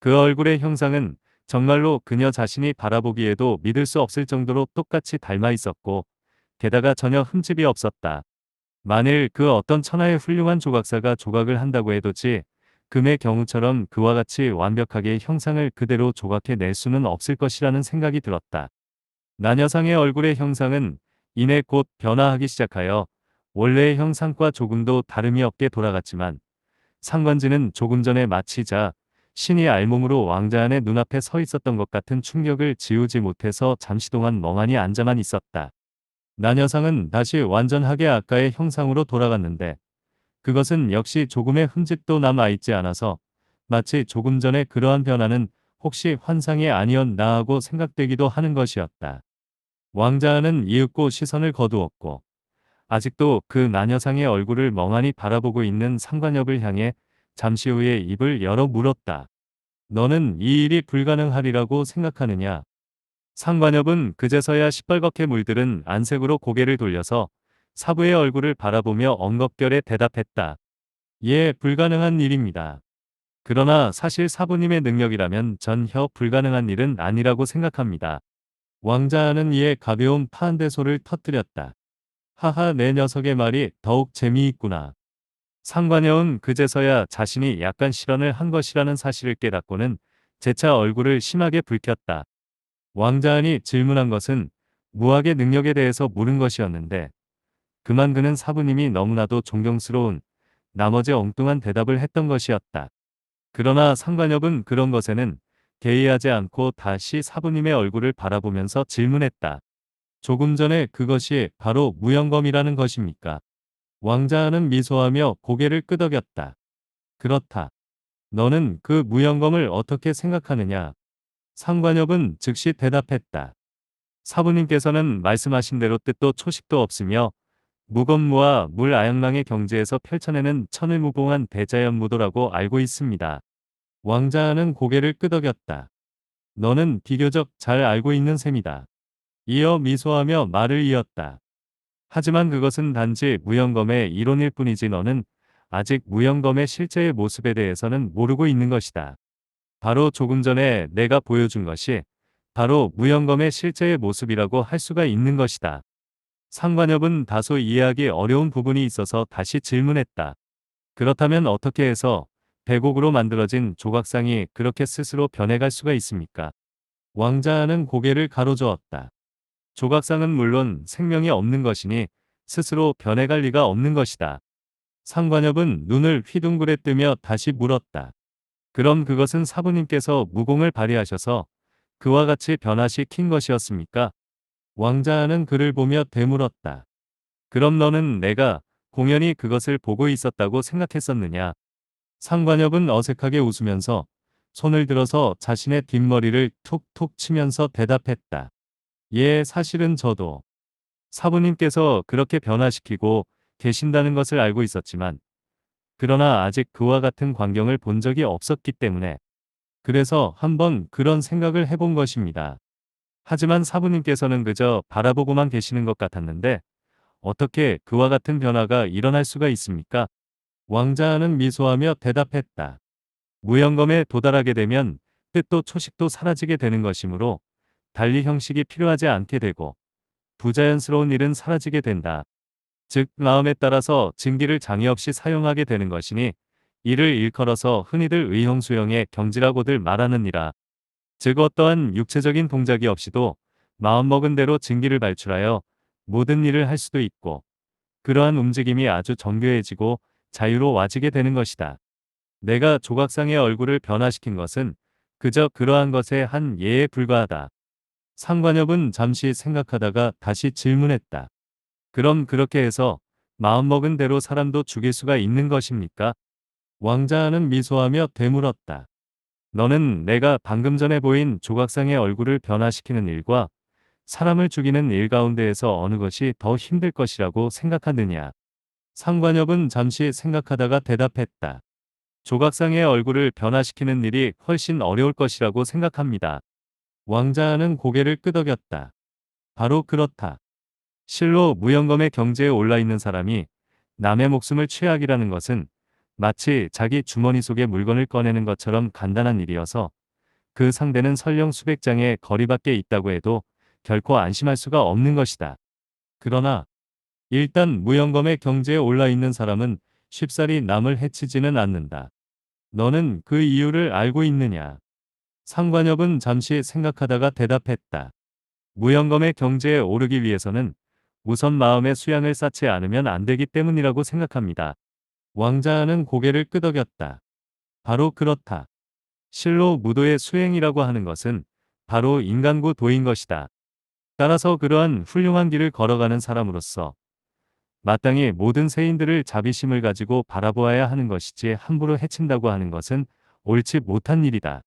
그 얼굴의 형상은 정말로 그녀 자신이 바라보기에도 믿을 수 없을 정도로 똑같이 닮아 있었고, 게다가 전혀 흠집이 없었다. 만일 그 어떤 천하의 훌륭한 조각사가 조각을 한다고 해도지, 금의 경우처럼 그와 같이 완벽하게 형상을 그대로 조각해 낼 수는 없을 것이라는 생각이 들었다. 나녀상의 얼굴의 형상은 이내 곧 변화하기 시작하여 원래의 형상과 조금도 다름이 없게 돌아갔지만, 상관지는 조금 전에 마치 신이 알몸으로 왕자안의 눈앞에 서 있었던 것 같은 충격을 지우지 못해서 잠시 동안 멍하니 앉아만 있었다. 나녀상은 다시 완전하게 아까의 형상으로 돌아갔는데, 그것은 역시 조금의 흠집도 남아있지 않아서 마치 조금 전에 그러한 변화는 혹시 환상이 아니었나 하고 생각되기도 하는 것이었다. 왕자는 이윽고 시선을 거두었고, 아직도 그 나녀상의 얼굴을 멍하니 바라보고 있는 상관엽을 향해 잠시 후에 입을 열어 물었다. 너는 이 일이 불가능하리라고 생각하느냐? 상관엽은 그제서야 시뻘겋게 물들은 안색으로 고개를 돌려서 사부의 얼굴을 바라보며 엉겁결에 대답했다. 예, 불가능한 일입니다. 그러나 사실 사부님의 능력이라면 전혀 불가능한 일은 아니라고 생각합니다. 왕자는 이에 가벼운 파한대소를 터뜨렸다. 하하, 내 녀석의 말이 더욱 재미있구나. 상관녀은 그제서야 자신이 약간 실언을 한 것이라는 사실을 깨닫고는 재차 얼굴을 심하게 붉혔다. 왕자한이 질문한 것은 무학의 능력에 대해서 물은 것이었는데, 그만 그는 사부님이 너무나도 존경스러운 나머지 엉뚱한 대답을 했던 것이었다. 그러나 상관엽은 그런 것에는 개의하지 않고 다시 사부님의 얼굴을 바라보면서 질문했다. 조금 전에 그것이 바로 무영검이라는 것입니까? 왕자는 미소하며 고개를 끄덕였다. 그렇다. 너는 그 무영검을 어떻게 생각하느냐? 상관엽은 즉시 대답했다. 사부님께서는 말씀하신 대로 뜻도 초식도 없으며 무검무와 물아양랑의 경지에서 펼쳐내는 천을무봉한 대자연무도라고 알고 있습니다. 왕자는 고개를 끄덕였다. 너는 비교적 잘 알고 있는 셈이다. 이어 미소하며 말을 이었다. 하지만 그것은 단지 무영검의 이론일 뿐이지 너는 아직 무영검의 실제의 모습에 대해서는 모르고 있는 것이다. 바로 조금 전에 내가 보여준 것이 바로 무영검의 실제의 모습이라고 할 수가 있는 것이다. 상관엽은 다소 이해하기 어려운 부분이 있어서 다시 질문했다. 그렇다면 어떻게 해서 백옥으로 만들어진 조각상이 그렇게 스스로 변해갈 수가 있습니까? 왕자는 고개를 가로저었다. 조각상은 물론 생명이 없는 것이니 스스로 변해갈 리가 없는 것이다. 상관엽은 눈을 휘둥그레 뜨며 다시 물었다. 그럼 그것은 사부님께서 무공을 발휘하셔서 그와 같이 변화시킨 것이었습니까? 왕자는 그를 보며 되물었다. 그럼 너는 내가 공연히 그것을 보고 있었다고 생각했었느냐? 상관엽은 어색하게 웃으면서 손을 들어서 자신의 뒷머리를 툭툭 치면서 대답했다. 예, 사실은 저도 사부님께서 그렇게 변화시키고 계신다는 것을 알고 있었지만, 그러나 아직 그와 같은 광경을 본 적이 없었기 때문에, 그래서 한번 그런 생각을 해본 것입니다. 하지만 사부님께서는 그저 바라보고만 계시는 것 같았는데, 어떻게 그와 같은 변화가 일어날 수가 있습니까? 왕자는 미소하며 대답했다. 무영검에 도달하게 되면 뜻도 초식도 사라지게 되는 것이므로 달리 형식이 필요하지 않게 되고 부자연스러운 일은 사라지게 된다. 즉 마음에 따라서 증기를 장애 없이 사용하게 되는 것이니 이를 일컬어서 흔히들 의형수형의 경지라고들 말하느니라. 즉 어떠한 육체적인 동작이 없이도 마음먹은 대로 증기를 발출하여 모든 일을 할 수도 있고, 그러한 움직임이 아주 정교해지고 자유로워지게 되는 것이다. 내가 조각상의 얼굴을 변화시킨 것은 그저 그러한 것의 한 예에 불과하다. 상관엽은 잠시 생각하다가 다시 질문했다. 그럼 그렇게 해서 마음먹은 대로 사람도 죽일 수가 있는 것입니까? 왕자는 미소하며 되물었다. 너는 내가 방금 전에 보인 조각상의 얼굴을 변화시키는 일과 사람을 죽이는 일 가운데에서 어느 것이 더 힘들 것이라고 생각하느냐? 상관엽은 잠시 생각하다가 대답했다. 조각상의 얼굴을 변화시키는 일이 훨씬 어려울 것이라고 생각합니다. 왕자는 고개를 끄덕였다. 바로 그렇다. 실로 무영검의 경지에 올라 있는 사람이 남의 목숨을 취하기라는 것은 마치 자기 주머니 속에 물건을 꺼내는 것처럼 간단한 일이어서 그 상대는 설령 수백 장의 거리 밖에 있다고 해도 결코 안심할 수가 없는 것이다. 그러나 일단 무용검의 경지에 올라 있는 사람은 쉽사리 남을 해치지는 않는다. 너는 그 이유를 알고 있느냐? 상관엽은 잠시 생각하다가 대답했다. 무용검의 경지에 오르기 위해서는 우선 마음의 수양을 쌓지 않으면 안 되기 때문이라고 생각합니다. 왕자는 고개를 끄덕였다. 바로 그렇다. 실로 무도의 수행이라고 하는 것은 바로 인간고 도인 것이다. 따라서 그러한 훌륭한 길을 걸어가는 사람으로서 마땅히 모든 세인들을 자비심을 가지고 바라보아야 하는 것이지 함부로 해친다고 하는 것은 옳지 못한 일이다.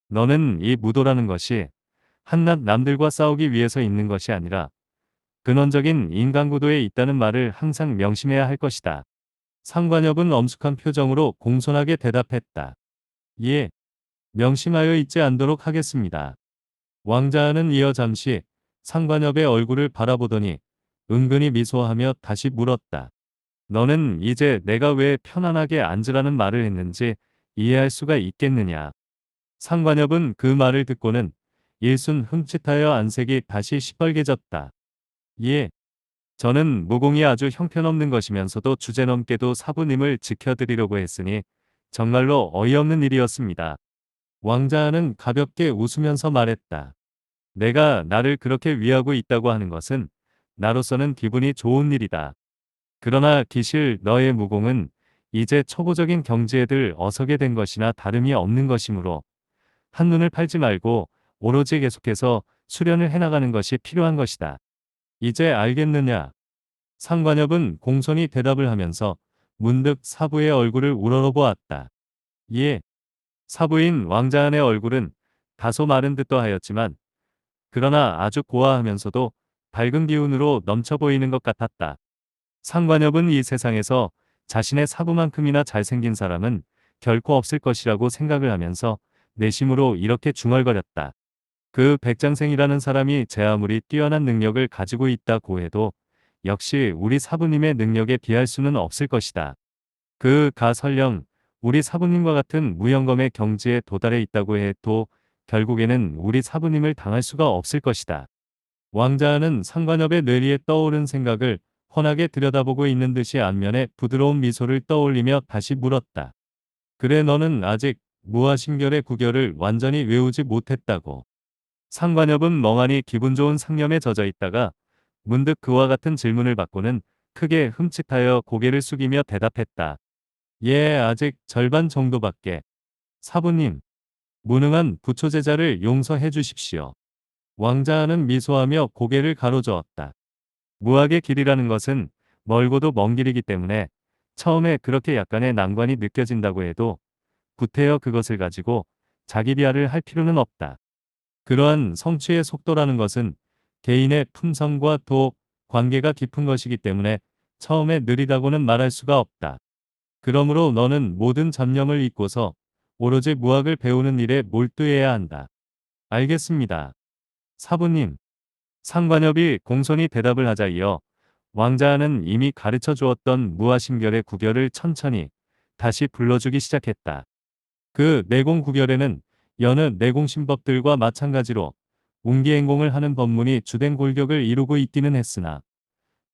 너는 이 무도라는 것이 한낱 남들과 싸우기 위해서 있는 것이 아니라 근원적인 인간구도에 있다는 말을 항상 명심해야 할 것이다. 상관엽은 엄숙한 표정으로 공손하게 대답했다. 예, 명심하여 있지 않도록 하겠습니다. 왕자는 이어 잠시 상관엽의 얼굴을 바라보더니 은근히 미소하며 다시 물었다. 너는 이제 내가 왜 편안하게 앉으라는 말을 했는지 이해할 수가 있겠느냐? 상관엽은 그 말을 듣고는 일순 흠칫하여 안색이 다시 시뻘개졌다. 예, 저는 무공이 아주 형편없는 것이면서도 주제넘게도 사부님을 지켜드리려고 했으니 정말로 어이없는 일이었습니다. 왕자는 가볍게 웃으면서 말했다. 내가 나를 그렇게 위하고 있다고 하는 것은 나로서는 기분이 좋은 일이다. 그러나 기실 너의 무공은 이제 초보적인 경지에 들 어서게 된 것이나 다름이 없는 것이므로 한눈을 팔지 말고 오로지 계속해서 수련을 해나가는 것이 필요한 것이다. 이제 알겠느냐? 상관엽은 공손히 대답을 하면서 문득 사부의 얼굴을 우러러보았다. 예. 사부인 왕자한의 얼굴은 다소 마른 듯도 하였지만 그러나 아주 고와하면서도 밝은 기운으로 넘쳐 보이는 것 같았다. 상관엽은 이 세상에서 자신의 사부만큼이나 잘생긴 사람은 결코 없을 것이라고 생각을 하면서 내심으로 이렇게 중얼거렸다. 그 백장생이라는 사람이 제 아무리 뛰어난 능력을 가지고 있다고 해도 역시 우리 사부님의 능력에 비할 수는 없을 것이다. 그가 설령 우리 사부님과 같은 무영검의 경지에 도달해 있다고 해도 결국에는 우리 사부님을 당할 수가 없을 것이다. 왕자는 상관엽의 뇌리에 떠오른 생각을 훤하게 들여다보고 있는 듯이 안면에 부드러운 미소를 떠올리며 다시 물었다. 그래 너는 아직 무아심결의 구결을 완전히 외우지 못했다고. 상관엽은 멍하니 기분 좋은 상념에 젖어 있다가 문득 그와 같은 질문을 받고는 크게 흠칫하여 고개를 숙이며 대답했다. 예, 아직 절반 정도밖에. 사부님, 무능한 부초제자를 용서해 주십시오. 왕자는 미소하며 고개를 가로저었다. 무학의 길이라는 것은 멀고도 먼 길이기 때문에 처음에 그렇게 약간의 난관이 느껴진다고 해도 구태여 그것을 가지고 자기 비하를 할 필요는 없다. 그러한 성취의 속도라는 것은 개인의 품성과 도, 관계가 깊은 것이기 때문에 처음에 느리다고는 말할 수가 없다. 그러므로 너는 모든 잡념을 잊고서 오로지 무학을 배우는 일에 몰두해야 한다. 알겠습니다. 사부님. 상관엽이 공손히 대답을 하자 이어 왕자는 이미 가르쳐 주었던 무아심결의 구결을 천천히 다시 불러주기 시작했다. 그 내공 구결에는 여느 내공신법들과 마찬가지로 운기행공을 하는 법문이 주된 골격을 이루고 있기는 했으나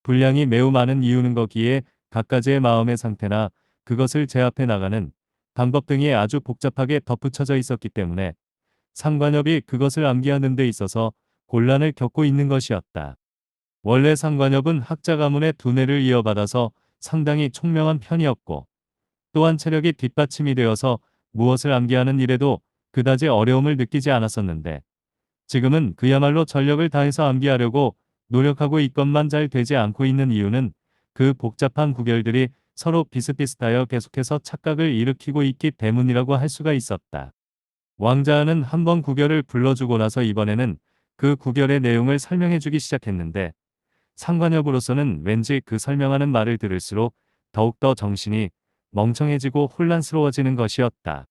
분량이 매우 많은 이유는 거기에 각가지의 마음의 상태나 그것을 제압해 나가는 방법 등이 아주 복잡하게 덧붙여져 있었기 때문에 상관엽이 그것을 암기하는 데 있어서 곤란을 겪고 있는 것이었다. 원래 상관엽은 학자 가문의 두뇌를 이어받아서 상당히 총명한 편이었고 또한 체력이 뒷받침이 되어서 무엇을 암기하는 일에도 그다지 어려움을 느끼지 않았었는데 지금은 그야말로 전력을 다해서 암기하려고 노력하고 있건만 잘 되지 않고 있는 이유는 그 복잡한 구별들이 서로 비슷비슷하여 계속해서 착각을 일으키고 있기 때문이라고 할 수가 있었다. 왕자는 한번 구별을 불러주고 나서 이번에는 그 구별의 내용을 설명해주기 시작했는데 상관엽으로서는 왠지 그 설명하는 말을 들을수록 더욱더 정신이 멍청해지고 혼란스러워지는 것이었다.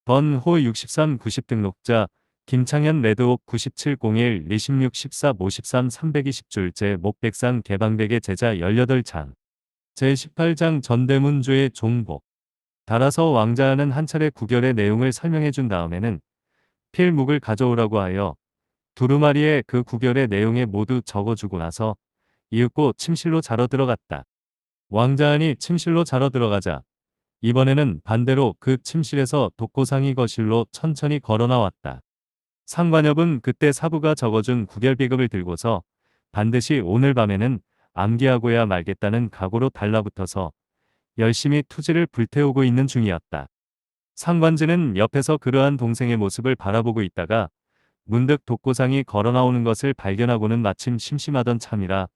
번호 63 90 등록자 김창현 레드옥 9701 26 14 53 320줄째 목백상 개방백의 제자 18장 제18장 전대문주의 종복 따라서 왕자는 한 차례 구결의 내용을 설명해 준 다음에는 필묵을 가져오라고 하여 두루마리에 그 구결의 내용에 모두 적어주고 나서 이윽고 침실로 자러 들어갔다. 왕자안이 침실로 자러 들어가자 이번에는 반대로 그 침실에서 독고상이 거실로 천천히 걸어 나왔다. 상관엽은 그때 사부가 적어준 구결 비급을 들고서 반드시 오늘 밤에는 암기하고야 말겠다는 각오로 달라붙어서 열심히 투지를 불태우고 있는 중이었다. 상관지는 옆에서 그러한 동생의 모습을 바라보고 있다가 문득 독고상이 걸어 나오는 것을 발견하고는 마침 심심하던 참이라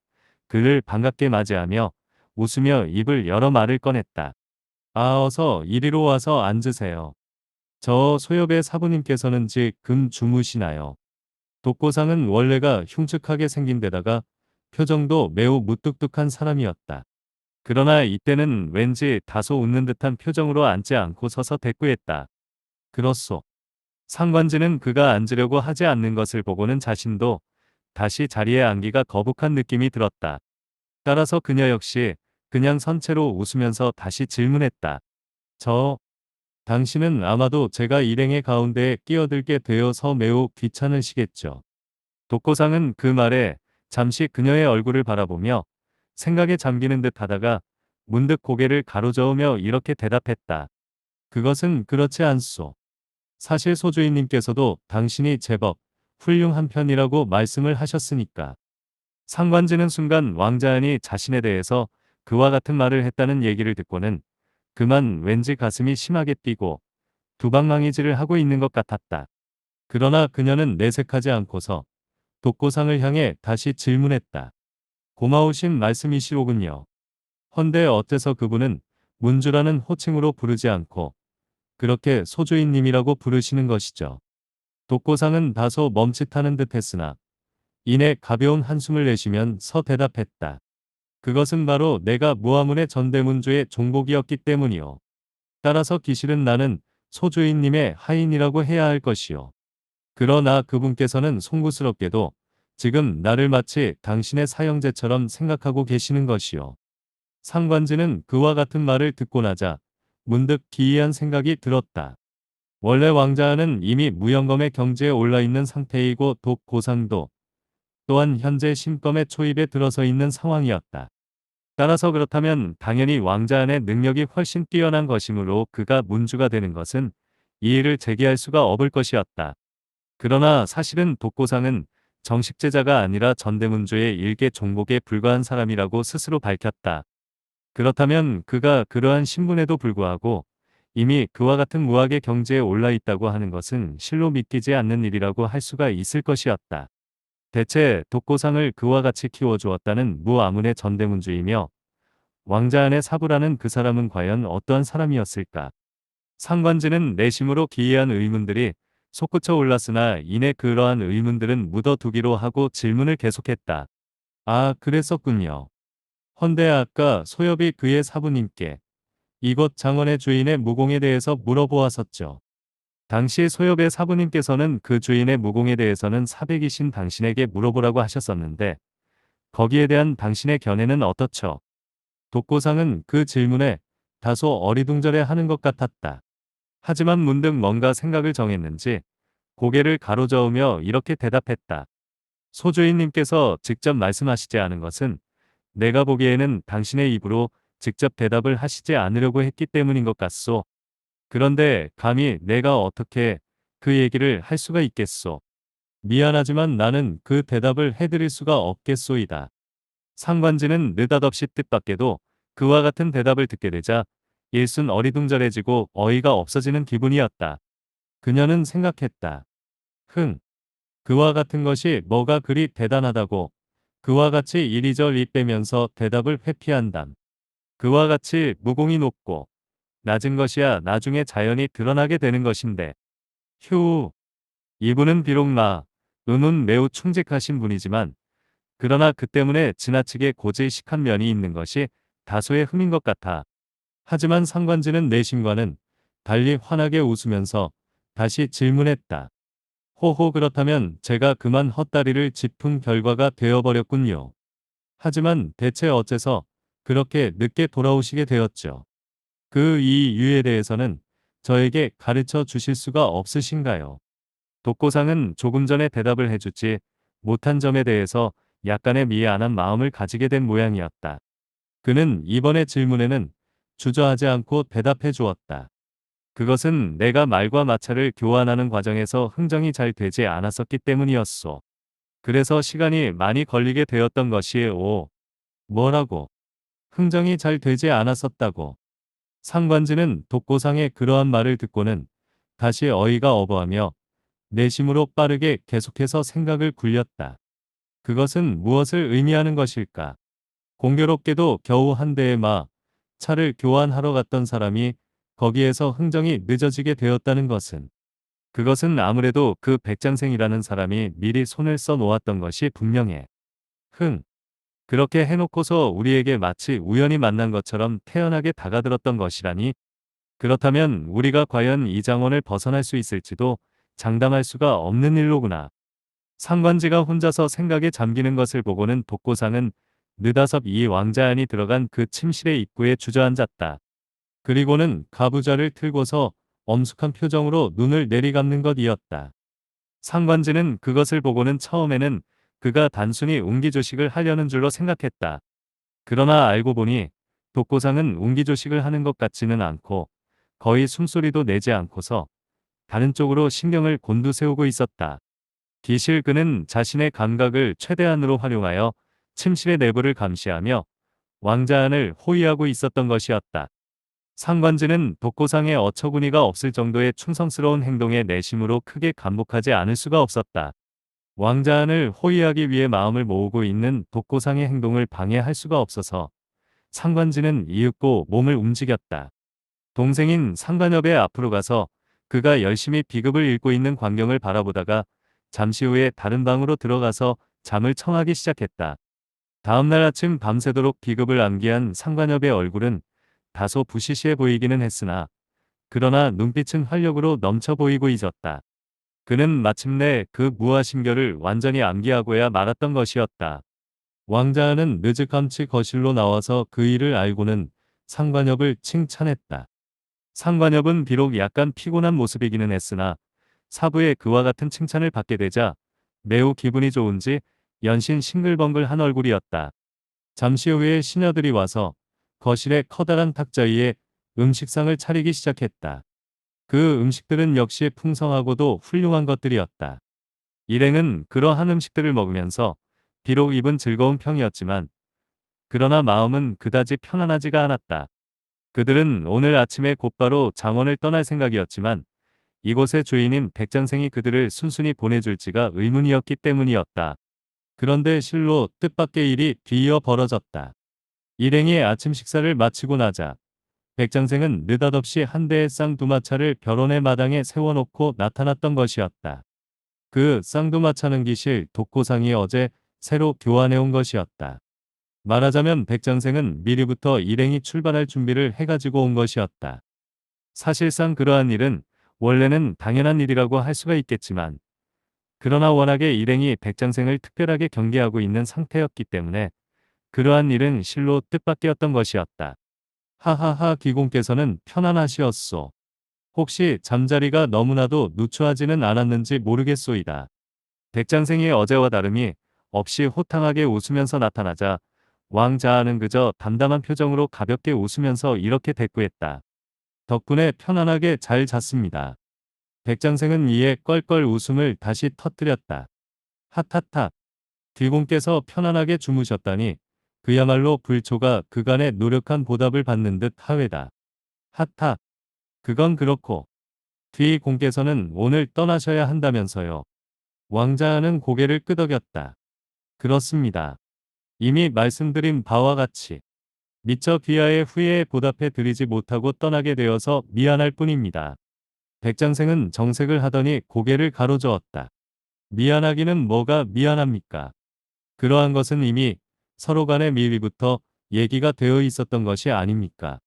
그를 반갑게 맞이하며 웃으며 입을 열어 말을 꺼냈다. 아, 어서 이리로 와서 앉으세요. 저 소엽의 사부님께서는 지금 주무시나요? 독고상은 원래가 흉측하게 생긴 데다가 표정도 매우 무뚝뚝한 사람이었다. 그러나 이때는 왠지 다소 웃는 듯한 표정으로 앉지 않고 서서 대꾸했다. 그렇소. 상관지는 그가 앉으려고 하지 않는 것을 보고는 자신도 다시 자리에 앉기가 거북한 느낌이 들었다. 따라서 그녀 역시 그냥 선체로 웃으면서 다시 질문했다. 당신은 아마도 제가 일행의 가운데에 끼어들게 되어서 매우 귀찮으시겠죠. 독고상은 그 말에 잠시 그녀의 얼굴을 바라보며 생각에 잠기는 듯 하다가 문득 고개를 가로저으며 이렇게 대답했다. 그것은 그렇지 않소. 사실 소주인님께서도 당신이 제법 훌륭한 편이라고 말씀을 하셨으니까. 상관지는 순간 왕자안이 자신에 대해서 그와 같은 말을 했다는 얘기를 듣고는 그만 왠지 가슴이 심하게 뛰고 두방망이질을 하고 있는 것 같았다. 그러나 그녀는 내색하지 않고서 독고상을 향해 다시 질문했다. 고마우신 말씀이시로군요. 헌데 어째서 그분은 문주라는 호칭으로 부르지 않고 그렇게 소주인님이라고 부르시는 것이죠. 독고상은 다소 멈칫하는 듯 했으나 이내 가벼운 한숨을 내쉬면서 대답했다. 그것은 바로 내가 무화문의 전대문주의 종복이었기 때문이요. 따라서 기실은 나는 소주인님의 하인이라고 해야 할 것이요. 그러나 그분께서는 송구스럽게도 지금 나를 마치 당신의 사형제처럼 생각하고 계시는 것이요. 상관지는 그와 같은 말을 듣고 나자 문득 기이한 생각이 들었다. 원래 왕자는 이미 무영검의 경지에 올라 있는 상태이고 독고상도 또한 현재 신검의 초입에 들어서 있는 상황이었다. 따라서 그렇다면 당연히 왕자안의 능력이 훨씬 뛰어난 것이므로 그가 문주가 되는 것은 이의를 제기할 수가 없을 것이었다. 그러나 사실은 독고상은 정식 제자가 아니라 전대문주의 일개 종복에 불과한 사람이라고 스스로 밝혔다. 그렇다면 그가 그러한 신분에도 불구하고 이미 그와 같은 무학의 경지에 올라 있다고 하는 것은 실로 믿기지 않는 일이라고 할 수가 있을 것이었다. 대체 독고상을 그와 같이 키워주었다는 무아문의 전대문주이며 왕자안의 사부라는 그 사람은 과연 어떠한 사람이었을까? 상관지는 내심으로 기이한 의문들이 솟구쳐 올랐으나 이내 그러한 의문들은 묻어두기로 하고 질문을 계속했다. 아, 그랬었군요. 헌데 아까 소엽이 그의 사부님께 이곳 장원의 주인의 무공에 대해서 물어보았었죠. 당시 소엽의 사부님께서는 그 주인의 무공에 대해서는 사백이신 당신에게 물어보라고 하셨었는데 거기에 대한 당신의 견해는 어떻죠? 독고상은 그 질문에 다소 어리둥절해 하는 것 같았다. 하지만 문득 뭔가 생각을 정했는지 고개를 가로저으며 이렇게 대답했다. 소주인님께서 직접 말씀하시지 않은 것은 내가 보기에는 당신의 입으로 직접 대답을 하시지 않으려고 했기 때문인 것 같소. 그런데 감히 내가 어떻게 그 얘기를 할 수가 있겠소. 미안하지만 나는 그 대답을 해드릴 수가 없겠소이다. 상관지는 느닷없이 뜻밖에도 그와 같은 대답을 듣게 되자 일순 어리둥절해지고 어이가 없어지는 기분이었다. 그녀는 생각했다. 그와 같은 것이 뭐가 그리 대단하다고 그와 같이 이리저리 빼면서 대답을 회피한담. 그와 같이 무공이 높고 낮은 것이야 나중에 자연히 드러나게 되는 것인데. 휴, 이분은 비록 은은 매우 충직하신 분이지만 그러나 그 때문에 지나치게 고질식한 면이 있는 것이 다소의 흠인 것 같아. 하지만 상관지는 내심과는 달리 환하게 웃으면서 다시 질문했다. 호호, 그렇다면 제가 그만 헛다리를 짚은 결과가 되어버렸군요. 하지만 대체 어째서 그렇게 늦게 돌아오시게 되었죠? 그 이유에 대해서는 저에게 가르쳐 주실 수가 없으신가요? 독고상은 조금 전에 대답을 해주지 못한 점에 대해서 약간의 미안한 마음을 가지게 된 모양이었다. 그는 이번의 질문에는 주저하지 않고 대답해 주었다. 그것은 내가 말과 마찰을 교환하는 과정에서 흥정이 잘 되지 않았었기 때문이었소. 그래서 시간이 많이 걸리게 되었던 것이오. 뭐라고? 흥정이 잘 되지 않았었다고. 상관지는 독고상의 그러한 말을 듣고는 다시 어이가 어버하며 내심으로 빠르게 계속해서 생각을 굴렸다. 그것은 무엇을 의미하는 것일까? 공교롭게도 겨우 한 대의 차를 교환하러 갔던 사람이 거기에서 흥정이 늦어지게 되었다는 것은, 그것은 아무래도 그 백장생이라는 사람이 미리 손을 써 놓았던 것이 분명해. 흥. 그렇게 해놓고서 우리에게 마치 우연히 만난 것처럼 태연하게 다가들었던 것이라니. 그렇다면 우리가 과연 이 장원을 벗어날 수 있을지도 장담할 수가 없는 일로구나. 상관지가 혼자서 생각에 잠기는 것을 보고는 독고상은 느닷없 이 왕자 안이 들어간 그 침실의 입구에 주저앉았다. 그리고는 가부좌를 틀고서 엄숙한 표정으로 눈을 내리감는 것이었다. 상관지는 그것을 보고는 처음에는 그가 단순히 운기조식을 하려는 줄로 생각했다. 그러나 알고 보니 독고상은 운기조식을 하는 것 같지는 않고 거의 숨소리도 내지 않고서 다른 쪽으로 신경을 곤두세우고 있었다. 기실 그는 자신의 감각을 최대한으로 활용하여 침실의 내부를 감시하며 왕자 안을 호위하고 있었던 것이었다. 상관지는 독고상의 어처구니가 없을 정도의 충성스러운 행동에 내심으로 크게 감복하지 않을 수가 없었다. 왕자 안을 호위하기 위해 마음을 모으고 있는 독고상의 행동을 방해할 수가 없어서 상관지는 이윽고 몸을 움직였다. 동생인 상관협의 앞으로 가서 그가 열심히 비급을 읽고 있는 광경을 바라보다가 잠시 후에 다른 방으로 들어가서 잠을 청하기 시작했다. 다음날 아침 밤새도록 비급을 암기한 상관협의 얼굴은 다소 부시시해 보이기는 했으나 그러나 눈빛은 활력으로 넘쳐 보이고 있었다. 그는 마침내 그 무아심결을 완전히 암기하고야 말았던 것이었다. 왕자는 느즈감치 거실로 나와서 그 일을 알고는 상관협을 칭찬했다. 상관협은 비록 약간 피곤한 모습이기는 했으나 사부의 그와 같은 칭찬을 받게 되자 매우 기분이 좋은지 연신 싱글벙글한 얼굴이었다. 잠시 후에 시녀들이 와서 거실의 커다란 탁자 위에 음식상을 차리기 시작했다. 그 음식들은 역시 풍성하고도 훌륭한 것들이었다. 일행은 그러한 음식들을 먹으면서 비록 입은 즐거운 평이었지만 그러나 마음은 그다지 편안하지가 않았다. 그들은 오늘 아침에 곧바로 장원을 떠날 생각이었지만 이곳의 주인인 백장생이 그들을 순순히 보내줄지가 의문이었기 때문이었다. 그런데 실로 뜻밖의 일이 뒤이어 벌어졌다. 일행이 아침 식사를 마치고 나자 백장생은 느닷없이 한 대의 쌍두마차를 결혼의 마당에 세워놓고 나타났던 것이었다. 그 쌍두마차는 기실 독고상이 어제 새로 교환해온 것이었다. 말하자면 백장생은 미리부터 일행이 출발할 준비를 해가지고 온 것이었다. 사실상 그러한 일은 원래는 당연한 일이라고 할 수가 있겠지만 그러나 워낙에 일행이 백장생을 특별하게 경계하고 있는 상태였기 때문에 그러한 일은 실로 뜻밖이었던 것이었다. 하하하 기공께서는 편안하시었소. 혹시 잠자리가 너무나도 누추하지는 않았는지 모르겠소이다. 백장생이 어제와 다름이 없이 호탕하게 웃으면서 나타나자 왕자아는 그저 담담한 표정으로 가볍게 웃으면서 이렇게 대꾸했다. 덕분에 편안하게 잘 잤습니다. 백장생은 이에 껄껄 웃음을 다시 터뜨렸다. 핫핫핫. 귀공께서 편안하게 주무셨다니 그야말로 불초가 그간의 노력한 보답을 받는 듯 하외다. 핫핫. 그건 그렇고 귀공께서는 오늘 떠나셔야 한다면서요. 왕자아는 고개를 끄덕였다. 그렇습니다. 이미 말씀드린 바와 같이 미처 귀하의 후회에 보답해 드리지 못하고 떠나게 되어서 미안할 뿐입니다. 백장생은 정색을 하더니 고개를 가로저었다. 미안하기는 뭐가 미안합니까? 그러한 것은 이미 서로 간의 미리부터 얘기가 되어 있었던 것이 아닙니까?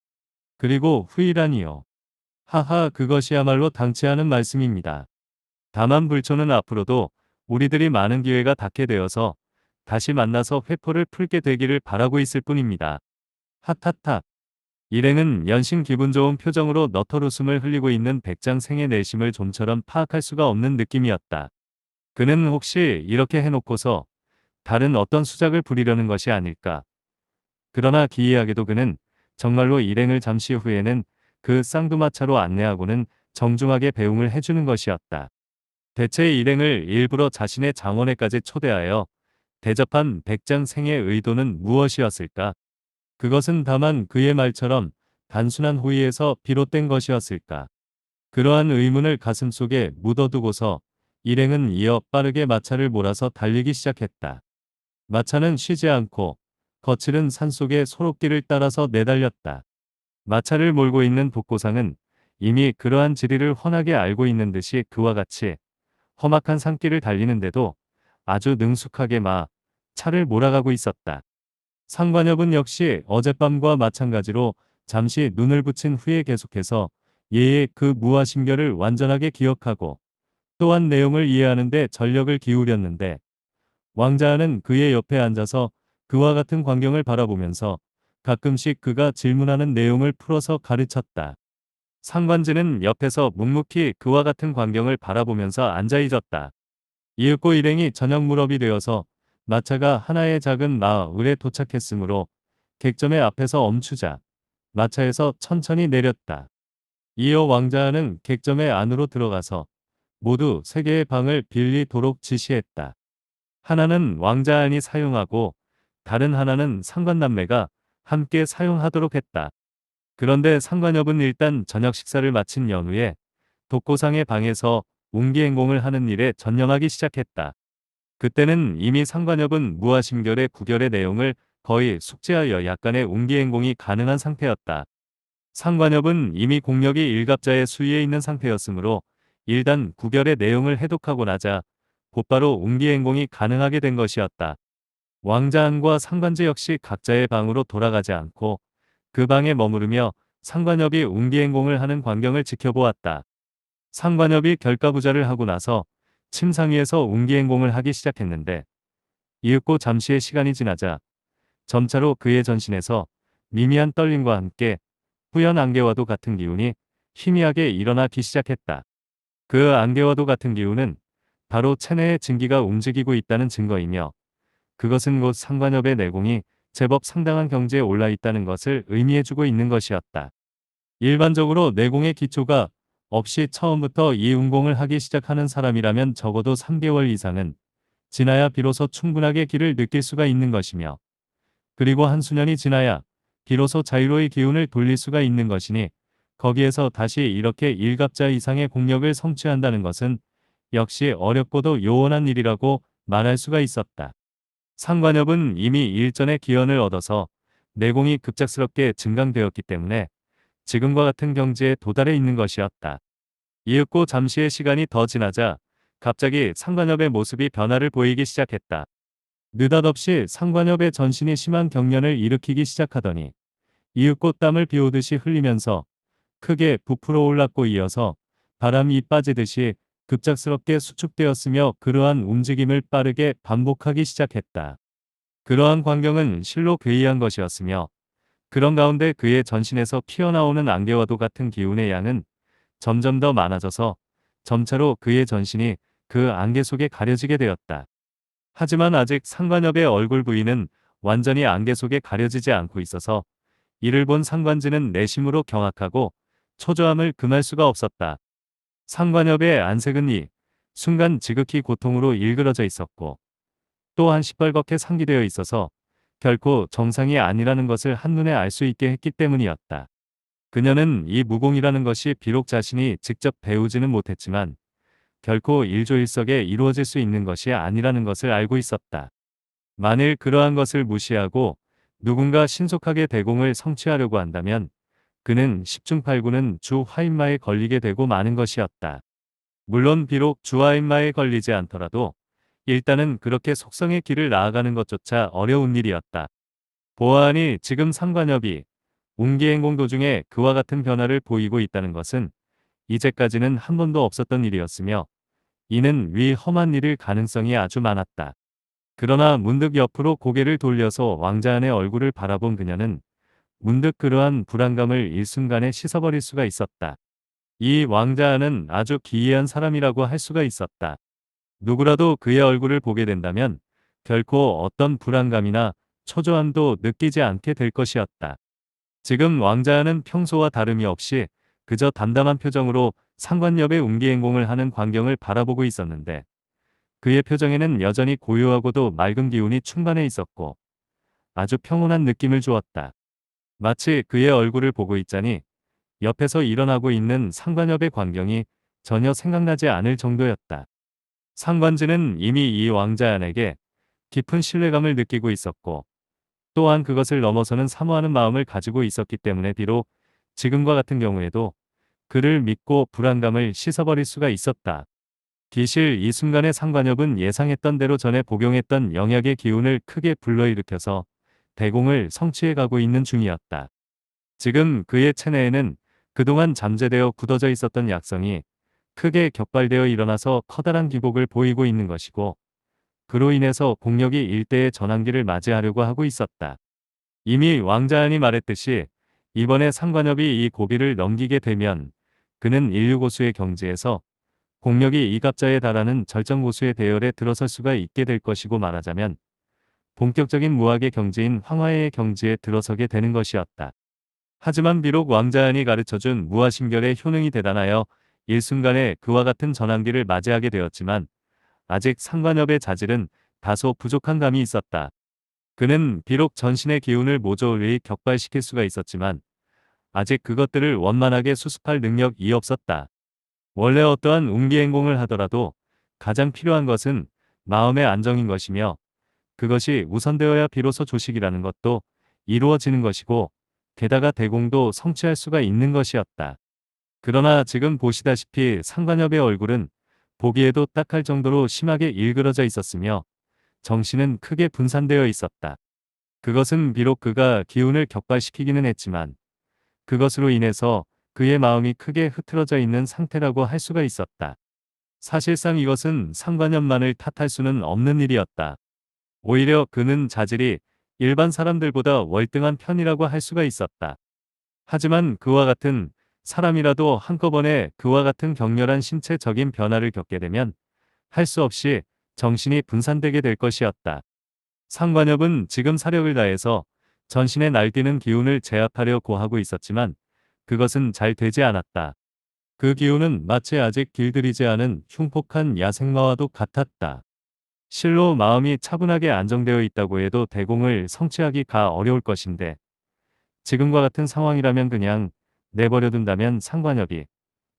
그리고 후이라니요. 하하 그것이야말로 당치 않은 말씀입니다. 다만 불초는 앞으로도 우리들이 많은 기회가 닿게 되어서 다시 만나서 회포를 풀게 되기를 바라고 있을 뿐입니다. 핫핫핫. 일행은 연신 기분 좋은 표정으로 너털웃음을 흘리고 있는 백장생의 내심을 좀처럼 파악할 수가 없는 느낌이었다. 그는 혹시 이렇게 해놓고서 다른 어떤 수작을 부리려는 것이 아닐까. 그러나 기이하게도 그는 정말로 일행을 잠시 후에는 그 쌍두마차로 안내하고는 정중하게 배웅을 해주는 것이었다. 대체 일행을 일부러 자신의 장원에까지 초대하여 대접한 백장생의 의도는 무엇이었을까? 그것은 다만 그의 말처럼 단순한 호의에서 비롯된 것이었을까? 그러한 의문을 가슴속에 묻어두고서 일행은 이어 빠르게 마차를 몰아서 달리기 시작했다. 마차는 쉬지 않고 거칠은 산속의 소록길을 따라서 내달렸다. 마차를 몰고 있는 독고상은 이미 그러한 지리를 훤하게 알고 있는 듯이 그와 같이 험악한 산길을 달리는데도 아주 능숙하게 차를 몰아가고 있었다. 상관협은 역시 어젯밤과 마찬가지로 잠시 눈을 붙인 후에 계속해서 예의 그 무아심결을 완전하게 기억하고 또한 내용을 이해하는 데 전력을 기울였는데 왕자는 그의 옆에 앉아서 그와 같은 광경을 바라보면서 가끔씩 그가 질문하는 내용을 풀어서 가르쳤다. 상관지는 옆에서 묵묵히 그와 같은 광경을 바라보면서 앉아 있었다. 이윽고 일행이 저녁 무렵이 되어서 마차가 하나의 작은 마을에 도착했으므로 객점의 앞에서 멈추자 마차에서 천천히 내렸다. 이어 왕자는 객점의 안으로 들어가서 모두 세 개의 방을 빌리도록 지시했다. 하나는 왕자안이 사용하고 다른 하나는 상관남매가 함께 사용하도록 했다. 그런데 상관협은 일단 저녁 식사를 마친 연후에 독고상의 방에서 운기행공을 하는 일에 전념하기 시작했다. 그때는 이미 상관협은 무아심결의 구결의 내용을 거의 숙지하여 약간의 운기행공이 가능한 상태였다. 상관협은 이미 공력이 일갑자의 수위에 있는 상태였으므로 일단 구결의 내용을 해독하고 나자 곧바로 운기행공이 가능하게 된 것이었다. 왕자안과 상관지 역시 각자의 방으로 돌아가지 않고 그 방에 머무르며 상관협이 운기행공을 하는 광경을 지켜보았다. 상관협이 결가부자를 하고 나서 침상 위에서 운기행공을 하기 시작했는데 이윽고 잠시의 시간이 지나자 점차로 그의 전신에서 미미한 떨림과 함께 후연 안개와도 같은 기운이 희미하게 일어나기 시작했다. 그 안개와도 같은 기운은 바로 체내의 증기가 움직이고 있다는 증거이며 그것은 곧 상관협의 내공이 제법 상당한 경지에 올라 있다는 것을 의미해주고 있는 것이었다. 일반적으로 내공의 기초가 없이 처음부터 이 운공을 하기 시작하는 사람이라면 적어도 3개월 이상은 지나야 비로소 충분하게 기를 느낄 수가 있는 것이며 그리고 한수년이 지나야 비로소 자유로이 기운을 돌릴 수가 있는 것이니 거기에서 다시 이렇게 일갑자 이상의 공력을 성취한다는 것은 역시 어렵고도 요원한 일이라고 말할 수가 있었다. 상관협은 이미 일전에 기연을 얻어서 내공이 급작스럽게 증강되었기 때문에 지금과 같은 경지에 도달해 있는 것이었다. 이윽고 잠시의 시간이 더 지나자 갑자기 상관협의 모습이 변화를 보이기 시작했다. 느닷없이 상관협의 전신이 심한 경련을 일으키기 시작하더니 이윽고 땀을 비오듯이 흘리면서 크게 부풀어 올랐고 이어서 바람이 빠지듯이 급작스럽게 수축되었으며 그러한 움직임을 빠르게 반복하기 시작했다. 그러한 광경은 실로 괴이한 것이었으며 그런 가운데 그의 전신에서 피어나오는 안개와도 같은 기운의 양은 점점 더 많아져서 점차로 그의 전신이 그 안개 속에 가려지게 되었다. 하지만 아직 상관협의 얼굴 부위는 완전히 안개 속에 가려지지 않고 있어서 이를 본 상관지는 내심으로 경악하고 초조함을 금할 수가 없었다. 상관협의 안색은 이 순간 지극히 고통으로 일그러져 있었고 또한 시뻘겋게 상기되어 있어서 결코 정상이 아니라는 것을 한눈에 알 수 있게 했기 때문이었다. 그녀는 이 무공이라는 것이 비록 자신이 직접 배우지는 못했지만 결코 일조일석에 이루어질 수 있는 것이 아니라는 것을 알고 있었다. 만일 그러한 것을 무시하고 누군가 신속하게 대공을 성취하려고 한다면 그는 10중 8구는 주 화인마에 걸리게 되고 마는 것이었다. 물론 비록 주 화인마에 걸리지 않더라도 일단은 그렇게 속성의 길을 나아가는 것조차 어려운 일이었다. 보아하니 지금 상관협이 운기행공 도중에 그와 같은 변화를 보이고 있다는 것은 이제까지는 한 번도 없었던 일이었으며 이는 위 험한 일일 가능성이 아주 많았다. 그러나 문득 옆으로 고개를 돌려서 왕자안의 얼굴을 바라본 그녀는 문득 그러한 불안감을 일순간에 씻어버릴 수가 있었다. 이 왕자는 아주 기이한 사람이라고 할 수가 있었다. 누구라도 그의 얼굴을 보게 된다면 결코 어떤 불안감이나 초조함도 느끼지 않게 될 것이었다. 지금 왕자는 평소와 다름이 없이 그저 담담한 표정으로 상관 옆에 운기행공을 하는 광경을 바라보고 있었는데 그의 표정에는 여전히 고요하고도 맑은 기운이 충만해 있었고 아주 평온한 느낌을 주었다. 마치 그의 얼굴을 보고 있자니 옆에서 일어나고 있는 상관협의 광경이 전혀 생각나지 않을 정도였다. 상관지는 이미 이 왕자안에게 깊은 신뢰감을 느끼고 있었고 또한 그것을 넘어서는 사모하는 마음을 가지고 있었기 때문에 비록 지금과 같은 경우에도 그를 믿고 불안감을 씻어버릴 수가 있었다. 기실 이 순간의 상관협은 예상했던 대로 전에 복용했던 영약의 기운을 크게 불러일으켜서 대공을 성취해 가고 있는 중이었다. 지금 그의 체내에는 그동안 잠재되어 굳어져 있었던 약성이 크게 격발되어 일어나서 커다란 기복을 보이고 있는 것이고 그로 인해서 공력이 일대의 전환기를 맞이하려고 하고 있었다. 이미 왕자안이 말했듯이 이번에 상관협이 이 고비를 넘기게 되면 그는 인류고수의 경지에서 공력이 이갑자에 달하는 절정고수의 대열에 들어설 수가 있게 될 것이고 말하자면 본격적인 무학의 경지인 황화의 경지에 들어서게 되는 것이었다. 하지만 비록 왕자안이 가르쳐준 무아심결의 효능이 대단하여 일순간에 그와 같은 전환기를 맞이하게 되었지만 아직 상관협의 자질은 다소 부족한 감이 있었다. 그는 비록 전신의 기운을 모조리 격발시킬 수가 있었지만 아직 그것들을 원만하게 수습할 능력이 없었다. 원래 어떠한 운기행공을 하더라도 가장 필요한 것은 마음의 안정인 것이며 그것이 우선되어야 비로소 조식이라는 것도 이루어지는 것이고 게다가 대공도 성취할 수가 있는 것이었다. 그러나 지금 보시다시피 상관협의 얼굴은 보기에도 딱할 정도로 심하게 일그러져 있었으며 정신은 크게 분산되어 있었다. 그것은 비록 그가 기운을 격발시키기는 했지만 그것으로 인해서 그의 마음이 크게 흐트러져 있는 상태라고 할 수가 있었다. 사실상 이것은 상관협만을 탓할 수는 없는 일이었다. 오히려 그는 자질이 일반 사람들보다 월등한 편이라고 할 수가 있었다. 하지만 그와 같은 사람이라도 한꺼번에 그와 같은 격렬한 신체적인 변화를 겪게 되면 할 수 없이 정신이 분산되게 될 것이었다. 상관협은 지금 사력을 다해서 전신에 날뛰는 기운을 제압하려고 하고 있었지만 그것은 잘 되지 않았다. 그 기운은 마치 아직 길들이지 않은 흉폭한 야생마와도 같았다. 실로 마음이 차분하게 안정되어 있다고 해도 대공을 성취하기가 어려울 것인데 지금과 같은 상황이라면 그냥 내버려둔다면 상관협이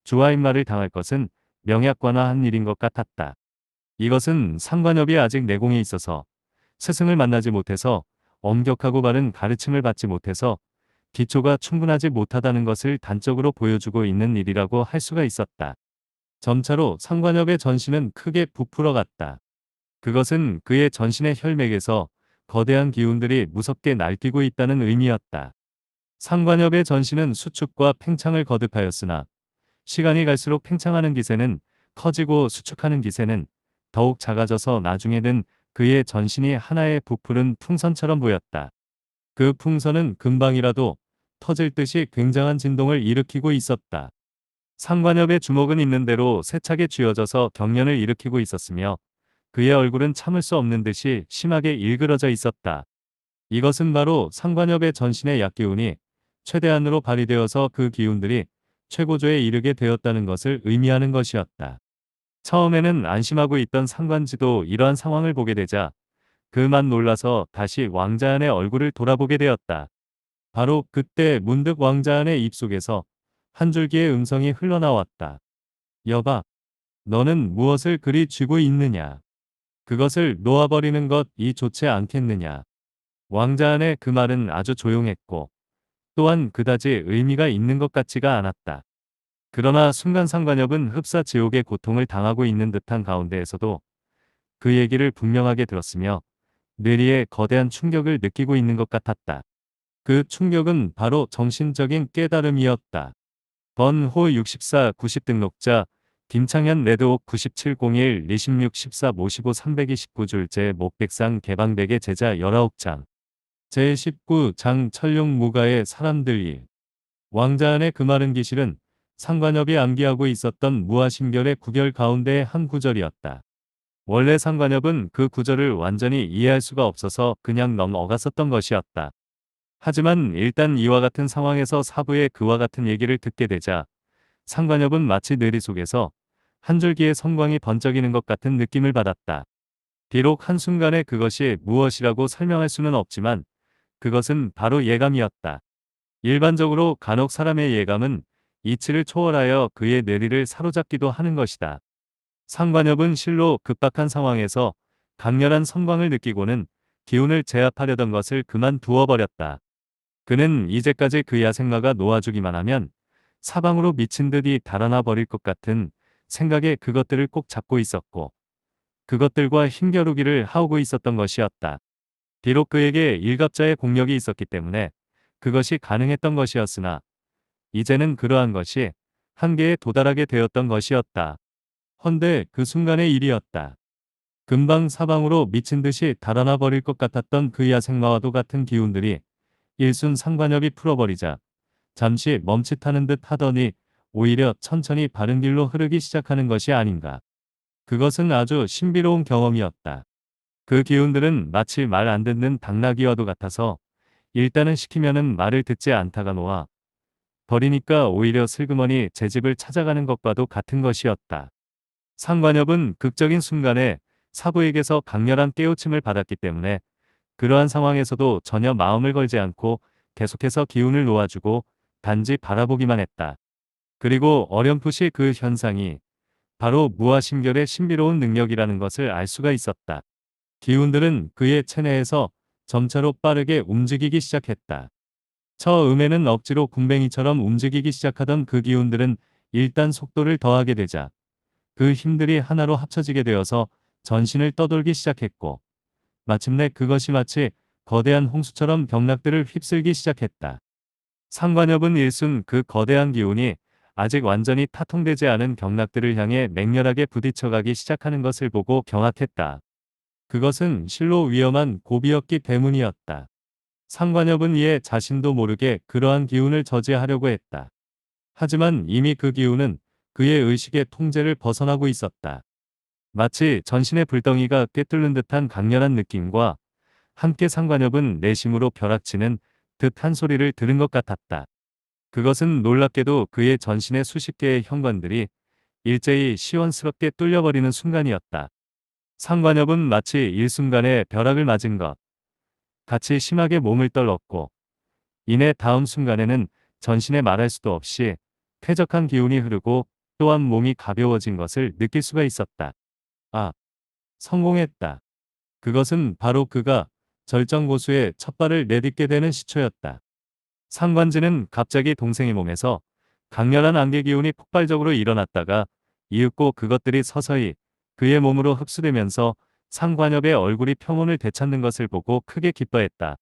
주화인마를 당할 것은 명약관화한 일인 것 같았다. 이것은 상관협이 아직 내공에 있어서 스승을 만나지 못해서 엄격하고 바른 가르침을 받지 못해서 기초가 충분하지 못하다는 것을 단적으로 보여주고 있는 일이라고 할 수가 있었다. 점차로 상관협의 전신은 크게 부풀어 갔다. 그것은 그의 전신의 혈맥에서 거대한 기운들이 무섭게 날뛰고 있다는 의미였다. 상관협의 전신은 수축과 팽창을 거듭하였으나 시간이 갈수록 팽창하는 기세는 커지고 수축하는 기세는 더욱 작아져서 나중에는 그의 전신이 하나의 부풀은 풍선처럼 보였다. 그 풍선은 금방이라도 터질 듯이 굉장한 진동을 일으키고 있었다. 상관협의 주먹은 있는 대로 세차게 쥐어져서 경련을 일으키고 있었으며 그의 얼굴은 참을 수 없는 듯이 심하게 일그러져 있었다. 이것은 바로 상관협의 전신의 약기운이 최대한으로 발휘되어서 그 기운들이 최고조에 이르게 되었다는 것을 의미하는 것이었다. 처음에는 안심하고 있던 상관지도 이러한 상황을 보게 되자 그만 놀라서 다시 왕자안의 얼굴을 돌아보게 되었다. 바로 그때 문득 왕자안의 입속에서 한 줄기의 음성이 흘러나왔다. 여봐, 너는 무엇을 그리 쥐고 있느냐? 그것을 놓아버리는 것이 좋지 않겠느냐? 왕자안의 그 말은 아주 조용했고 또한 그다지 의미가 있는 것 같지가 않았다. 그러나 순간 상관협은 흡사 지옥의 고통을 당하고 있는 듯한 가운데에서도 그 얘기를 분명하게 들었으며 뇌리에 거대한 충격을 느끼고 있는 것 같았다. 그 충격은 바로 정신적인 깨달음이었다. 번호 64 90 등록자 김창현 레드옥 9701 26 14 55 329줄째 목백상 개방백의 제자 19장 제19장 천룡무가의 사람들 일. 왕자 안의 그 마른 기실은 상관엽이 암기하고 있었던 무아심결의 구결 가운데의 한 구절이었다. 원래 상관엽은 그 구절을 완전히 이해할 수가 없어서 그냥 넘어갔었던 것이었다. 하지만 일단 이와 같은 상황에서 사부의 그와 같은 얘기를 듣게 되자 상관엽은 마치 뇌리 속에서 한 줄기의 성광이 번쩍이는 것 같은 느낌을 받았다. 비록 한순간에 그것이 무엇이라고 설명할 수는 없지만 그것은 바로 예감이었다. 일반적으로 간혹 사람의 예감은 이치를 초월하여 그의 뇌리를 사로잡기도 하는 것이다. 상관엽은 실로 급박한 상황에서 강렬한 성광을 느끼고는 기운을 제압하려던 것을 그만두어 버렸다. 그는 이제까지 그 야생마가 놓아주기만 하면 사방으로 미친 듯이 달아나 버릴 것 같은 생각에 그것들을 꼭 잡고 있었고 그것들과 힘겨루기를 하고 있었던 것이었다. 비록 그에게 일갑자의 공력이 있었기 때문에 그것이 가능했던 것이었으나 이제는 그러한 것이 한계에 도달하게 되었던 것이었다. 헌데 그 순간의 일이었다. 금방 사방으로 미친 듯이 달아나 버릴 것 같았던 그 야생마와도 같은 기운들이 일순 상관엽이 풀어버리자 잠시 멈칫하는 듯 하더니 오히려 천천히 바른 길로 흐르기 시작하는 것이 아닌가. 그것은 아주 신비로운 경험이었다. 그 기운들은 마치 말 안 듣는 당나귀와도 같아서 일단은 시키면은 말을 듣지 않다가 놓아 버리니까 오히려 슬그머니 제 집을 찾아가는 것과도 같은 것이었다. 상관엽은 극적인 순간에 사부에게서 강렬한 깨우침을 받았기 때문에 그러한 상황에서도 전혀 마음을 걸지 않고 계속해서 기운을 놓아주고 단지 바라보기만 했다. 그리고 어렴풋이 그 현상이 바로 무아심결의 신비로운 능력이라는 것을 알 수가 있었다. 기운들은 그의 체내에서 점차로 빠르게 움직이기 시작했다. 처음에는 억지로 군뱅이처럼 움직이기 시작하던 그 기운들은 일단 속도를 더하게 되자 그 힘들이 하나로 합쳐지게 되어서 전신을 떠돌기 시작했고 마침내 그것이 마치 거대한 홍수처럼 경락들을 휩쓸기 시작했다. 상관엽은 일순 그 거대한 기운이 아직 완전히 타통되지 않은 경락들을 향해 맹렬하게 부딪혀가기 시작하는 것을 보고 경악했다. 그것은 실로 위험한 고비였기 때문이었다. 상관엽은 이에 자신도 모르게 그러한 기운을 저지하려고 했다. 하지만 이미 그 기운은 그의 의식의 통제를 벗어나고 있었다. 마치 전신의 불덩이가 꿰뚫는 듯한 강렬한 느낌과 함께 상관엽은 내심으로 벼락치는 듯한 소리를 들은 것 같았다. 그것은 놀랍게도 그의 전신의 수십 개의 현관들이 일제히 시원스럽게 뚫려버리는 순간이었다. 상관엽은 마치 일순간에 벼락을 맞은 것 같이 심하게 몸을 떨었고 이내 다음 순간에는 전신에 말할 수도 없이 쾌적한 기운이 흐르고 또한 몸이 가벼워진 것을 느낄 수가 있었다. 아, 성공했다. 그것은 바로 그가 절정고수의 첫 발을 내딛게 되는 시초였다. 상관지는 갑자기 동생의 몸에서 강렬한 안개 기운이 폭발적으로 일어났다가 이윽고 그것들이 서서히 그의 몸으로 흡수되면서 상관엽의 얼굴이 평온을 되찾는 것을 보고 크게 기뻐했다.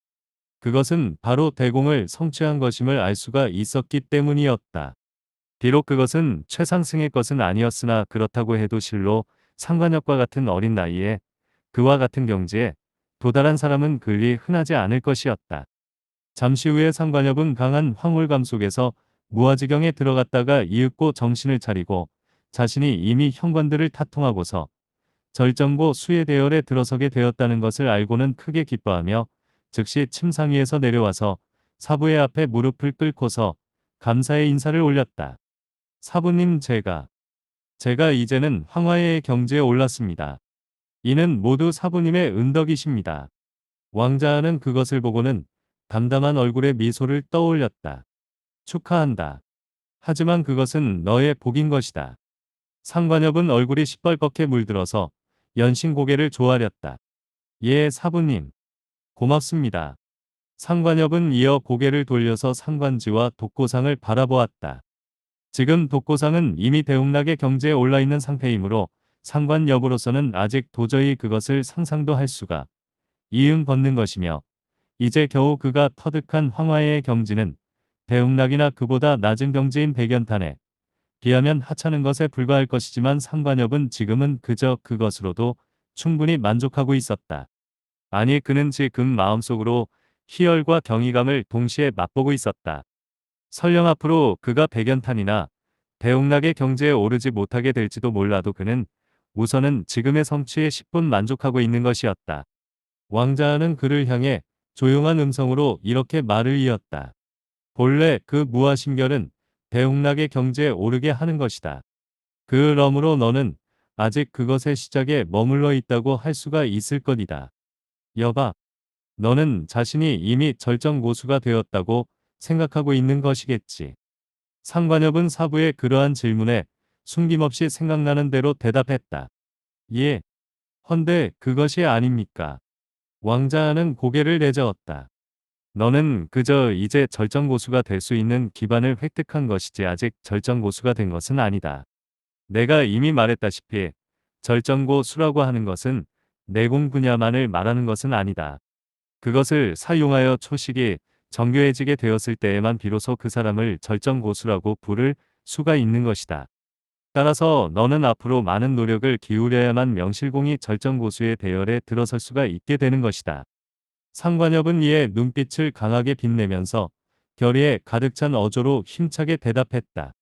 그것은 바로 대공을 성취한 것임을 알 수가 있었기 때문이었다. 비록 그것은 최상승의 것은 아니었으나 그렇다고 해도 실로 상관엽과 같은 어린 나이에 그와 같은 경지에 도달한 사람은 그리 흔하지 않을 것이었다. 잠시 후에 상관엽은 강한 황홀감 속에서 무아지경에 들어갔다가 이윽고 정신을 차리고 자신이 이미 현관들을 타통하고서 절정고 수의 대열에 들어서게 되었다는 것을 알고는 크게 기뻐하며 즉시 침상 위에서 내려와서 사부의 앞에 무릎을 꿇고서 감사의 인사를 올렸다. 사부님, 제가 이제는 황화의 경지에 올랐습니다. 이는 모두 사부님의 은덕이십니다. 왕자는 그것을 보고는 담담한 얼굴에 미소를 떠올렸다. 축하한다. 하지만 그것은 너의 복인 것이다. 상관엽은 얼굴이 시뻘겋게 물들어서 연신 고개를 조아렸다. 예, 사부님. 고맙습니다. 상관엽은 이어 고개를 돌려서 상관지와 독고상을 바라보았다. 지금 독고상은 이미 대웅락의 경지에 올라있는 상태이므로 상관엽으로서는 아직 도저히 그것을 상상도 할 수가 이응 벗는 것이며 이제 겨우 그가 터득한 황화의 경지는 대웅락이나 그보다 낮은 경지인 백연탄에 비하면 하찮은 것에 불과할 것이지만 상관엽은 지금은 그저 그것으로도 충분히 만족하고 있었다. 아니, 그는 지금 마음속으로 희열과 경이감을 동시에 맛보고 있었다. 설령 앞으로 그가 백연탄이나 대웅락의 경지에 오르지 못하게 될지도 몰라도 그는 우선은 지금의 성취에 10분 만족하고 있는 것이었다. 왕자는 그를 향해 조용한 음성으로 이렇게 말을 이었다. 본래 그 무아심결은 대웅락의 경지에 오르게 하는 것이다. 그러므로 너는 아직 그것의 시작에 머물러 있다고 할 수가 있을 것이다. 여봐, 너는 자신이 이미 절정고수가 되었다고 생각하고 있는 것이겠지. 상관엽은 사부의 그러한 질문에 숨김없이 생각나는 대로 대답했다. 예, 헌데 그것이 아닙니까? 왕자는 고개를 내저었다. 너는 그저 이제 절정고수가 될 수 있는 기반을 획득한 것이지 아직 절정고수가 된 것은 아니다. 내가 이미 말했다시피 절정고수라고 하는 것은 내공 분야만을 말하는 것은 아니다. 그것을 사용하여 초식이 정교해지게 되었을 때에만 비로소 그 사람을 절정고수라고 부를 수가 있는 것이다. 따라서 너는 앞으로 많은 노력을 기울여야만 명실공히 절정고수의 대열에 들어설 수가 있게 되는 것이다. 상관엽은 이에 눈빛을 강하게 빛내면서 결의에 가득 찬 어조로 힘차게 대답했다.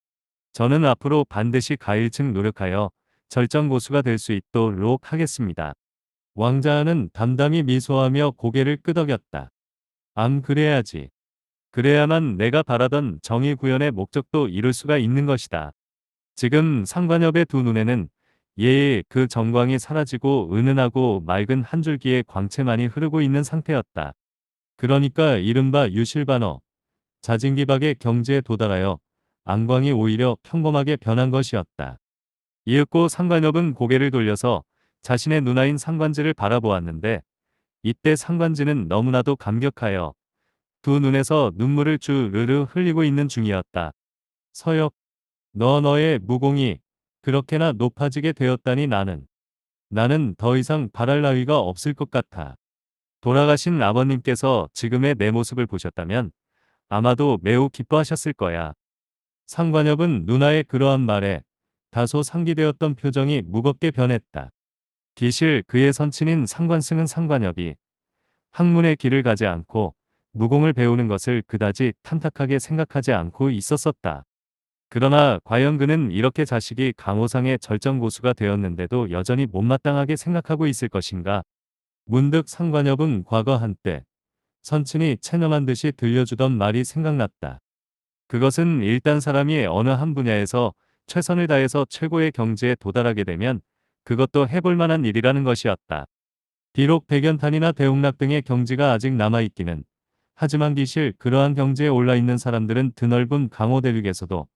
저는 앞으로 반드시 가일층 노력하여 절정고수가 될 수 있도록 하겠습니다. 왕자는 담담히 미소하며 고개를 끄덕였다. 그래야지. 그래야만 내가 바라던 정의 구현의 목적도 이룰 수가 있는 것이다. 지금 상관엽의 두 눈에는 예의 그 정광이 사라지고 은은하고 맑은 한 줄기의 광채만이 흐르고 있는 상태였다. 그러니까 이른바 유실반어, 자진기박의 경지에 도달하여 안광이 오히려 평범하게 변한 것이었다. 이윽고 상관엽은 고개를 돌려서 자신의 누나인 상관지를 바라보았는데 이때 상관지는 너무나도 감격하여 두 눈에서 눈물을 주르르 흘리고 있는 중이었다. 서역, 너의 무공이 그렇게나 높아지게 되었다니 나는 더 이상 바랄 나위가 없을 것 같아. 돌아가신 아버님께서 지금의 내 모습을 보셨다면 아마도 매우 기뻐하셨을 거야. 상관엽은 누나의 그러한 말에 다소 상기되었던 표정이 무겁게 변했다. 기실 그의 선친인 상관승은 상관엽이 학문의 길을 가지 않고 무공을 배우는 것을 그다지 탐탁하게 생각하지 않고 있었었다. 그러나 과연 그는 이렇게 자식이 강호상의 절정고수가 되었는데도 여전히 못마땅하게 생각하고 있을 것인가? 문득 상관엽은 과거 한때 선친이 체념한 듯이 들려주던 말이 생각났다. 그것은 일단 사람이 어느 한 분야에서 최선을 다해서 최고의 경지에 도달하게 되면 그것도 해볼 만한 일이라는 것이었다. 비록 백연탄이나 대웅락 등의 경지가 아직 남아있기는 하지만 기실 그러한 경지에 올라있는 사람들은 드넓은 강호 대륙에서도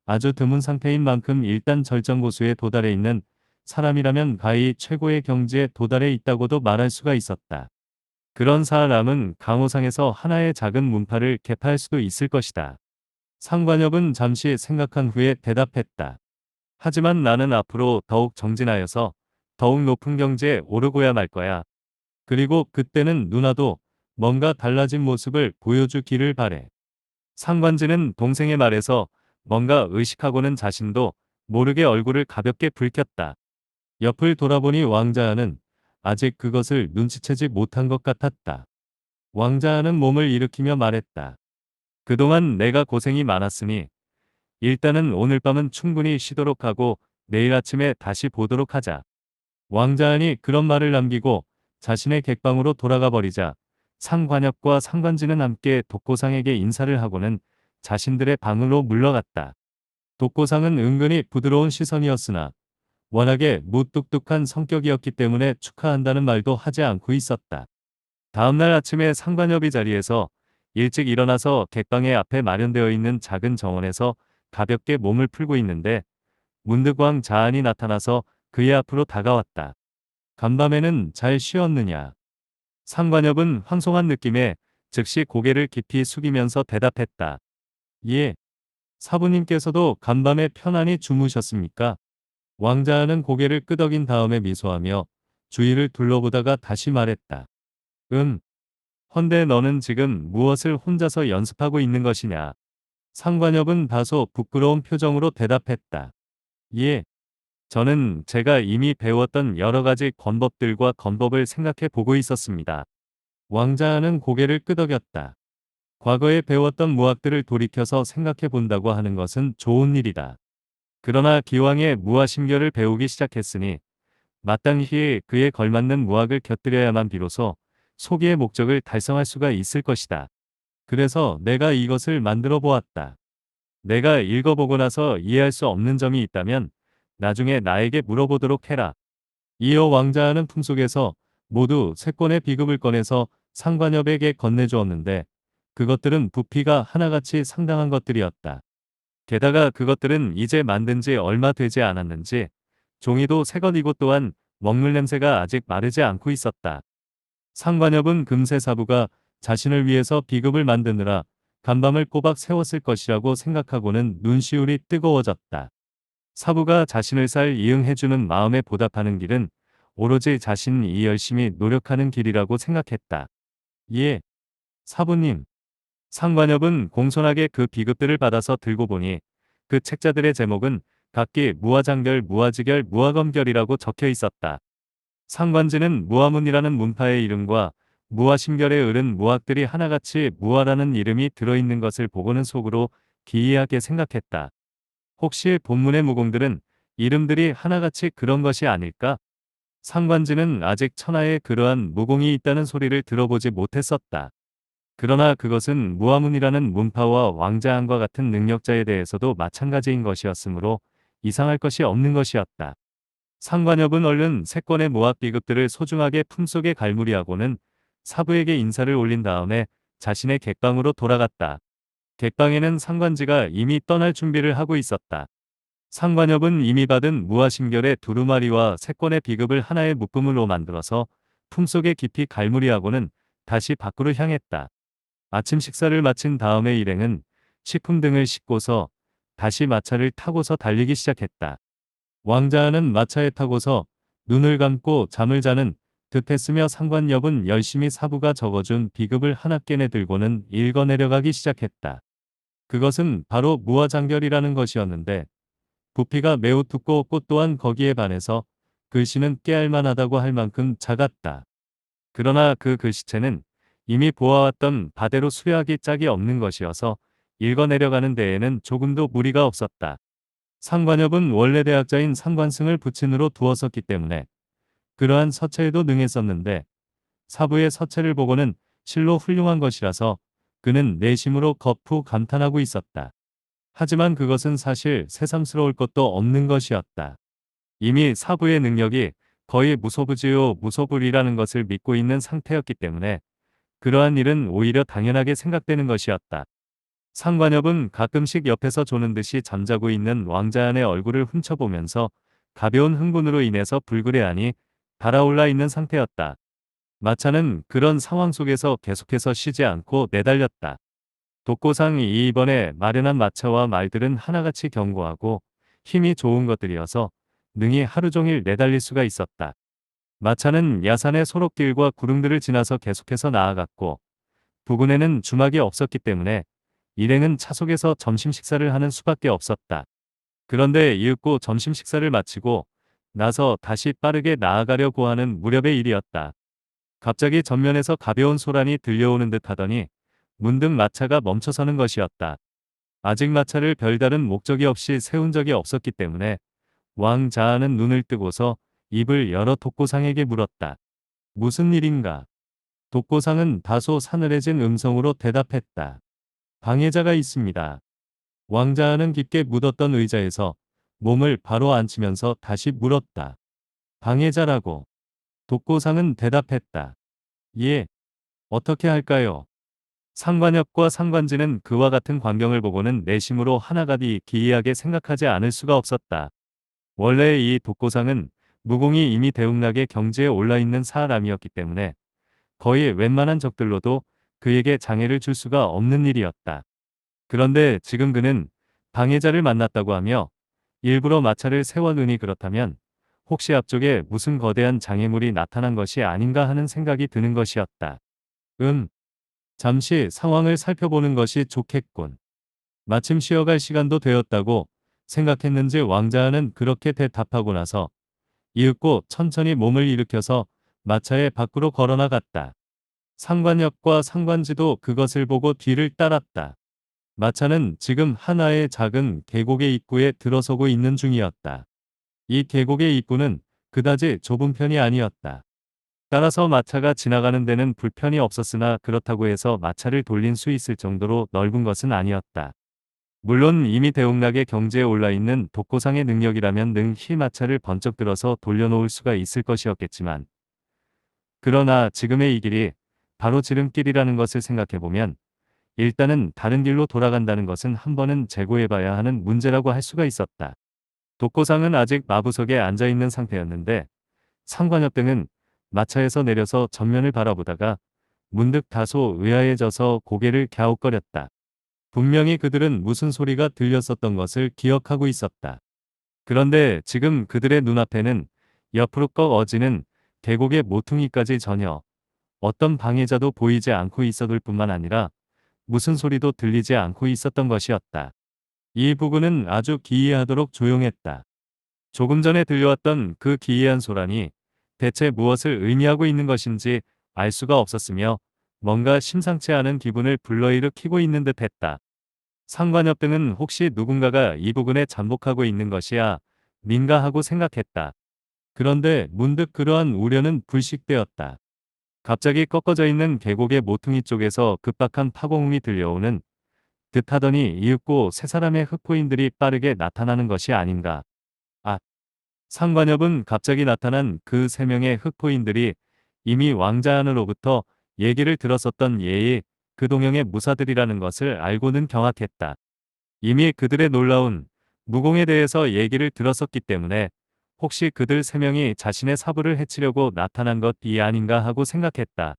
아주 드문 상태인 만큼 일단 절정고수에 도달해 있는 사람이라면 가히 최고의 경지에 도달해 있다고도 말할 수가 있었다. 그런 사람은 강호상에서 하나의 작은 문파를 개파할 수도 있을 것이다. 상관엽은 잠시 생각한 후에 대답했다. 하지만 나는 앞으로 더욱 정진하여서 더욱 높은 경지에 오르고야 말 거야. 그리고 그때는 누나도 뭔가 달라진 모습을 보여주기를 바래. 상관지는 동생의 말에서 뭔가 의식하고는 자신도 모르게 얼굴을 가볍게 붉혔다. 옆을 돌아보니 왕자는 아직 그것을 눈치채지 못한 것 같았다. 왕자는 몸을 일으키며 말했다. 그동안 내가 고생이 많았으니 일단은 오늘 밤은 충분히 쉬도록 하고 내일 아침에 다시 보도록 하자. 왕자한이 그런 말을 남기고 자신의 객방으로 돌아가 버리자 상관엽과 상관지는 함께 독고상에게 인사를 하고는 자신들의 방으로 물러갔다. 독고상은 은근히 부드러운 시선이었으나 워낙에 무뚝뚝한 성격이었기 때문에 축하한다는 말도 하지 않고 있었다. 다음날 아침에 상관엽이 자리에서 일찍 일어나서 객방의 앞에 마련되어 있는 작은 정원에서 가볍게 몸을 풀고 있는데 문득 왕자한이 나타나서 그의 앞으로 다가왔다. 간밤에는 잘 쉬었느냐? 상관엽은 황송한 느낌에 즉시 고개를 깊이 숙이면서 대답했다. 예. 사부님께서도 간밤에 편안히 주무셨습니까? 왕자는 고개를 끄덕인 다음에 미소하며 주위를 둘러보다가 다시 말했다. 헌데 너는 지금 무엇을 혼자서 연습하고 있는 것이냐? 상관엽은 다소 부끄러운 표정으로 대답했다. 예. 저는 제가 이미 배웠던 여러 가지 권법들과 권법을 생각해 보고 있었습니다. 왕자는 고개를 끄덕였다. 과거에 배웠던 무학들을 돌이켜서 생각해 본다고 하는 것은 좋은 일이다. 그러나 기왕에 무아심결을 배우기 시작했으니 마땅히 그에 걸맞는 무학을 곁들여야만 비로소 소기의 목적을 달성할 수가 있을 것이다. 그래서 내가 이것을 만들어 보았다. 내가 읽어보고 나서 이해할 수 없는 점이 있다면 나중에 나에게 물어보도록 해라. 이어 왕자하는 품속에서 모두 세 권의 비급을 꺼내서 상관협에게 건네주었는데 그것들은 부피가 하나같이 상당한 것들이었다. 게다가 그것들은 이제 만든 지 얼마 되지 않았는지 종이도 새것이고 또한 먹물 냄새가 아직 마르지 않고 있었다. 상관협은 금세 사부가 자신을 위해서 비급을 만드느라 간밤을 꼬박 세웠을 것이라고 생각하고는 눈시울이 뜨거워졌다. 사부가 자신을 살 이응해주는 마음에 보답하는 길은 오로지 자신이 열심히 노력하는 길이라고 생각했다. 예, 사부님. 상관협은 공손하게 그 비급들을 받아서 들고 보니 그 책자들의 제목은 각기 무아장결, 무아지결, 무아검결이라고 적혀 있었다. 상관지는 무아문이라는 문파의 이름과 무아심결에 으른 무학들이 하나같이 무아라는 이름이 들어있는 것을 보고는 속으로 기이하게 생각했다. 혹시 본문의 무공들은 이름들이 하나같이 그런 것이 아닐까? 상관지는 아직 천하에 그러한 무공이 있다는 소리를 들어보지 못했었다. 그러나 그것은 무아문이라는 문파와 왕자한과 같은 능력자에 대해서도 마찬가지인 것이었으므로 이상할 것이 없는 것이었다. 상관협은 얼른 세 건의 무학 비급들을 소중하게 품속에 갈무리하고는 사부에게 인사를 올린 다음에 자신의 객방으로 돌아갔다. 객방에는 상관지가 이미 떠날 준비를 하고 있었다. 상관협은 이미 받은 무아심결의 두루마리와 세 건의 비급을 하나의 묶음으로 만들어서 품속에 깊이 갈무리하고는 다시 밖으로 향했다. 아침 식사를 마친 다음에 일행은 식품 등을 싣고서 다시 마차를 타고서 달리기 시작했다. 왕자는 마차에 타고서 눈을 감고 잠을 자는 듯했으며 상관협은 열심히 사부가 적어준 비급을 하나 깨내 들고는 읽어 내려가기 시작했다. 그것은 바로 무아장결이라는 것이었는데 부피가 매우 두꺼웠고 또한 거기에 반해서 글씨는 깨알만하다고 할 만큼 작았다. 그러나 그 글씨체는 이미 보아왔던 바대로 수려하기 짝이 없는 것이어서 읽어 내려가는 데에는 조금도 무리가 없었다. 상관협은 원래 대학자인 상관승을 부친으로 두었었기 때문에 그러한 서체에도 능했었는데 사부의 서체를 보고는 실로 훌륭한 것이라서 그는 내심으로 거푸 감탄하고 있었다. 하지만 그것은 사실 새삼스러울 것도 없는 것이었다. 이미 사부의 능력이 거의 무소부지요 무소불이라는 것을 믿고 있는 상태였기 때문에 그러한 일은 오히려 당연하게 생각되는 것이었다. 상관협은 가끔씩 옆에서 조는 듯이 잠자고 있는 왕자안의 얼굴을 훔쳐보면서 가벼운 흥분으로 인해서 불그레하니 달아올라 있는 상태였다. 마차는 그런 상황 속에서 계속해서 쉬지 않고 내달렸다. 독고상이 이번에 마련한 마차와 말들은 하나같이 견고하고 힘이 좋은 것들이어서 능히 하루 종일 내달릴 수가 있었다. 마차는 야산의 소록길과 구릉들을 지나서 계속해서 나아갔고 부근에는 주막이 없었기 때문에 일행은 차 속에서 점심 식사를 하는 수밖에 없었다. 그런데 이윽고 점심 식사를 마치고 나서 다시 빠르게 나아가려고 하는 무렵의 일이었다. 갑자기 전면에서 가벼운 소란이 들려오는 듯 하더니 문득 마차가 멈춰서는 것이었다. 아직 마차를 별다른 목적이 없이 세운 적이 없었기 때문에 왕자하는 눈을 뜨고서 입을 열어 독고상에게 물었다. 무슨 일인가? 독고상은 다소 사늘해진 음성으로 대답했다. 방해자가 있습니다. 왕자하는 깊게 묻었던 의자에서 몸을 바로 앉히면서 다시 물었다. 방해자라고. 독고상은 대답했다. 예. 어떻게 할까요? 상관협과 상관지는 그와 같은 광경을 보고는 내심으로 하나가디 기이하게 생각하지 않을 수가 없었다. 원래 이 독고상은 무공이 이미 대웅나게 경지에 올라있는 사람이었기 때문에 거의 웬만한 적들로도 그에게 장애를 줄 수가 없는 일이었다. 그런데 지금 그는 방해자를 만났다고 하며 일부러 마차를 세워두니 그렇다면 혹시 앞쪽에 무슨 거대한 장애물이 나타난 것이 아닌가 하는 생각이 드는 것이었다. 잠시 상황을 살펴보는 것이 좋겠군. 마침 쉬어갈 시간도 되었다고 생각했는지 왕자는 그렇게 대답하고 나서 이윽고 천천히 몸을 일으켜서 마차의 밖으로 걸어나갔다. 상관협과 상관지도 그것을 보고 뒤를 따랐다. 마차는 지금 하나의 작은 계곡의 입구에 들어서고 있는 중이었다. 이 계곡의 입구는 그다지 좁은 편이 아니었다. 따라서 마차가 지나가는 데는 불편이 없었으나 그렇다고 해서 마차를 돌린 수 있을 정도로 넓은 것은 아니었다. 물론 이미 대웅락의 경지에 올라있는 독고상의 능력이라면 능히 마차를 번쩍 들어서 돌려놓을 수가 있을 것이었겠지만, 그러나 지금의 이 길이 바로 지름길이라는 것을 생각해보면 일단은 다른 길로 돌아간다는 것은 한 번은 재고해봐야 하는 문제라고 할 수가 있었다. 독고상은 아직 마부석에 앉아있는 상태였는데 상관협 등은 마차에서 내려서 전면을 바라보다가 문득 다소 의아해져서 고개를 갸웃거렸다. 분명히 그들은 무슨 소리가 들렸었던 것을 기억하고 있었다. 그런데 지금 그들의 눈앞에는 옆으로 꺾어지는 계곡의 모퉁이까지 전혀 어떤 방해자도 보이지 않고 있었을 뿐만 아니라 무슨 소리도 들리지 않고 있었던 것이었다. 이 부근은 아주 기이하도록 조용했다. 조금 전에 들려왔던 그 기이한 소란이 대체 무엇을 의미하고 있는 것인지 알 수가 없었으며 뭔가 심상치 않은 기분을 불러일으키고 있는 듯했다. 상관협 등은 혹시 누군가가 이 부근에 잠복하고 있는 것이야 민가 하고 생각했다. 그런데 문득 그러한 우려는 불식되었다. 갑자기 꺾어져 있는 계곡의 모퉁이 쪽에서 급박한 파공음이 들려오는 듯하더니 이윽고 세 사람의 흑포인들이 빠르게 나타나는 것이 아닌가. 아, 상관협은 갑자기 나타난 그 세 명의 흑포인들이 이미 왕자 안으로부터 얘기를 들었었던 예의 그 동영의 무사들이라는 것을 알고는 경악했다. 이미 그들의 놀라운 무공에 대해서 얘기를 들었었기 때문에 혹시 그들 세 명이 자신의 사부를 해치려고 나타난 것이 아닌가 하고 생각했다.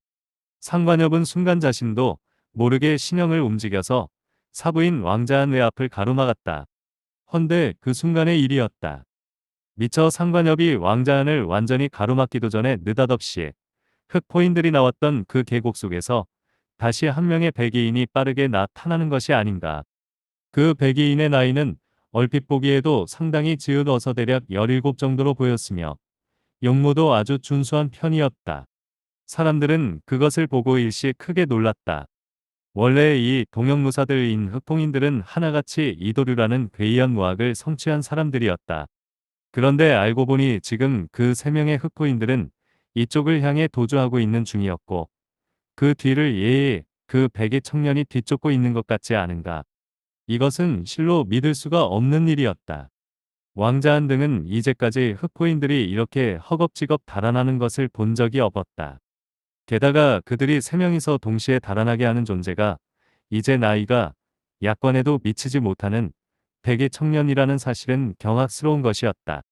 상관협은 순간 자신도 모르게 신형을 움직여서 사부인 왕자한 외 앞을 가로막았다. 헌데 그 순간의 일이었다. 미처 상관협이 왕자한을 완전히 가로막기도 전에 느닷없이 흑포인들이 나왔던 그 계곡 속에서 다시 한 명의 백의인이 빠르게 나타나는 것이 아닌가. 그 백의인의 나이는 얼핏 보기에도 상당히 지읒어서 대략 17 정도로 보였으며 용모도 아주 준수한 편이었다. 사람들은 그것을 보고 일시 크게 놀랐다. 원래 이 동영무사들인 흑통인들은 하나같이 이도류라는 괴이한 무학을 성취한 사람들이었다. 그런데 알고 보니 지금 그 세 명의 흑포인들은 이쪽을 향해 도주하고 있는 중이었고 그 뒤를 예의 그 백의 청년이 뒤쫓고 있는 것 같지 않은가. 이것은 실로 믿을 수가 없는 일이었다. 왕자한 등은 이제까지 흑포인들이 이렇게 허겁지겁 달아나는 것을 본 적이 없었다. 게다가 그들이 세 명이서 동시에 달아나게 하는 존재가 이제 나이가 약관에도 미치지 못하는 백의 청년이라는 사실은 경악스러운 것이었다.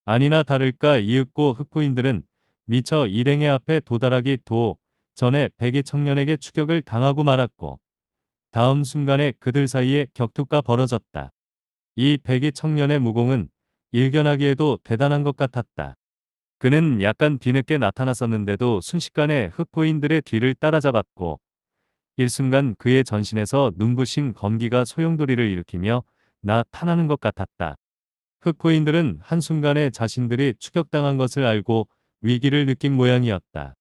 아니나 다를까 이윽고 흑포인들은 미처 일행의 앞에 도달하기 전에 백의 청년에게 추격을 당하고 말았고 다음 순간에 그들 사이에 격투가 벌어졌다. 이 백의 청년의 무공은 일견하기에도 대단한 것 같았다. 그는 약간 뒤늦게 나타났었는데도 순식간에 흑포인들의 뒤를 따라잡았고 일순간 그의 전신에서 눈부신 검기가 소용돌이를 일으키며 나타나는 것 같았다. 흑포인들은 한순간에 자신들이 추격당한 것을 알고 위기를 느낀 모양이었다.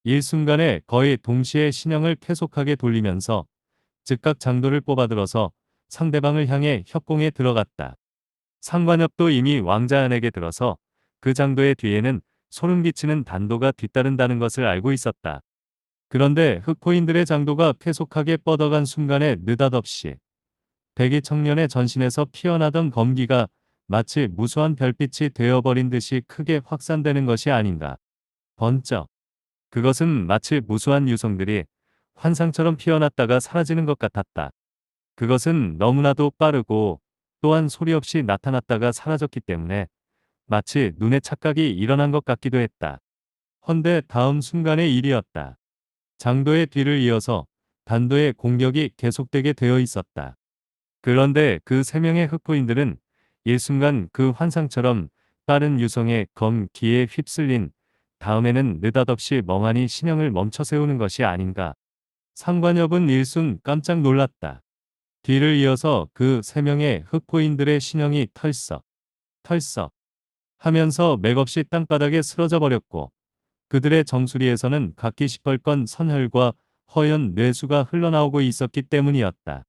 일순간에 거의 동시에 신형을 계속하게 돌리면서 즉각 장도를 뽑아들어서 상대방을 향해 협공에 들어갔다. 상관협도 이미 왕자안에게 들어서 그 장도의 뒤에는 소름 끼치는 단도가 뒤따른다는 것을 알고 있었다. 그런데 흑포인들의 장도가 계속하게 뻗어간 순간에 느닷없이 백의 청년의 전신에서 피어나던 검기가 마치 무수한 별빛이 되어버린 듯이 크게 확산되는 것이 아닌가. 번쩍. 그것은 마치 무수한 유성들이 환상처럼 피어났다가 사라지는 것 같았다. 그것은 너무나도 빠르고 또한 소리 없이 나타났다가 사라졌기 때문에 마치 눈에 착각이 일어난 것 같기도 했다. 헌데 다음 순간의 일이었다. 장도의 뒤를 이어서 단도의 공격이 계속되게 되어 있었다. 그런데 그 세 명의 흑포인들은 일순간 그 환상처럼 빠른 유성의 검기에 휩쓸린 다음에는 느닷없이 멍하니 신형을 멈춰 세우는 것이 아닌가. 상관협은 일순 깜짝 놀랐다. 뒤를 이어서 그 세 명의 흑포인들의 신형이 털썩, 털썩 하면서 맥없이 땅바닥에 쓰러져 버렸고 그들의 정수리에서는 각기 시뻘건 선혈과 허연 뇌수가 흘러나오고 있었기 때문이었다.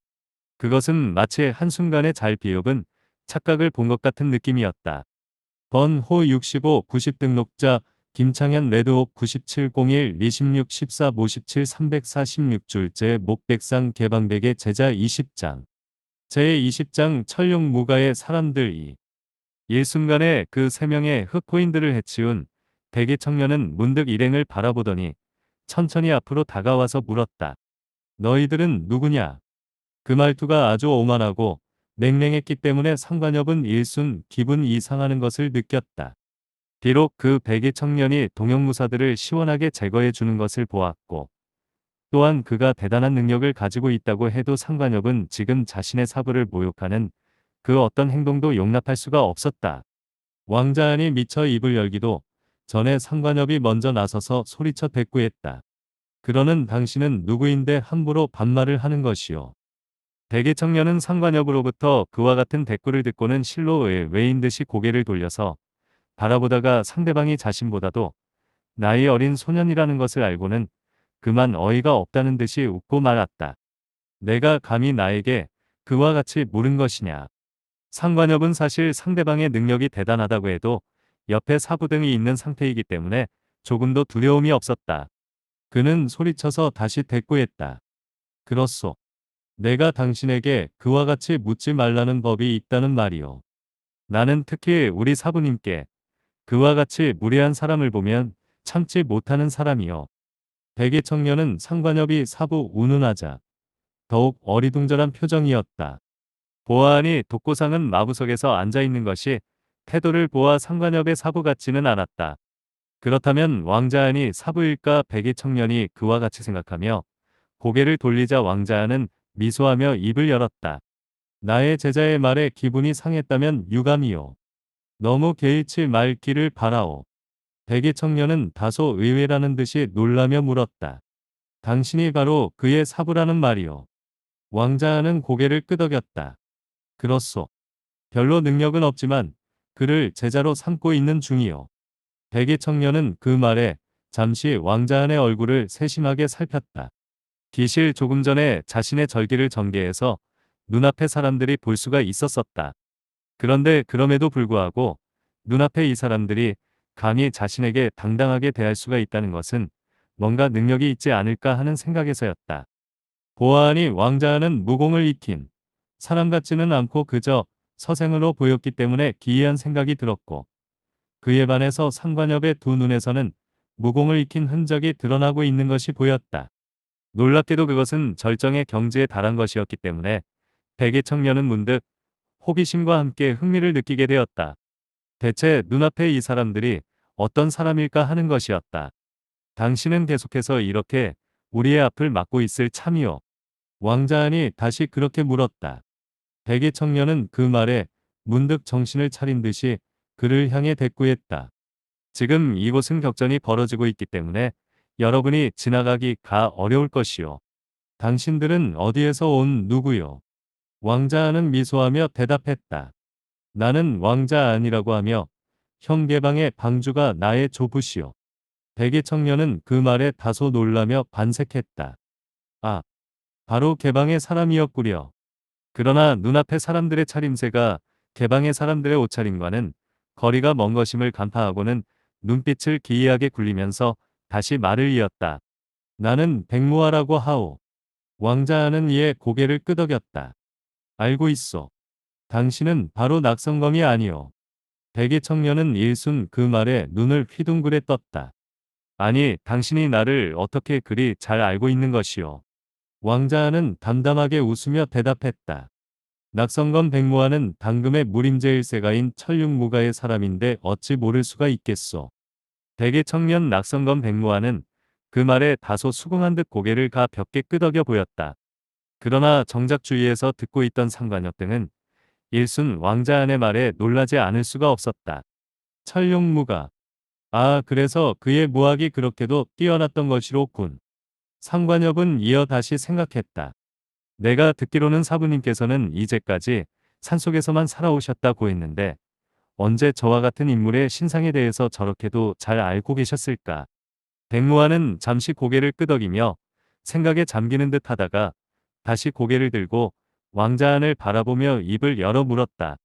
그것은 마치 한순간에 잘 비읍은 착각을 본 것 같은 느낌이었다. 번호 65 90 등록자 김창현 레드옥 9701 26 14 57 346줄째 목백상 개방백의 제자 20장 제20장 천룡무가의 사람들 2 일순간에 그 세 명의 흑호인들을 해치운 대기 청년은 문득 일행을 바라보더니 천천히 앞으로 다가와서 물었다. 너희들은 누구냐? 그 말투가 아주 오만하고 냉랭했기 때문에 상관협은 일순 기분이 상하는 것을 느꼈다. 비록 그 백의 청년이 동형무사들을 시원하게 제거해 주는 것을 보았고 또한 그가 대단한 능력을 가지고 있다고 해도 상관협은 지금 자신의 사부를 모욕하는 그 어떤 행동도 용납할 수가 없었다. 왕자안이 미처 입을 열기도 전에 상관협이 먼저 나서서 소리쳐 대꾸했다. 그러는 당신은 누구인데 함부로 반말을 하는 것이오. 대개 청년은 상관협으로부터 그와 같은 대꾸를 듣고는 실로 외인 듯이 고개를 돌려서 바라보다가 상대방이 자신보다도 나이 어린 소년이라는 것을 알고는 그만 어이가 없다는 듯이 웃고 말았다. 내가 감히 나에게 그와 같이 물은 것이냐. 상관협은 사실 상대방의 능력이 대단하다고 해도 옆에 사부 등이 있는 상태이기 때문에 조금도 두려움이 없었다. 그는 소리쳐서 다시 대꾸했다. 그렇소. 내가 당신에게 그와 같이 묻지 말라는 법이 있다는 말이오. 나는 특히 우리 사부님께 그와 같이 무례한 사람을 보면 참지 못하는 사람이요. 백의 청년은 상관협이 사부 운운하자 더욱 어리둥절한 표정이었다. 보아하니 독고상은 마부석에서 앉아있는 것이 태도를 보아 상관협의 사부 같지는 않았다. 그렇다면 왕자안이 사부일까? 백의 청년이 그와 같이 생각하며 고개를 돌리자 왕자안은 미소하며 입을 열었다. 나의 제자의 말에 기분이 상했다면 유감이요. 너무 개의치 말기를 바라오. 백의 청년은 다소 의외라는 듯이 놀라며 물었다. 당신이 바로 그의 사부라는 말이오. 왕자안은 고개를 끄덕였다. 그렇소. 별로 능력은 없지만 그를 제자로 삼고 있는 중이요. 백의 청년은 그 말에 잠시 왕자안의 얼굴을 세심하게 살폈다. 기실 조금 전에 자신의 절기를 전개해서 눈앞의 사람들이 볼 수가 있었었다. 그런데 그럼에도 불구하고 눈앞에 이 사람들이 감히 자신에게 당당하게 대할 수가 있다는 것은 뭔가 능력이 있지 않을까 하는 생각에서였다. 보아하니 왕자안은 무공을 익힌 사람 같지는 않고 그저 서생으로 보였기 때문에 기이한 생각이 들었고 그에 반해서 상관협의 두 눈에서는 무공을 익힌 흔적이 드러나고 있는 것이 보였다. 놀랍게도 그것은 절정의 경지에 달한 것이었기 때문에 백의 청년은 문득 호기심과 함께 흥미를 느끼게 되었다. 대체 눈앞의 이 사람들이 어떤 사람일까 하는 것이었다. 당신은 계속해서 이렇게 우리의 앞을 막고 있을 참이요. 왕자안이 다시 그렇게 물었다. 백의 청년은 그 말에 문득 정신을 차린 듯이 그를 향해 대꾸했다. 지금 이곳은 격전이 벌어지고 있기 때문에 여러분이 지나가기가 어려울 것이요. 당신들은 어디에서 온 누구요? 왕자안은 미소하며 대답했다. 나는 왕자안이라고 하며 형계방의 방주가 나의 조부시요. 백의 청년은 그 말에 다소 놀라며 반색했다. 아, 바로 개방의 사람이었구려. 그러나 눈앞의 사람들의 차림새가 개방의 사람들의 옷차림과는 거리가 먼 것임을 간파하고는 눈빛을 기이하게 굴리면서 다시 말을 이었다. 나는 백무아라고 하오. 왕자안은 이에 고개를 끄덕였다. 알고 있소. 당신은 바로 낙성검이 아니오. 백의 청년은 일순 그 말에 눈을 휘둥그레 떴다. 아니, 당신이 나를 어떻게 그리 잘 알고 있는 것이오. 왕자안은 담담하게 웃으며 대답했다. 낙성검 백무아는 당금의 무림제일세가인 천룡무가의 사람인데 어찌 모를 수가 있겠소. 백의 청년 낙성검 백무아는 그 말에 다소 수긍한 듯 고개를 가볍게 끄덕여 보였다. 그러나 정작 주위에서 듣고 있던 상관협 등은 일순 왕자안의 말에 놀라지 않을 수가 없었다. 천룡무가. 아, 그래서 그의 무학이 그렇게도 뛰어났던 것이로군. 상관협은 이어 다시 생각했다. 내가 듣기로는 사부님께서는 이제까지 산속에서만 살아오셨다고 했는데 언제 저와 같은 인물의 신상에 대해서 저렇게도 잘 알고 계셨을까? 백무환은 잠시 고개를 끄덕이며 생각에 잠기는 듯 하다가 다시 고개를 들고 왕자안을 바라보며 입을 열어 물었다.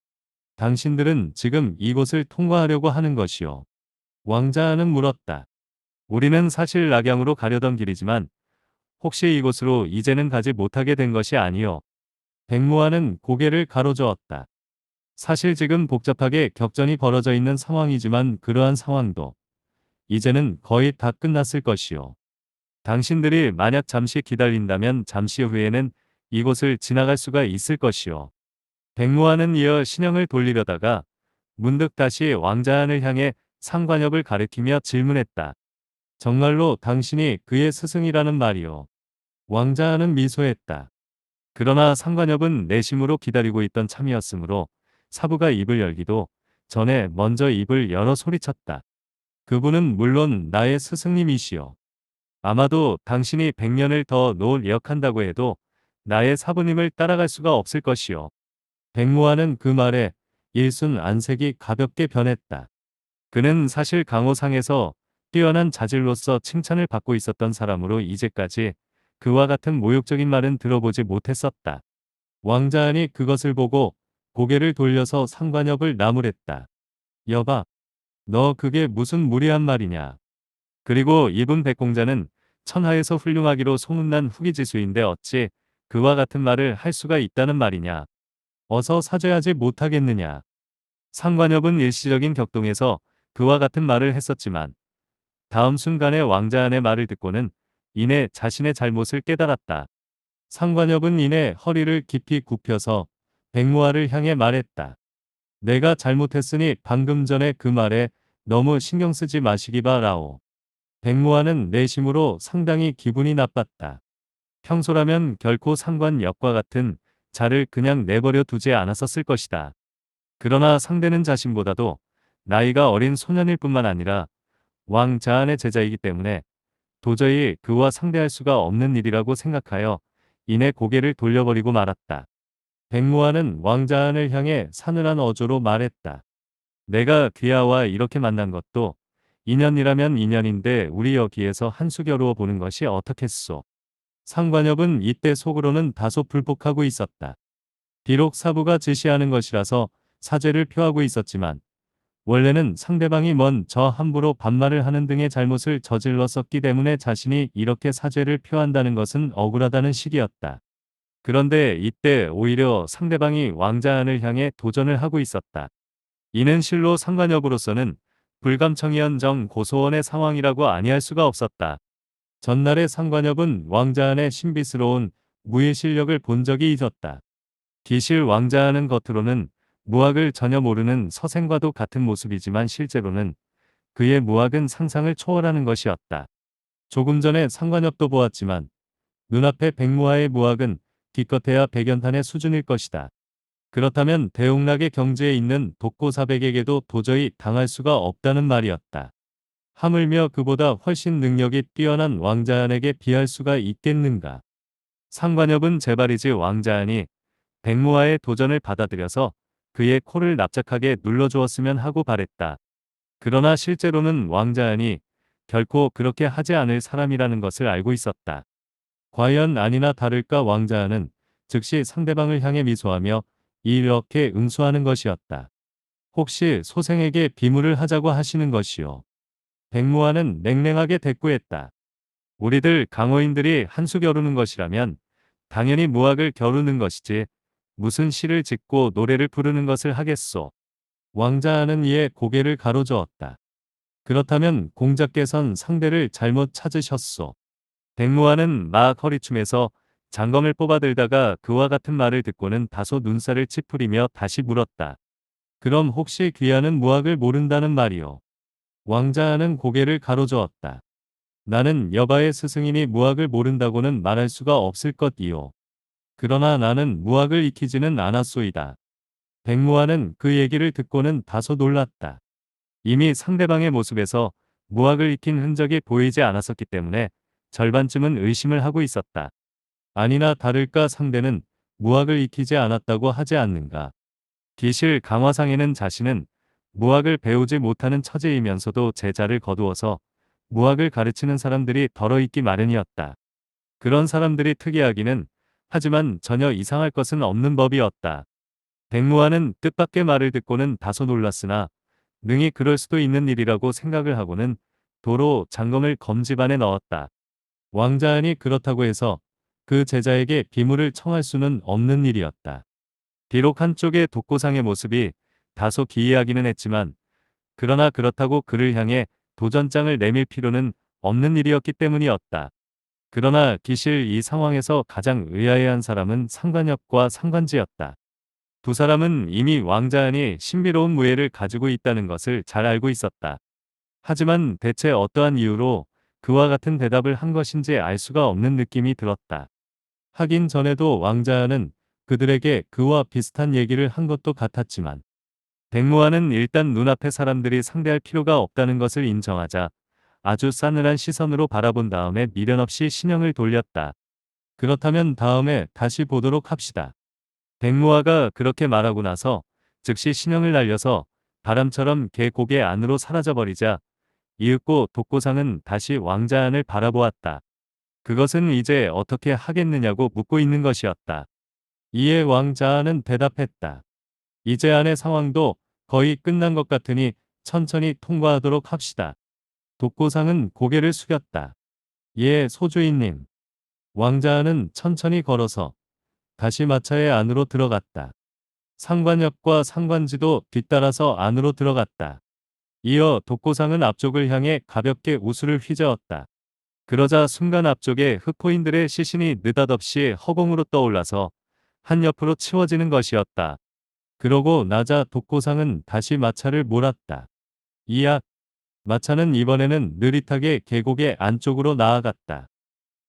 당신들은 지금 이곳을 통과하려고 하는 것이요. 왕자안은 물었다. 우리는 사실 낙양으로 가려던 길이지만 혹시 이곳으로 이제는 가지 못하게 된 것이 아니요. 백무환은 고개를 가로저었다. 사실 지금 복잡하게 격전이 벌어져 있는 상황이지만 그러한 상황도 이제는 거의 다 끝났을 것이요. 당신들이 만약 잠시 기다린다면 잠시 후에는 이곳을 지나갈 수가 있을 것이요. 백무환은 이어 신형을 돌리려다가 문득 다시 왕자안을 향해 상관협을 가리키며 질문했다. 정말로 당신이 그의 스승이라는 말이요. 왕자안은 미소했다. 그러나 상관협은 내심으로 기다리고 있던 참이었으므로 사부가 입을 열기도 전에 먼저 입을 열어 소리쳤다. 그분은 물론 나의 스승님이시요. 아마도 당신이 100년을 더 노력한다고 해도 나의 사부님을 따라갈 수가 없을 것이요. 백무환은 그 말에 일순 안색이 가볍게 변했다. 그는 사실 강호상에서 뛰어난 자질로서 칭찬을 받고 있었던 사람으로 이제까지 그와 같은 모욕적인 말은 들어보지 못했었다. 왕자안이 그것을 보고 고개를 돌려서 상관협을 나무랬다. 여봐, 너 그게 무슨 무리한 말이냐. 그리고 이분 백공자는 천하에서 훌륭하기로 소문난 후기지수인데 어찌 그와 같은 말을 할 수가 있다는 말이냐. 어서 사죄하지 못하겠느냐. 상관협은 일시적인 격동에서 그와 같은 말을 했었지만 다음 순간에 왕자안의 말을 듣고는 이내 자신의 잘못을 깨달았다. 상관협은 이내 허리를 깊이 굽혀서 백무아를 향해 말했다. 내가 잘못했으니 방금 전에 그 말에 너무 신경 쓰지 마시기 바라오. 백무아는 내심으로 상당히 기분이 나빴다. 평소라면 결코 상관역과 같은 자를 그냥 내버려 두지 않았었을 것이다. 그러나 상대는 자신보다도 나이가 어린 소년일 뿐만 아니라 왕자안의 제자이기 때문에 도저히 그와 상대할 수가 없는 일이라고 생각하여 이내 고개를 돌려버리고 말았다. 백무아는 왕자안을 향해 사늘한 어조로 말했다. 내가 귀하와 이렇게 만난 것도 인연이라면 인연인데 우리 여기에서 한수 겨루어 보는 것이 어떻겠소. 상관협은 이때 속으로는 다소 불복하고 있었다. 비록 사부가 지시하는 것이라서 사죄를 표하고 있었지만 원래는 상대방이 먼저 함부로 반말을 하는 등의 잘못을 저질렀었기 때문에 자신이 이렇게 사죄를 표한다는 것은 억울하다는 식이었다. 그런데 이때 오히려 상대방이 왕자안을 향해 도전을 하고 있었다. 이는 실로 상관협으로서는 불감청이언정 고소원의 상황이라고 아니할 수가 없었다. 전날의 상관협은 왕자안의 신비스러운 무예 실력을 본 적이 있었다. 기실 왕자안은 겉으로는 무학을 전혀 모르는 서생과도 같은 모습이지만 실제로는 그의 무학은 상상을 초월하는 것이었다. 조금 전에 상관협도 보았지만 눈앞의 백무아의 무학은 기껏해야 백연탄의 수준일 것이다. 그렇다면 대웅락의 경지에 있는 독고사백에게도 도저히 당할 수가 없다는 말이었다. 하물며 그보다 훨씬 능력이 뛰어난 왕자안에게 비할 수가 있겠는가. 상관협은 제발이지 왕자안이 백무아의 도전을 받아들여서 그의 코를 납작하게 눌러주었으면 하고 바랬다. 그러나 실제로는 왕자안이 결코 그렇게 하지 않을 사람이라는 것을 알고 있었다. 과연 아니나 다를까 왕자안은 즉시 상대방을 향해 미소하며 이렇게 응수하는 것이었다. 혹시 소생에게 비무를 하자고 하시는 것이요. 백무아는 냉랭하게 대꾸했다. 우리들 강호인들이 한수 겨루는 것이라면 당연히 무학을 겨루는 것이지 무슨 시를 짓고 노래를 부르는 것을 하겠소. 왕자안은 이에 고개를 가로저었다. 그렇다면 공자께선 상대를 잘못 찾으셨소. 백무아는 막 허리춤에서 장검을 뽑아들다가 그와 같은 말을 듣고는 다소 눈살을 찌푸리며 다시 물었다. 그럼 혹시 귀하는 무학을 모른다는 말이오. 왕자안은 고개를 가로저었다. 나는 여바의 스승이니 무학을 모른다고는 말할 수가 없을 것이오. 그러나 나는 무학을 익히지는 않았소이다. 백무아는 그 얘기를 듣고는 다소 놀랐다. 이미 상대방의 모습에서 무학을 익힌 흔적이 보이지 않았었기 때문에 절반쯤은 의심을 하고 있었다. 아니나 다를까 상대는 무학을 익히지 않았다고 하지 않는가. 기실 강화상에는 자신은 무학을 배우지 못하는 처제이면서도 제자를 거두어서 무학을 가르치는 사람들이 덜어 있기 마련이었다. 그런 사람들이 특이하기는 하지만 전혀 이상할 것은 없는 법이었다. 백무하는 뜻밖의 말을 듣고는 다소 놀랐으나 능히 그럴 수도 있는 일이라고 생각을 하고는 도로 장검을 검집안에 넣었다. 왕자안이 그렇다고 해서 그 제자에게 비물을 청할 수는 없는 일이었다. 비록 한쪽의 독고상의 모습이 다소 기이하기는 했지만 그러나 그렇다고 그를 향해 도전장을 내밀 필요는 없는 일이었기 때문이었다. 그러나 기실 이 상황에서 가장 의아해한 사람은 상관엽과 상관지였다. 두 사람은 이미 왕자안이 신비로운 무예를 가지고 있다는 것을 잘 알고 있었다. 하지만 대체 어떠한 이유로 그와 같은 대답을 한 것인지 알 수가 없는 느낌이 들었다. 하긴 전에도 왕자는 그들에게 그와 비슷한 얘기를 한 것도 같았지만 백무하는 일단 눈앞의 사람들이 상대할 필요가 없다는 것을 인정하자 아주 싸늘한 시선으로 바라본 다음에 미련 없이 신형을 돌렸다. 그렇다면 다음에 다시 보도록 합시다. 백무하가 그렇게 말하고 나서 즉시 신형을 날려서 바람처럼 개 고개 안으로 사라져버리자 이윽고 독고상은 다시 왕자안을 바라보았다. 그것은 이제 어떻게 하겠느냐고 묻고 있는 것이었다. 이에 왕자안은 대답했다. 이제 안의 상황도 거의 끝난 것 같으니 천천히 통과하도록 합시다. 독고상은 고개를 숙였다. 예, 소주인님. 왕자안은 천천히 걸어서 다시 마차의 안으로 들어갔다. 상관엽과 상관지도 뒤따라서 안으로 들어갔다. 이어 독고상은 앞쪽을 향해 가볍게 우수를 휘저었다. 그러자 순간 앞쪽에 흑포인들의 시신이 느닷없이 허공으로 떠올라서 한 옆으로 치워지는 것이었다. 그러고 나자 독고상은 다시 마차를 몰았다. 이악! 마차는 이번에는 느릿하게 계곡의 안쪽으로 나아갔다.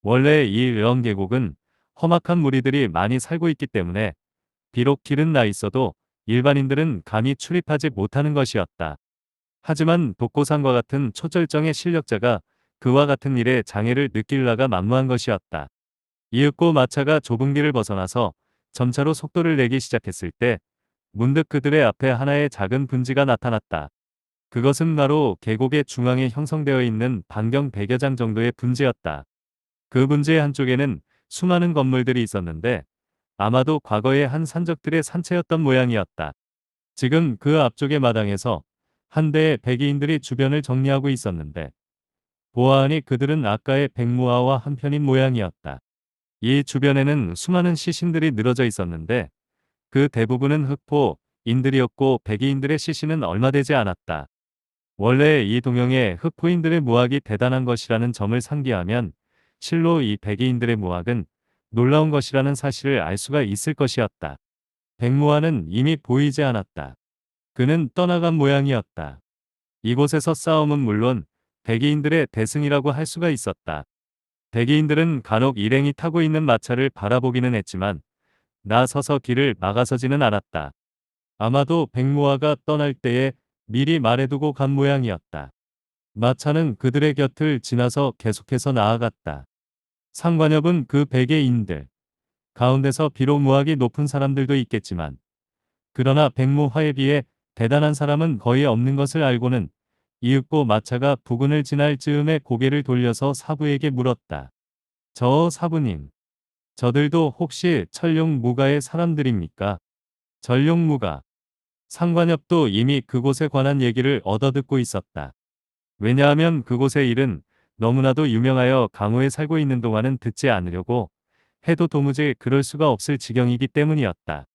원래 이 령 계곡은 험악한 무리들이 많이 살고 있기 때문에 비록 길은 나 있어도 일반인들은 감히 출입하지 못하는 것이었다. 하지만 독고상과 같은 초절정의 실력자가 그와 같은 일에 장애를 느낄라가 만무한 것이었다. 이윽고 마차가 좁은 길을 벗어나서 점차로 속도를 내기 시작했을 때 문득 그들의 앞에 하나의 작은 분지가 나타났다. 그것은 바로 계곡의 중앙에 형성되어 있는 반경 100여 장 정도의 분지였다. 그 분지의 한쪽에는 수많은 건물들이 있었는데 아마도 과거의 한 산적들의 산채였던 모양이었다. 지금 그 앞쪽의 마당에서 한 대의 백이인들이 주변을 정리하고 있었는데 보아하니 그들은 아까의 백무아와 한편인 모양이었다. 이 주변에는 수많은 시신들이 늘어져 있었는데 그 대부분은 흑포인들이었고 백이인들의 시신은 얼마 되지 않았다. 원래 이 동영의 흑포인들의 무학이 대단한 것이라는 점을 상기하면 실로 이 백이인들의 무학은 놀라운 것이라는 사실을 알 수가 있을 것이었다. 백무아는 이미 보이지 않았다. 그는 떠나간 모양이었다. 이곳에서 싸움은 물론 백이인들의 대승이라고 할 수가 있었다. 백이인들은 간혹 일행이 타고 있는 마차를 바라보기는 했지만 나서서 길을 막아서지는 않았다. 아마도 백무아가 떠날 때에 미리 말해두고 간 모양이었다. 마차는 그들의 곁을 지나서 계속해서 나아갔다. 상관엽은 그 백의인들 가운데서 비록 무학이 높은 사람들도 있겠지만 그러나 백무화에 비해 대단한 사람은 거의 없는 것을 알고는 이윽고 마차가 부근을 지날 즈음에 고개를 돌려서 사부에게 물었다. 저 사부님, 저들도 혹시 천룡무가의 사람들입니까? 전룡무가. 상관엽도 이미 그곳에 관한 얘기를 얻어듣고 있었다. 왜냐하면 그곳의 일은 너무나도 유명하여 강호에 살고 있는 동안은 듣지 않으려고 해도 도무지 그럴 수가 없을 지경이기 때문이었다.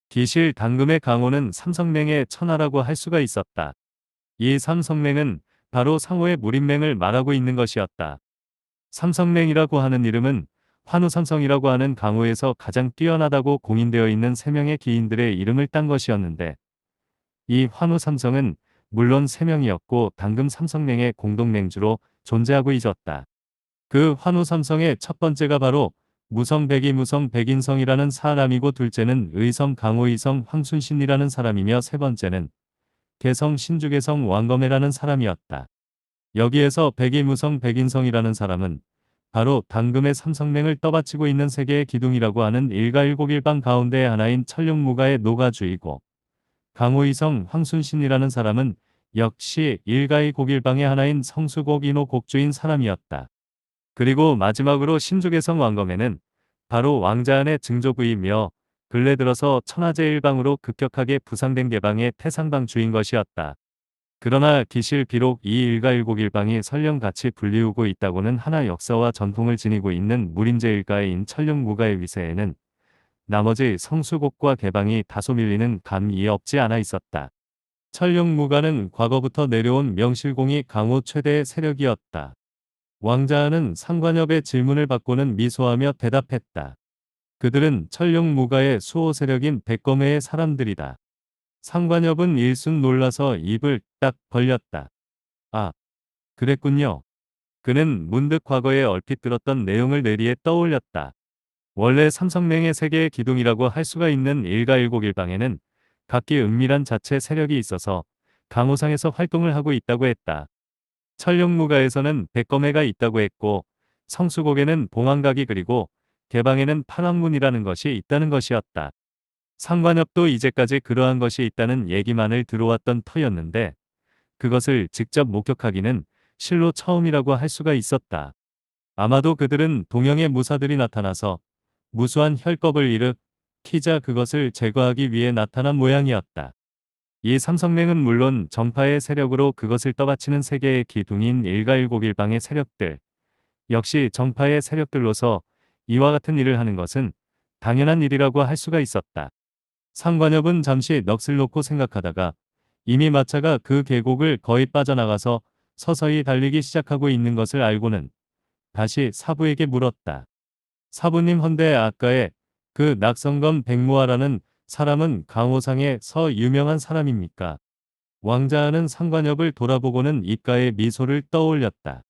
기실 당금의 강호는 삼성맹의 천하라고 할 수가 있었다. 이 삼성맹은 바로 상호의 무림맹을 말하고 있는 것이었다. 삼성맹이라고 하는 이름은 환우삼성이라고 하는 강호에서 가장 뛰어나다고 공인되어 있는 세 명의 기인들의 이름을 딴 것이었는데 이 환우삼성은 물론 세 명이었고 당금 삼성맹의 공동맹주로 존재하고 있었다. 그 환우삼성의 첫 번째가 바로 무성백이 무성백인성이라는 사람이고 둘째는 의성 강호이성 황순신이라는 사람이며 세 번째는 개성 신주개성 왕검해라는 사람이었다. 여기에서 백이무성 백인성이라는 사람은 바로 당금의 삼성맹을 떠받치고 있는 세계의 기둥이라고 하는 일가일곡일방 가운데의 하나인 천룡무가의 노가주이고 강호이성 황순신이라는 사람은 역시 일가의 곡일방의 하나인 성수곡 인호 곡주인 사람이었다. 그리고 마지막으로 신주개성 왕검에는 바로 왕자안의 증조부이며 근래 들어서 천하제 일방으로 급격하게 부상된 개방의 태상방 주인 것이었다. 그러나 기실 비록 이 일가일곡일방이 설령 같이 불리우고 있다고는 하나 역사와 전통을 지니고 있는 무림제 일가인 천령무가의 위세에는 나머지 성수곡과 개방이 다소 밀리는 감이 없지 않아 있었다. 천령무가는 과거부터 내려온 명실공히 강호 최대의 세력이었다. 왕자는 상관협의 질문을 받고는 미소하며 대답했다. 그들은 천령무가의 수호 세력인 백검회의 사람들이다. 상관협은 일순 놀라서 입을 딱 벌렸다. 아, 그랬군요. 그는 문득 과거에 얼핏 들었던 내용을 뇌리에 떠올렸다. 원래 삼성맹의 세계의 기둥이라고 할 수가 있는 일가일곡일방에는 각기 은밀한 자체 세력이 있어서 강호상에서 활동을 하고 있다고 했다. 천령무가에서는 백검회가 있다고 했고 성수곡에는 봉황각이 그리고 개방에는 판왕문이라는 것이 있다는 것이었다. 상관협도 이제까지 그러한 것이 있다는 얘기만을 들어왔던 터였는데 그것을 직접 목격하기는 실로 처음이라고 할 수가 있었다. 아마도 그들은 동양의 무사들이 나타나서 무수한 혈겁을 일으키자 그것을 제거하기 위해 나타난 모양이었다. 이 삼성맹은 물론 정파의 세력으로 그것을 떠받치는 세계의 기둥인 일가일곡일방의 세력들, 역시 정파의 세력들로서 이와 같은 일을 하는 것은 당연한 일이라고 할 수가 있었다. 상관협은 잠시 넋을 놓고 생각하다가 이미 마차가 그 계곡을 거의 빠져나가서 서서히 달리기 시작하고 있는 것을 알고는 다시 사부에게 물었다. 사부님, 헌데 아까의 그 낙성검 백무하라는 사람은 강호상에서 유명한 사람입니까? 왕자는 상관협을 돌아보고는 입가에 미소를 떠올렸다.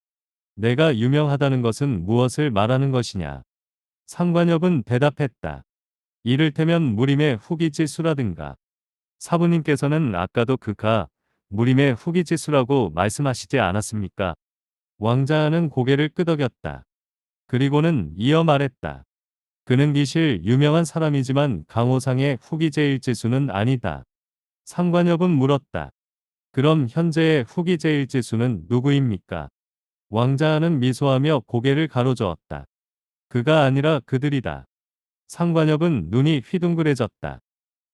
내가 유명하다는 것은 무엇을 말하는 것이냐? 상관협은 대답했다. 이를테면 무림의 후기지수라든가. 사부님께서는 아까도 그가 무림의 후기지수라고 말씀하시지 않았습니까? 왕자는 고개를 끄덕였다. 그리고는 이어 말했다. 그는 기실 유명한 사람이지만 강호상의 후기제일지수는 아니다. 상관협은 물었다. 그럼 현재의 후기제일지수는 누구입니까? 왕자는 미소하며 고개를 가로저었다. 그가 아니라 그들이다. 상관협은 눈이 휘둥그레졌다.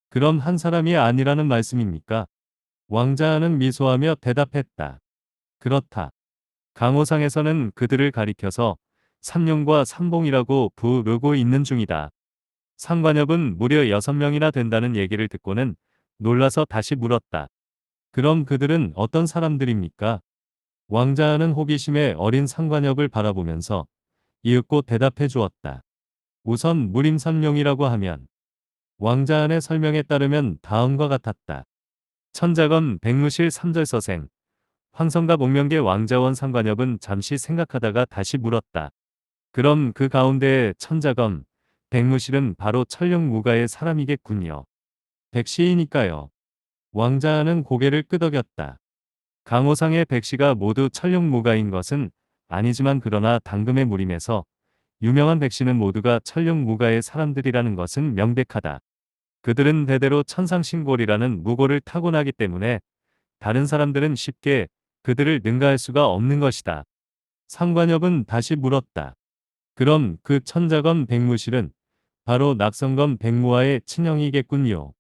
그럼 한 사람이 아니라는 말씀입니까? 왕자는 미소하며 대답했다. 그렇다. 강호상에서는 그들을 가리켜서 삼룡과 삼봉이라고 부르고 있는 중이다. 상관협은 무려 6명이나 된다는 얘기를 듣고는 놀라서 다시 물었다. 그럼 그들은 어떤 사람들입니까? 왕자는 호기심에 어린 상관협을 바라보면서 이윽고 대답해 주었다. 우선 무림삼룡이라고 하면 왕자의 설명에 따르면 다음과 같았다. 천자건 백무실 삼절서생 황성갑 옥명계 왕자원 상관협은 잠시 생각하다가 다시 물었다. 그럼 그 가운데 천자검, 백무실은 바로 천령무가의 사람이겠군요. 백시이니까요. 왕자는 고개를 끄덕였다. 강호상의 백시가 모두 천령무가인 것은 아니지만 그러나 당금의 무림에서 유명한 백시는 모두가 천령무가의 사람들이라는 것은 명백하다. 그들은 대대로 천상신골이라는 무고를 타고나기 때문에 다른 사람들은 쉽게 그들을 능가할 수가 없는 것이다. 상관협은 다시 물었다. 그럼 그 천자검 백무실은 바로 낙성검 백무와의 친형이겠군요.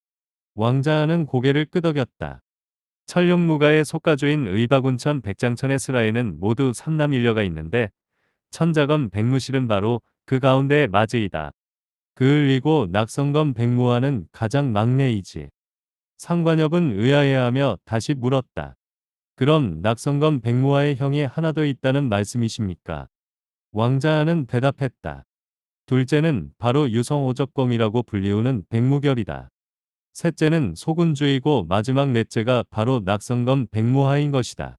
왕자는 고개를 끄덕였다. 천령무가의 속가주인 의박운천 백장천의 스라에는 모두 삼남 일녀가 있는데 천자검 백무실은 바로 그 가운데 맞이이다. 그리고 낙성검 백무와는 가장 막내이지. 상관협은 의아해하며 다시 물었다. 그럼 낙성검 백무와의 형이 하나 더 있다는 말씀이십니까? 왕자는 대답했다. 둘째는 바로 유성오적검이라고 불리우는 백무결이다. 셋째는 소군주이고 마지막 넷째가 바로 낙성검 백무하인 것이다.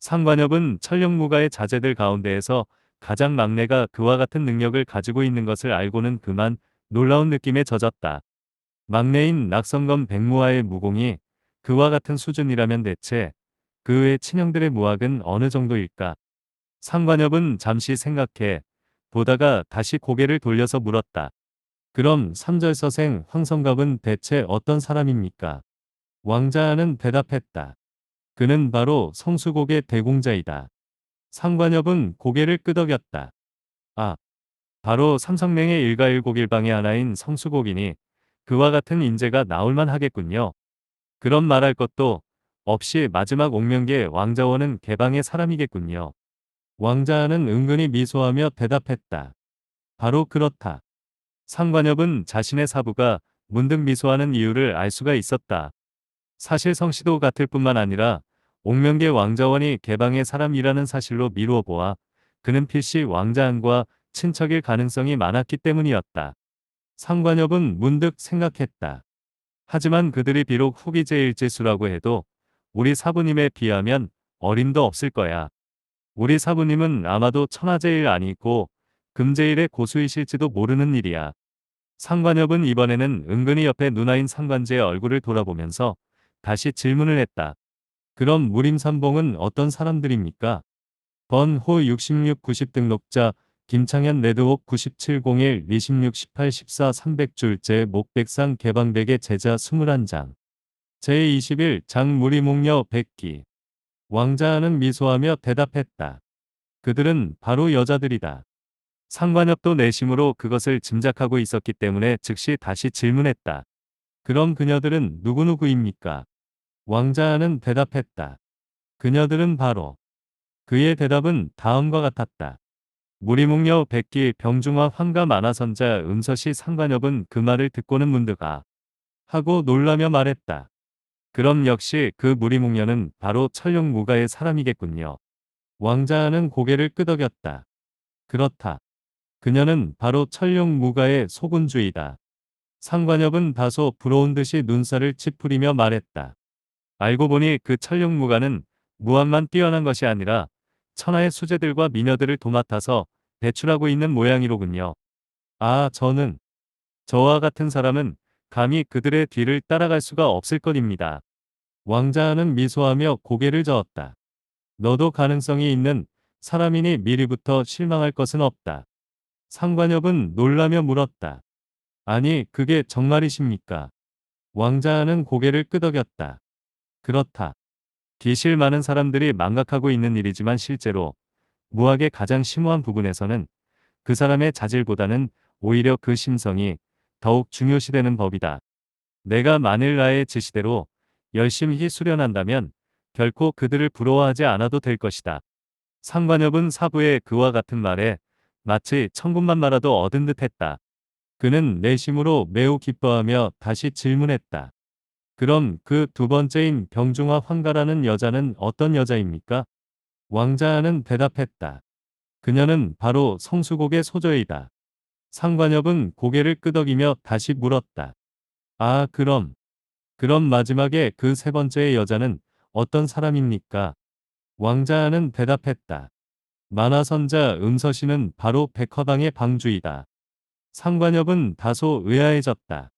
상관협은 천령무가의 자제들 가운데에서 가장 막내가 그와 같은 능력을 가지고 있는 것을 알고는 그만 놀라운 느낌에 젖었다. 막내인 낙성검 백무하의 무공이 그와 같은 수준이라면 대체 그 외 친형들의 무학은 어느 정도일까? 상관협은 잠시 생각해 보다가 다시 고개를 돌려서 물었다. 그럼 삼절서생 황성갑은 대체 어떤 사람입니까? 왕자는 대답했다. 그는 바로 성수곡의 대공자이다. 상관엽은 고개를 끄덕였다. 아, 바로 삼성냉의 일가일곡일방의 하나인 성수곡이니 그와 같은 인재가 나올만 하겠군요. 그런 말할 것도 없이 마지막 옥명계 왕자원은 개방의 사람이겠군요. 왕자는 은근히 미소하며 대답했다. 바로 그렇다. 상관엽은 자신의 사부가 문득 미소하는 이유를 알 수가 있었다. 사실 성씨도 같을 뿐만 아니라 옥명계 왕자원이 개방의 사람이라는 사실로 미루어 보아 그는 필시 왕자안과 친척일 가능성이 많았기 때문이었다. 상관엽은 문득 생각했다. 하지만 그들이 비록 후기제일제수라고 해도 우리 사부님에 비하면 어림도 없을 거야. 우리 사부님은 아마도 천하제일 아니고 금제일의 고수이실지도 모르는 일이야. 상관엽은 이번에는 은근히 옆에 누나인 상관제의 얼굴을 돌아보면서 다시 질문을 했다. 그럼 무림삼봉은 어떤 사람들입니까? 번호 66 90 등록자 김창현 레드옥 9701 26 18 14 300줄째 목백상 개방백의 제자 21장 제21장 무리목녀 100기 왕자는 미소하며 대답했다. 그들은 바로 여자들이다. 상관엽도 내심으로 그것을 짐작하고 있었기 때문에 즉시 다시 질문했다. 그럼 그녀들은 누구누구입니까? 왕자는 대답했다. 그녀들은 바로 그의 대답은 다음과 같았다. 무리목녀 백기 병중화 황가 만화선자 음서시 상관엽은 그 말을 듣고는 문득 하고 놀라며 말했다. 그럼 역시 그 무리목녀는 바로 천룡무가의 사람이겠군요. 왕자는 고개를 끄덕였다. 그렇다. 그녀는 바로 천룡무가의 소군주이다. 상관엽은 다소 부러운 듯이 눈살을 찌푸리며 말했다. 알고 보니 그 천룡무가는 무한만 뛰어난 것이 아니라 천하의 수제들과 미녀들을 도맡아서 배출하고 있는 모양이로군요. 저는 저와 같은 사람은 감히 그들의 뒤를 따라갈 수가 없을 것입니다. 왕자는 미소하며 고개를 저었다. 너도 가능성이 있는 사람이니 미리부터 실망할 것은 없다. 상관엽은 놀라며 물었다. 아니, 그게 정말이십니까? 왕자는 고개를 끄덕였다. 그렇다. 기실 많은 사람들이 망각하고 있는 일이지만 실제로 무학의 가장 심오한 부분에서는 그 사람의 자질보다는 오히려 그 심성이 더욱 중요시되는 법이다. 내가 만일 나의 지시대로 열심히 수련한다면 결코 그들을 부러워하지 않아도 될 것이다. 상관엽은 사부의 그와 같은 말에 마치 천군만 말아도 얻은 듯 했다. 그는 내심으로 매우 기뻐하며 다시 질문했다. 그럼 그 두 번째인 병중화 황가라는 여자는 어떤 여자입니까? 왕자는 대답했다. 그녀는 바로 성수곡의 소저이다. 상관엽은 고개를 끄덕이며 다시 물었다. 그럼 마지막에 그 세 번째의 여자는 어떤 사람입니까? 왕자는 대답했다. 만화선자 음서씨는 바로 백화방의 방주이다. 상관엽은 다소 의아해졌다.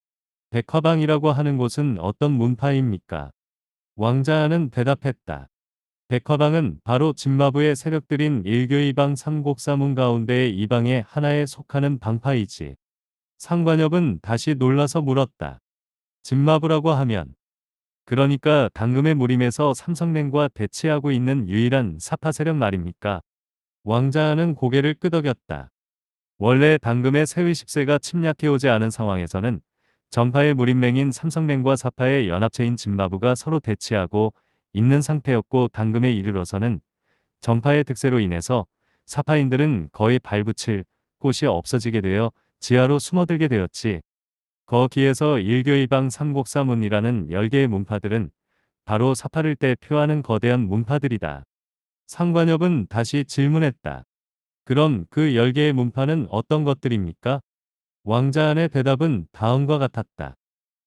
백화방이라고 하는 곳은 어떤 문파입니까? 왕자는 대답했다. 백화방은 바로 진마부의 세력들인 일교이방 삼곡사문 가운데의 이방의 하나에 속하는 방파이지. 상관엽은 다시 놀라서 물었다. 진마부라고 하면 그러니까 당금의 무림에서 삼성냉과 대치하고 있는 유일한 사파 세력 말입니까? 왕자는 고개를 끄덕였다. 원래 당금의 세위 10세가 침략해오지 않은 상황에서는 정파의 무림맹인 삼성냉과 사파의 연합체인 진마부가 서로 대치하고 있는 상태였고 당금에 이르러서는 정파의 득세로 인해서 사파인들은 거의 발붙일 곳이 없어지게 되어 지하로 숨어들게 되었지. 거기에서 일교이방 삼곡사문이라는 10개의 문파들은 바로 사파를 대표하는 거대한 문파들이다. 상관엽은 다시 질문했다. 그럼 그 10개의 문파는 어떤 것들입니까? 왕자안의 대답은 다음과 같았다.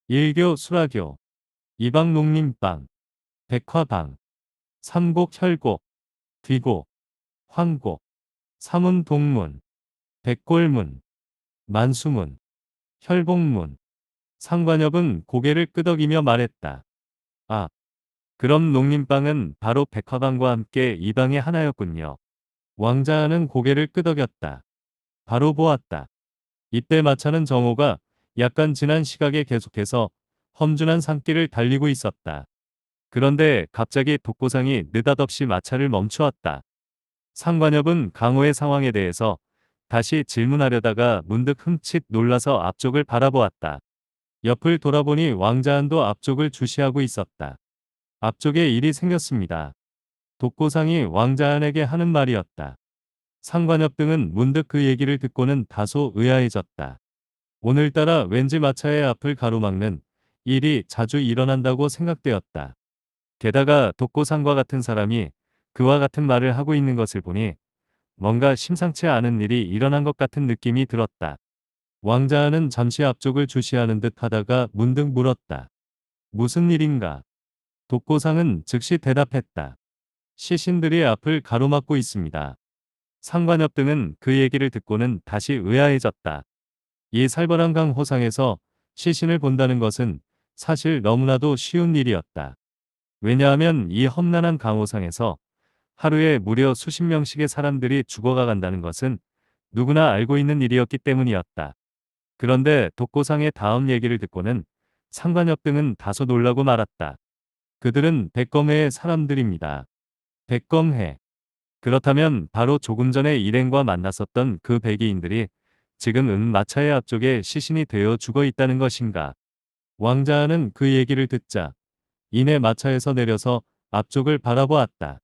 일교 수라교, 이방 농림방, 백화방, 삼곡 혈곡, 뒤곡, 황곡, 사문 동문, 백골문, 만수문, 혈복문. 상관엽은 고개를 끄덕이며 말했다. 아, 그럼 농림방은 바로 백화방과 함께 이방의 하나였군요. 왕자는 고개를 끄덕였다. 바로 보았다. 이때 마차는 정오가 약간 지난 시각에 계속해서 험준한 산길을 달리고 있었다. 그런데 갑자기 독고상이 느닷없이 마차를 멈추었다. 상관엽은 강호의 상황에 대해서 다시 질문하려다가 문득 흠칫 놀라서 앞쪽을 바라보았다. 옆을 돌아보니 왕자한도 앞쪽을 주시하고 있었다. 앞쪽에 일이 생겼습니다. 독고상이 왕자한에게 하는 말이었다. 상관엽 등은 문득 그 얘기를 듣고는 다소 의아해졌다. 오늘따라 왠지 마차의 앞을 가로막는 일이 자주 일어난다고 생각되었다. 게다가 독고상과 같은 사람이 그와 같은 말을 하고 있는 것을 보니 뭔가 심상치 않은 일이 일어난 것 같은 느낌이 들었다. 왕자는 잠시 앞쪽을 주시하는 듯 하다가 문득 물었다. 무슨 일인가? 독고상은 즉시 대답했다. 시신들이 앞을 가로막고 있습니다. 상관엽 등은 그 얘기를 듣고는 다시 의아해졌다. 이 살벌한 강 호상에서 시신을 본다는 것은 사실 너무나도 쉬운 일이었다. 왜냐하면 이 험난한 강호상에서 하루에 무려 수십 명씩의 사람들이 죽어가간다는 것은 누구나 알고 있는 일이었기 때문이었다. 그런데 독고상의 다음 얘기를 듣고는 상관엽 등은 다소 놀라고 말았다. 그들은 백검해의 사람들입니다. 백검해. 그렇다면 바로 조금 전에 일행과 만났었던 그 백이인들이 지금 마차의 앞쪽에 시신이 되어 죽어 있다는 것인가. 왕자는 그 얘기를 듣자 이내 마차에서 내려서 앞쪽을 바라보았다.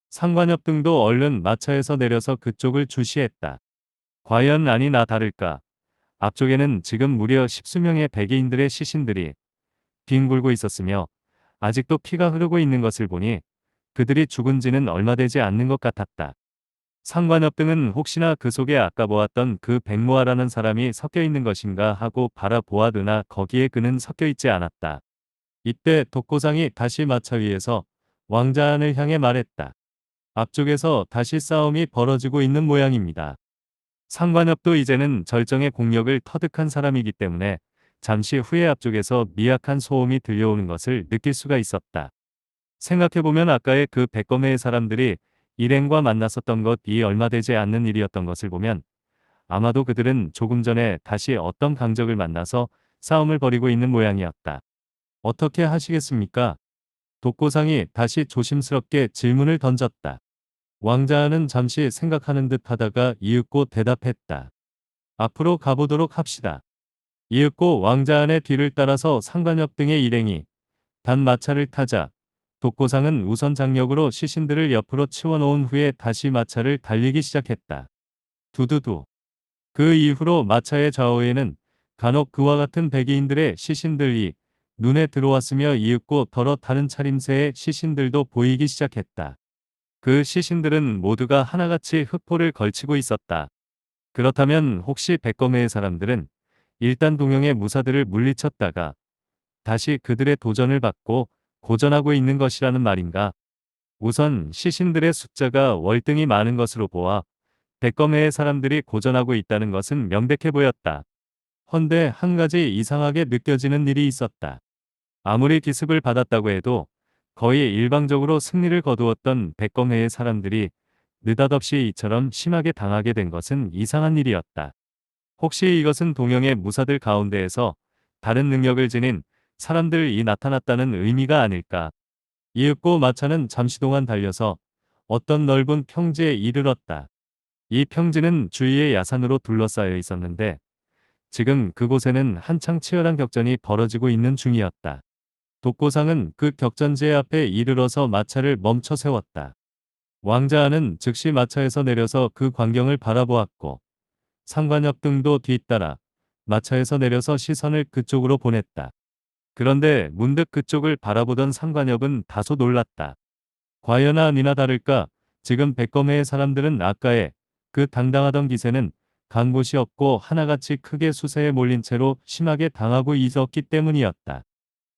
상관엽 등도 얼른 마차에서 내려서 그쪽을 주시했다. 과연 아니나 다를까. 앞쪽에는 지금 무려 십수명의 백의인들의 시신들이 뒹굴고 있었으며 아직도 피가 흐르고 있는 것을 보니 그들이 죽은 지는 얼마 되지 않는 것 같았다. 상관엽 등은 혹시나 그 속에 아까 보았던 그 백모아라는 사람이 섞여 있는 것인가 하고 바라보아드나 거기에 그는 섞여 있지 않았다. 이때 독고상이 다시 마차 위에서 왕자안을 향해 말했다. 앞쪽에서 다시 싸움이 벌어지고 있는 모양입니다. 상관엽도 이제는 절정의 공력을 터득한 사람이기 때문에 잠시 후에 앞쪽에서 미약한 소음이 들려오는 것을 느낄 수가 있었다. 생각해보면 아까의 그 백검회의 사람들이 일행과 만났었던 것이 얼마 되지 않는 일이었던 것을 보면 아마도 그들은 조금 전에 다시 어떤 강적을 만나서 싸움을 벌이고 있는 모양이었다. 어떻게 하시겠습니까? 독고상이 다시 조심스럽게 질문을 던졌다. 왕자는 잠시 생각하는 듯 하다가 이윽고 대답했다. 앞으로 가보도록 합시다. 이윽고 왕자안의 뒤를 따라서 상관엽 등의 일행이 단 마차를 타자 독고상은 우선 장력으로 시신들을 옆으로 치워놓은 후에 다시 마차를 달리기 시작했다. 두두두. 그 이후로 마차의 좌우에는 간혹 그와 같은 백의인들의 시신들이 눈에 들어왔으며 이윽고 더러 다른 차림새의 시신들도 보이기 시작했다. 그 시신들은 모두가 하나같이 흑포를 걸치고 있었다. 그렇다면 혹시 백검회의 사람들은 일단 동영의 무사들을 물리쳤다가 다시 그들의 도전을 받고 고전하고 있는 것이라는 말인가? 우선 시신들의 숫자가 월등히 많은 것으로 보아 백검회의 사람들이 고전하고 있다는 것은 명백해 보였다. 헌데 한 가지 이상하게 느껴지는 일이 있었다. 아무리 기습을 받았다고 해도 거의 일방적으로 승리를 거두었던 백검회의 사람들이 느닷없이 이처럼 심하게 당하게 된 것은 이상한 일이었다. 혹시 이것은 동영의 무사들 가운데에서 다른 능력을 지닌 사람들이 나타났다는 의미가 아닐까. 이윽고 마차는 잠시 동안 달려서 어떤 넓은 평지에 이르렀다. 이 평지는 주위에 야산으로 둘러싸여 있었는데 지금 그곳에는 한창 치열한 격전이 벌어지고 있는 중이었다. 독고상은 그 격전지의 앞에 이르러서 마차를 멈춰 세웠다. 왕자는 즉시 마차에서 내려서 그 광경을 바라보았고 상관엽 등도 뒤따라 마차에서 내려서 시선을 그쪽으로 보냈다. 그런데 문득 그쪽을 바라보던 상관엽은 다소 놀랐다. 과연 아니나 다를까 지금 백검회의 사람들은 아까의 그 당당하던 기세는 간 곳이 없고 하나같이 크게 수세에 몰린 채로 심하게 당하고 있었기 때문이었다.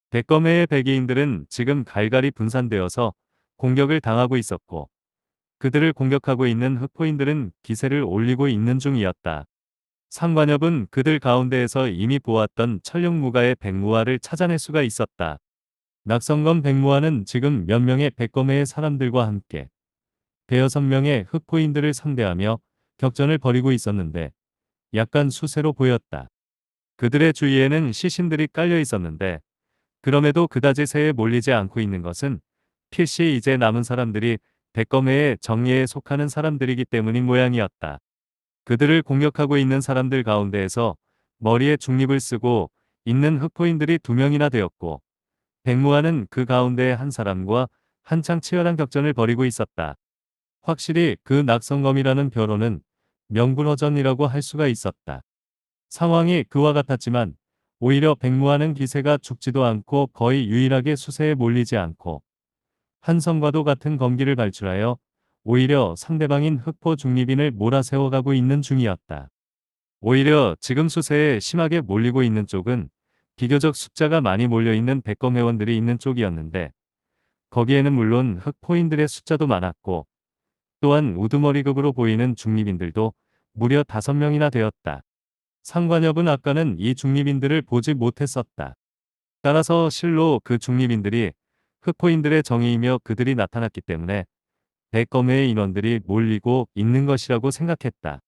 백검회의 백의인들은 지금 갈갈이 분산되어서 공격을 당하고 있었고 그들을 공격하고 있는 흑포인들은 기세를 올리고 있는 중이었다. 상관엽은 그들 가운데에서 이미 보았던 천룡무가의 백무화를 찾아낼 수가 있었다. 낙성검 백무화는 지금 몇 명의 백검회의 사람들과 함께 대여섯 명의 흑포인들을 상대하며 격전을 벌이고 있었는데 약간 수세로 보였다. 그들의 주위에는 시신들이 깔려 있었는데 그럼에도 그다지 새에 몰리지 않고 있는 것은 필시 이제 남은 사람들이 백검회의 정예에 속하는 사람들이기 때문인 모양이었다. 그들을 공격하고 있는 사람들 가운데에서 머리에 중립을 쓰고 있는 흑포인들이 2명이나 되었고, 백무하는 그 가운데 한 사람과 한창 치열한 격전을 벌이고 있었다. 확실히 그 낙성검이라는 벼로는 명불허전이라고 할 수가 있었다. 상황이 그와 같았지만 오히려 백무하는 기세가 죽지도 않고 거의 유일하게 수세에 몰리지 않고 한성과도 같은 검기를 발출하여 오히려 상대방인 흑포 중립인을 몰아세워가고 있는 중이었다. 오히려 지금 수세에 심하게 몰리고 있는 쪽은 비교적 숫자가 많이 몰려있는 백검 회원들이 있는 쪽이었는데, 거기에는 물론 흑포인들의 숫자도 많았고 또한 우두머리급으로 보이는 중립인들도 무려 5명이나 되었다. 상관협은 아까는 이 중립인들을 보지 못했었다. 따라서 실로 그 중립인들이 흑포인들의 정의이며 그들이 나타났기 때문에 백검회의 인원들이 몰리고 있는 것이라고 생각했다.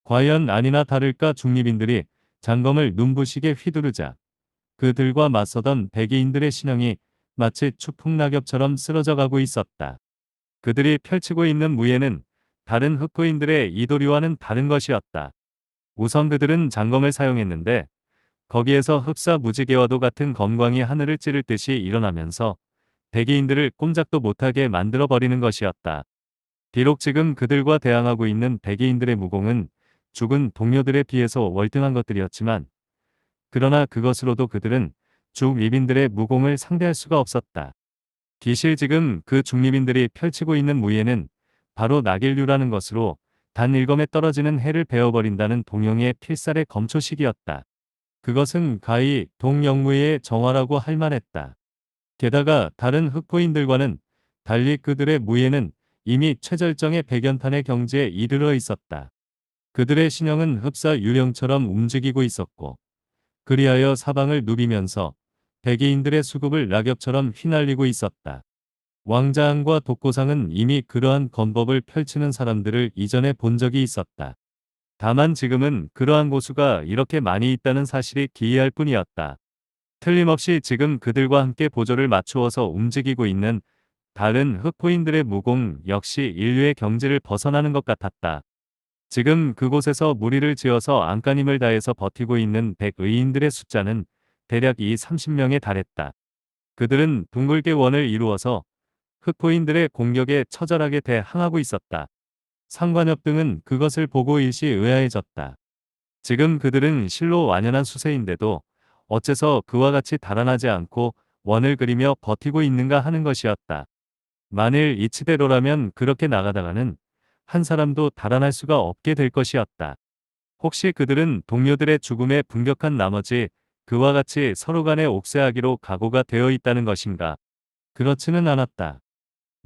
과연 아니나 다를까 중립인들이 장검을 눈부시게 휘두르자 그들과 맞서던 백의인들의 신형이 마치 추풍낙엽처럼 쓰러져 가고 있었다. 그들이 펼치고 있는 무예는 다른 흑포인들의 이도리와는 다른 것이었다. 우선 그들은 장검을 사용했는데 거기에서 흡사 무지개와도 같은 검광이 하늘을 찌를 듯이 일어나면서 백의인들을 꼼짝도 못하게 만들어버리는 것이었다. 비록 지금 그들과 대항하고 있는 백의인들의 무공은 죽은 동료들에 비해서 월등한 것들이었지만, 그러나 그것으로도 그들은 중립인들의 무공을 상대할 수가 없었다. 기실 지금 그 중립인들이 펼치고 있는 무예는 바로 낙일류라는 것으로 단 1검에 떨어지는 해를 베어버린다는 동영의 필살의 검초식이었다. 그것은 가히 동영무의 정화라고 할 만했다. 게다가 다른 흑포인들과는 달리 그들의 무예는 이미 최절정의 백연탄의 경지에 이르러 있었다. 그들의 신형은 흡사 유령처럼 움직이고 있었고, 그리하여 사방을 누비면서 백의인들의 수급을 낙엽처럼 휘날리고 있었다. 왕자항과 독고상은 이미 그러한 검법을 펼치는 사람들을 이전에 본 적이 있었다. 다만 지금은 그러한 고수가 이렇게 많이 있다는 사실이 기이할 뿐이었다. 틀림없이 지금 그들과 함께 보조를 맞추어서 움직이고 있는 다른 흑포인들의 무공 역시 인류의 경지를 벗어나는 것 같았다. 지금 그곳에서 무리를 지어서 안간힘을 다해서 버티고 있는 백의인들의 숫자는 대략 30명에 달했다. 그들은 둥글게 원을 이루어서 흑포인들의 공격에 처절하게 대항하고 있었다. 상관협 등은 그것을 보고 일시 의아해졌다. 지금 그들은 실로 완연한 수세인데도 어째서 그와 같이 달아나지 않고 원을 그리며 버티고 있는가 하는 것이었다. 만일 이치대로라면 그렇게 나가다가는 한 사람도 달아날 수가 없게 될 것이었다. 혹시 그들은 동료들의 죽음에 분격한 나머지 그와 같이 서로 간에 옥세하기로 각오가 되어 있다는 것인가? 그렇지는 않았다.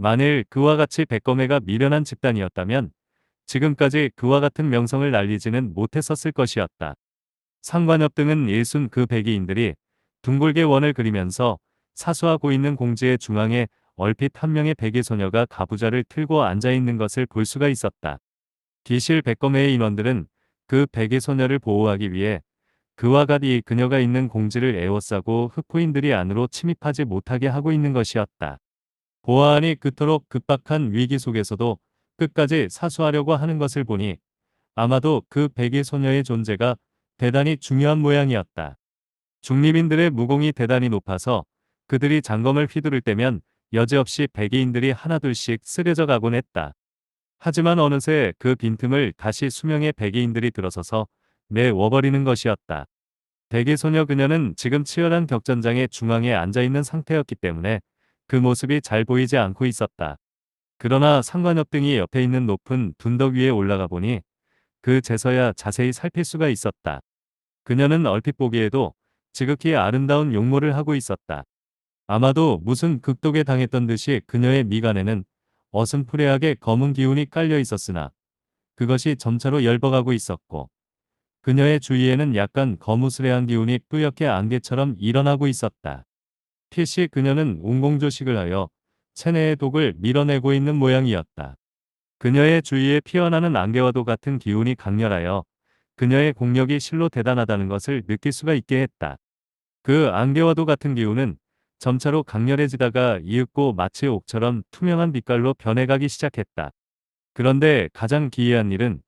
만일 그와 같이 백검회가 미련한 집단이었다면 지금까지 그와 같은 명성을 날리지는 못했었을 것이었다. 상관협 등은 일순 그 백의인들이 둥글게 원을 그리면서 사수하고 있는 공지의 중앙에 얼핏 한 명의 백의 소녀가 가부좌를 틀고 앉아있는 것을 볼 수가 있었다. 기실 백검회의 인원들은 그 백의 소녀를 보호하기 위해 그와 같이 그녀가 있는 공지를 에워싸고 흑포인들이 안으로 침입하지 못하게 하고 있는 것이었다. 보아하니 그토록 급박한 위기 속에서도 끝까지 사수하려고 하는 것을 보니 아마도 그 백의 소녀의 존재가 대단히 중요한 모양이었다. 중립인들의 무공이 대단히 높아서 그들이 장검을 휘두를 때면 여지없이 백의인들이 하나둘씩 쓰려져 가곤 했다. 하지만 어느새 그 빈틈을 다시 수명의 백의인들이 들어서서 메워버리는 것이었다. 백의 소녀 그녀는 지금 치열한 격전장의 중앙에 앉아있는 상태였기 때문에 그 모습이 잘 보이지 않고 있었다. 그러나 상관협 등이 옆에 있는 높은 둔덕 위에 올라가 보니 그제서야 자세히 살필 수가 있었다. 그녀는 얼핏 보기에도 지극히 아름다운 용모를 하고 있었다. 아마도 무슨 극독에 당했던 듯이 그녀의 미간에는 어슴푸레하게 검은 기운이 깔려 있었으나 그것이 점차로 열버가고 있었고, 그녀의 주위에는 약간 거무스레한 기운이 뿌옇게 안개처럼 일어나고 있었다. 필시 그녀는 운공조식을 하여 체내의 독을 밀어내고 있는 모양이었다. 그녀의 주위에 피어나는 안개와도 같은 기운이 강렬하여 그녀의 공력이 실로 대단하다는 것을 느낄 수가 있게 했다. 그 안개와도 같은 기운은 점차로 강렬해지다가 이윽고 마치 옥처럼 투명한 빛깔로 변해가기 시작했다. 그런데 가장 기이한 일은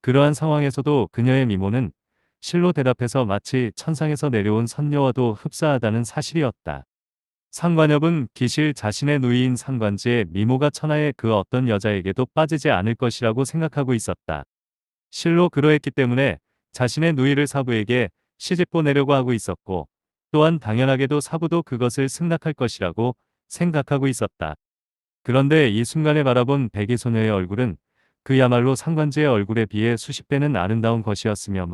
그러한 상황에서도 그녀의 미모는 실로 대답해서 마치 천상에서 내려온 선녀와도 흡사하다는 사실이었다. 상관엽은 기실 자신의 누이인 상관지의 미모가 천하의 그 어떤 여자에게도 빠지지 않을 것이라고 생각하고 있었다. 실로 그러했기 때문에 자신의 누이를 사부에게 시집 보내려고 하고 있었고, 또한 당연하게도 사부도 그것을 승낙할 것이라고 생각하고 있었다. 그런데 이 순간에 바라본 백의 소녀의 얼굴은 그야말로 상관지의 얼굴에 비해 수십 배는 아름다운 것이었으며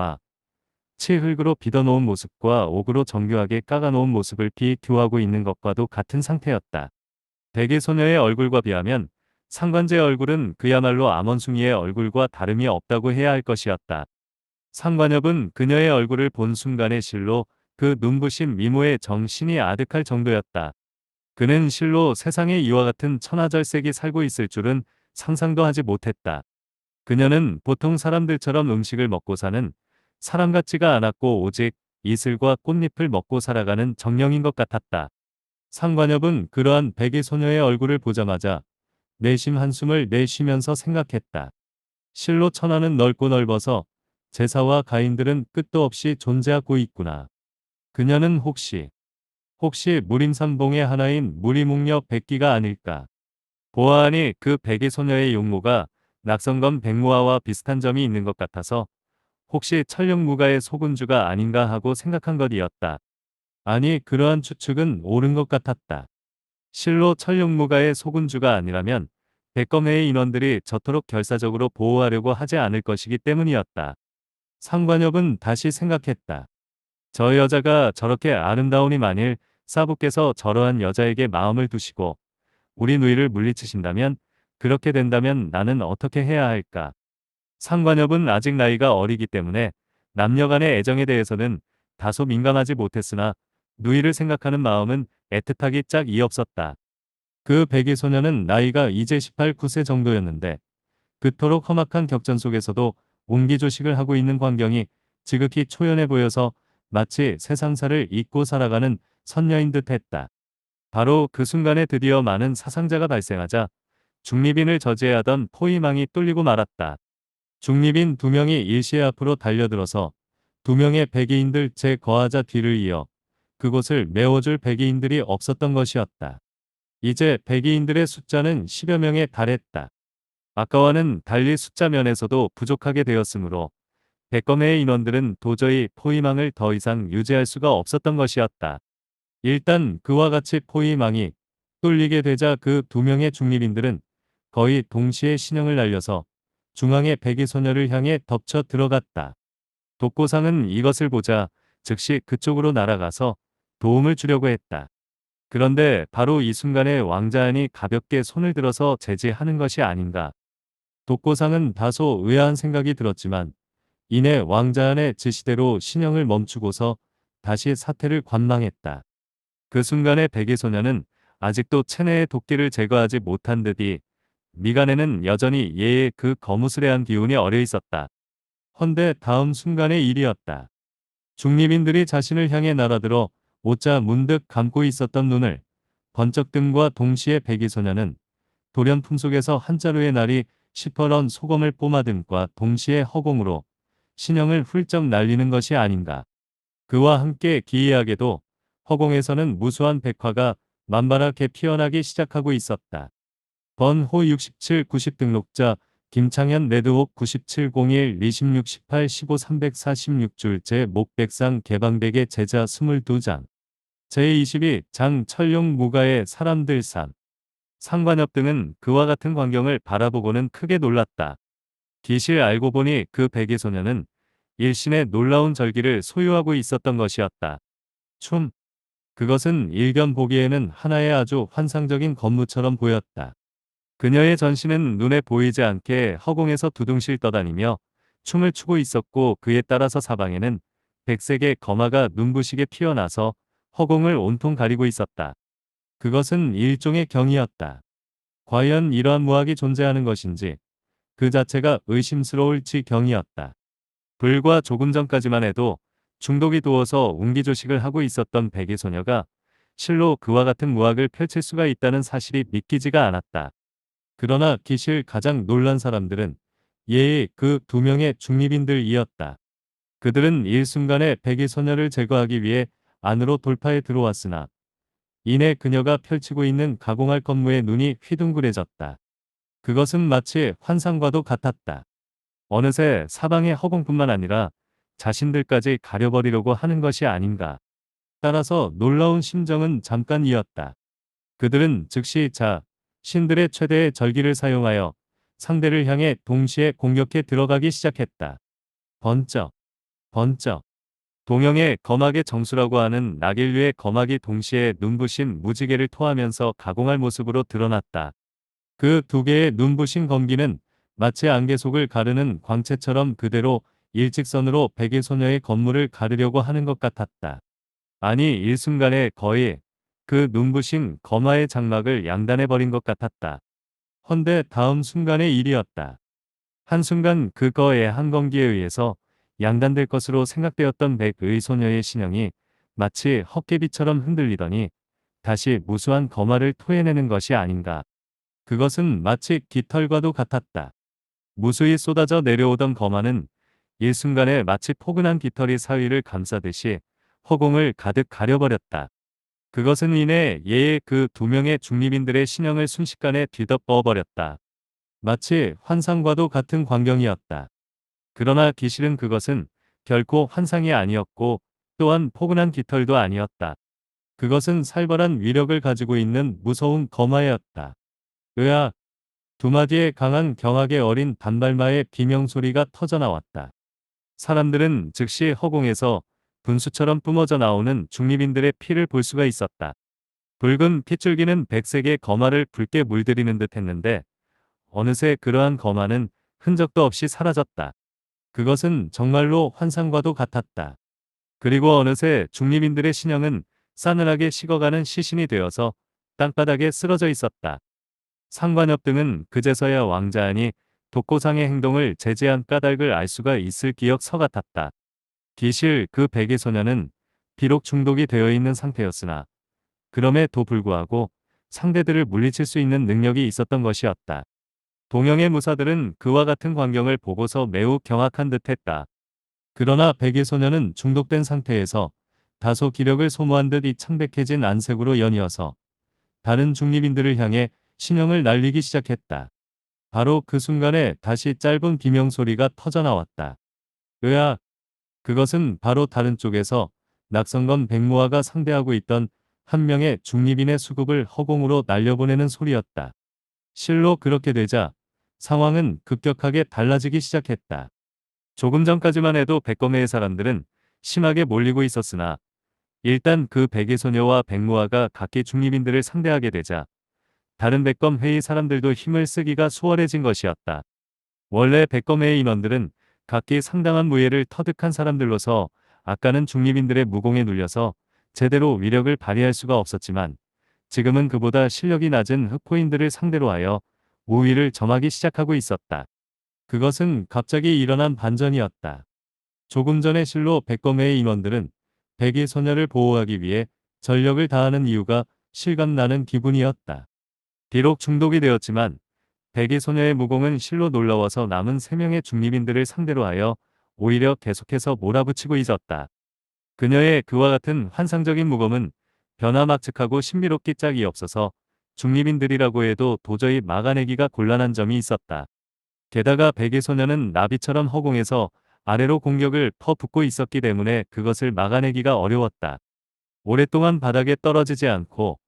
치 흙으로 빚어놓은 모습과 옥으로 정교하게 깎아놓은 모습을 비교하고 있는 것과도 같은 상태였다. 백의 소녀의 얼굴과 비하면 상관제의 얼굴은 그야말로 암원숭이의 얼굴과 다름이 없다고 해야 할 것이었다. 상관엽은 그녀의 얼굴을 본 순간의 실로 그 눈부신 미모에 정신이 아득할 정도였다. 그는 실로 세상에 이와 같은 천하절색이 살고 있을 줄은 상상도 하지 못했다. 그녀는 보통 사람들처럼 음식을 먹고 사는 사람 같지가 않았고 오직 이슬과 꽃잎을 먹고 살아가는 정령인 것 같았다. 상관엽은 그러한 백의 소녀의 얼굴을 보자마자 내심 한숨을 내쉬면서 생각했다. 실로 천하는 넓고 넓어서 제사와 가인들은 끝도 없이 존재하고 있구나. 그녀는 혹시 무림삼봉의 하나인 무리묵녀 백기가 아닐까. 보아하니 그 백의 소녀의 용모가 낙성검 백무화와 비슷한 점이 있는 것 같아서 혹시 천령무가의 소군주가 아닌가 하고 생각한 것이었다. 아니, 그러한 추측은 옳은 것 같았다. 실로 천령무가의 소군주가 아니라면 백검회의 인원들이 저토록 결사적으로 보호하려고 하지 않을 것이기 때문이었다. 상관엽은 다시 생각했다. 저 여자가 저렇게 아름다우니 만일 사부께서 저러한 여자에게 마음을 두시고 우리 누이를 물리치신다면, 그렇게 된다면 나는 어떻게 해야 할까? 상관엽은 아직 나이가 어리기 때문에 남녀 간의 애정에 대해서는 다소 민감하지 못했으나 누이를 생각하는 마음은 애틋하기 짝이 없었다. 그 백의 소녀는 나이가 이제 18, 9세 정도였는데 그토록 험악한 격전 속에서도 옹기조식을 하고 있는 광경이 지극히 초연해 보여서 마치 세상사를 잊고 살아가는 선녀인 듯했다. 바로 그 순간에 드디어 많은 사상자가 발생하자 중립인을 저지해하던 포위망이 뚫리고 말았다. 중립인 두 명이 일시에 앞으로 달려들어서 두 명의 백의인들 제거하자 뒤를 이어 그곳을 메워줄 백의인들이 없었던 것이었다. 이제 백의인들의 숫자는 10여 명에 달했다. 아까와는 달리 숫자 면에서도 부족하게 되었으므로 백검회의 인원들은 도저히 포위망을 더 이상 유지할 수가 없었던 것이었다. 일단 그와 같이 포위망이 뚫리게 되자 그 두 명의 중립인들은 거의 동시에 신형을 날려서 중앙의 백의 소녀를 향해 덮쳐 들어갔다. 독고상은 이것을 보자 즉시 그쪽으로 날아가서 도움을 주려고 했다. 그런데 바로 이 순간에 왕자안이 가볍게 손을 들어서 제지하는 것이 아닌가. 독고상은 다소 의아한 생각이 들었지만 이내 왕자안의 지시대로 신형을 멈추고서 다시 사태를 관망했다. 그 순간에 백의 소녀는 아직도 체내의 도끼를 제거하지 못한 듯이 미간에는 여전히 예의 그 거무스레한 기운이 어려 있었다. 헌데 다음 순간의 일이었다. 중립인들이 자신을 향해 날아들어 오자 문득 감고 있었던 눈을 번쩍 뜸과 동시에 백의 소녀는 돌연품 속에서 한 자루의 날이 시퍼런 소금을 뿜아듬과 동시에 허공으로 신형을 훌쩍 날리는 것이 아닌가. 그와 함께 기이하게도 허공에서는 무수한 백화가 만발하게 피어나기 시작하고 있었다. 번호 67 90 등록자 김창현 레드옥 9701 26 18 15 346줄 제목 백상 개방백의 제자 22장 제22 장 철룡 무가의 사람들 삶 상관엽 등은 그와 같은 광경을 바라보고는 크게 놀랐다. 기실 알고 보니 그 백의 소녀는 일신의 놀라운 절기를 소유하고 있었던 것이었다. 춤. 그것은 일견 보기에는 하나의 아주 환상적인 건무처럼 보였다. 그녀의 전신은 눈에 보이지 않게 허공에서 두둥실 떠다니며 춤을 추고 있었고 그에 따라서 사방에는 백색의 거마가 눈부시게 피어나서 허공을 온통 가리고 있었다. 그것은 일종의 경이었다. 과연 이러한 무학이 존재하는 것인지 그 자체가 의심스러울 지경이었다. 불과 조금 전까지만 해도 중독이 두어서 웅기조식을 하고 있었던 백의 소녀가 실로 그와 같은 무학을 펼칠 수가 있다는 사실이 믿기지가 않았다. 그러나 기실 가장 놀란 사람들은 예의 그 두 명의 중립인들이었다. 그들은 일순간에 백의 소녀를 제거하기 위해 안으로 돌파해 들어왔으나 이내 그녀가 펼치고 있는 가공할 건무에 눈이 휘둥그레졌다. 그것은 마치 환상과도 같았다. 어느새 사방의 허공뿐만 아니라 자신들까지 가려버리려고 하는 것이 아닌가. 따라서 놀라운 심정은 잠깐이었다. 그들은 즉시 신들의 최대의 절기를 사용하여 상대를 향해 동시에 공격해 들어가기 시작했다. 번쩍, 번쩍. 동영의 거막의 정수라고 하는 나길류의 거막이 동시에 눈부신 무지개를 토하면서 가공할 모습으로 드러났다. 그 두 개의 눈부신 검기는 마치 안개 속을 가르는 광채처럼 그대로 일직선으로 백의 소녀의 건물을 가르려고 하는 것 같았다. 아니 일순간에 거의 그 눈부신 거마의 장막을 양단해버린 것 같았다. 헌데 다음 순간의 일이었다. 한순간 그 거의 한 검기에 의해서 양단될 것으로 생각되었던 백의 소녀의 신형이 마치 헛개비처럼 흔들리더니 다시 무수한 거마를 토해내는 것이 아닌가. 그것은 마치 깃털과도 같았다. 무수히 쏟아져 내려오던 거마는 일순간에 마치 포근한 깃털이 사위를 감싸듯이 허공을 가득 가려버렸다. 그것은 이내 예의 그 두 명의 중립인들의 신형을 순식간에 뒤덮어버렸다. 마치 환상과도 같은 광경이었다. 그러나 기실은 그것은 결코 환상이 아니었고 또한 포근한 깃털도 아니었다. 그것은 살벌한 위력을 가지고 있는 무서운 거마였다. 으악! 두 마디의 강한 경악에 어린 단발마의 비명소리가 터져나왔다. 사람들은 즉시 허공에서 분수처럼 뿜어져 나오는 중립인들의 피를 볼 수가 있었다. 붉은 핏줄기는 백색의 거마를 붉게 물들이는 듯 했는데 어느새 그러한 거마는 흔적도 없이 사라졌다. 그것은 정말로 환상과도 같았다. 그리고 어느새 중립인들의 신형은 싸늘하게 식어가는 시신이 되어서 땅바닥에 쓰러져 있었다. 상관협 등은 그제서야 왕자안이 독고상의 행동을 제재한 까닭을 알 수가 있을 기억서 같았다. 기실 그 백의 소녀는 비록 중독이 되어 있는 상태였으나 그럼에도 불구하고 상대들을 물리칠 수 있는 능력이 있었던 것이었다. 동영의 무사들은 그와 같은 광경을 보고서 매우 경악한 듯했다. 그러나 백의 소녀는 중독된 상태에서 다소 기력을 소모한 듯 이 창백해진 안색으로 연이어서 다른 중립인들을 향해 신형을 날리기 시작했다. 바로 그 순간에 다시 짧은 비명소리가 터져나왔다. 으악! 그것은 바로 다른 쪽에서 낙성건 백무아가 상대하고 있던 한 명의 중립인의 수급을 허공으로 날려보내는 소리였다. 실로 그렇게 되자 상황은 급격하게 달라지기 시작했다. 조금 전까지만 해도 백검회의 사람들은 심하게 몰리고 있었으나 일단 그 백의 소녀와 백무아가 각기 중립인들을 상대하게 되자 다른 백검회의 사람들도 힘을 쓰기가 수월해진 것이었다. 원래 백검회의 인원들은 각기 상당한 무예를 터득한 사람들로서 아까는 중립인들의 무공에 눌려서 제대로 위력을 발휘할 수가 없었지만 지금은 그보다 실력이 낮은 흑포인들을 상대로 하여 우위를 점하기 시작하고 있었다. 그것은 갑자기 일어난 반전이었다. 조금 전에 실로 백검회의 인원들은 백의 소녀를 보호하기 위해 전력을 다하는 이유가 실감나는 기분이었다. 비록 중독이 되었지만 백의 소녀의 무공은 실로 놀라워서 남은 3명의 중립인들을 상대로 하여 오히려 계속해서 몰아붙이고 있었다. 그녀의 그와 같은 환상적인 무검은 변화막측하고 신비롭기 짝이 없어서 중립인들이라고 해도 도저히 막아내기가 곤란한 점이 있었다. 게다가 백의 소녀는 나비처럼 허공에서 아래로 공격을 퍼붓고 있었기 때문에 그것을 막아내기가 어려웠다. 오랫동안 바닥에 떨어지지 않고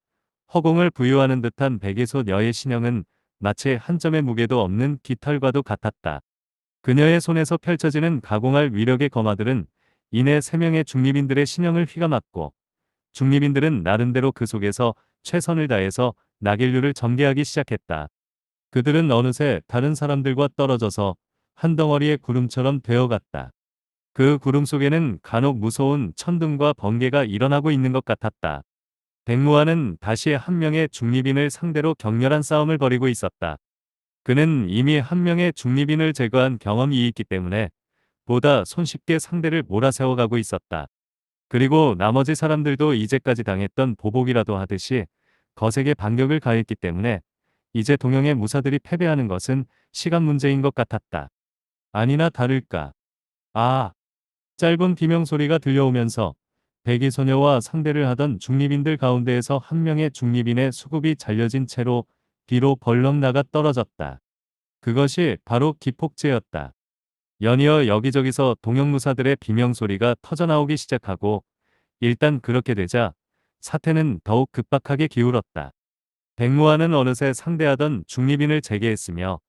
허공을 부유하는 듯한 백의 소녀의 신형은 마치 한 점의 무게도 없는 깃털과도 같았다. 그녀의 손에서 펼쳐지는 가공할 위력의 거마들은 이내 3명의 중립인들의 신형을 휘감았고 중립인들은 나름대로 그 속에서 최선을 다해서 나길류를 전개하기 시작했다. 그들은 어느새 다른 사람들과 떨어져서 한 덩어리의 구름처럼 되어갔다. 그 구름 속에는 간혹 무서운 천둥과 번개가 일어나고 있는 것 같았다. 백무아는 다시 한 명의 중립인을 상대로 격렬한 싸움을 벌이고 있었다. 그는 이미 한 명의 중립인을 제거한 경험이 있기 때문에 보다 손쉽게 상대를 몰아세워가고 있었다. 그리고 나머지 사람들도 이제까지 당했던 보복이라도 하듯이 거세게 반격을 가했기 때문에 이제 동영의 무사들이 패배하는 것은 시간 문제인 것 같았다. 아니나 다를까. 아, 짧은 비명소리가 들려오면서 대기소녀와 상대를 하던 중립인들 가운데에서 한 명의 중립인의 수급이 잘려진 채로 뒤로 벌렁 나가 떨어졌다. 그것이 바로 기폭제였다. 연이어 여기저기서 동영무사들의 비명소리가 터져나오기 시작하고 일단 그렇게 되자 사태는 더욱 급박하게 기울었다. 백무하는 어느새 상대하던 중립인을 제거했으며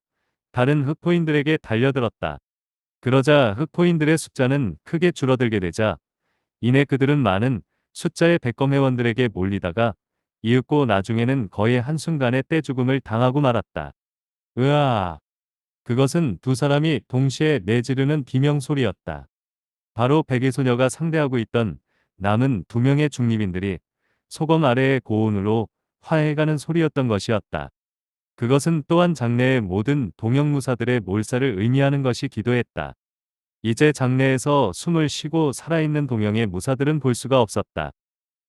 다른 흑포인들에게 달려들었다. 그러자 흑포인들의 숫자는 크게 줄어들게 되자 이내 그들은 많은 숫자의 백검 회원들에게 몰리다가 이윽고 나중에는 거의 한순간에 떼죽음을 당하고 말았다. 으아! 그것은 두 사람이 동시에 내지르는 비명소리였다. 바로 백의소녀가 상대하고 있던 남은 두 명의 중립인들이 소검 아래의 고온으로 화해가는 소리였던 것이었다. 그것은 또한 장내의 모든 동영무사들의 몰살을 의미하는 것이기도 했다. 이제 장내에서 숨을 쉬고 살아있는 동영의 무사들은 볼 수가 없었다.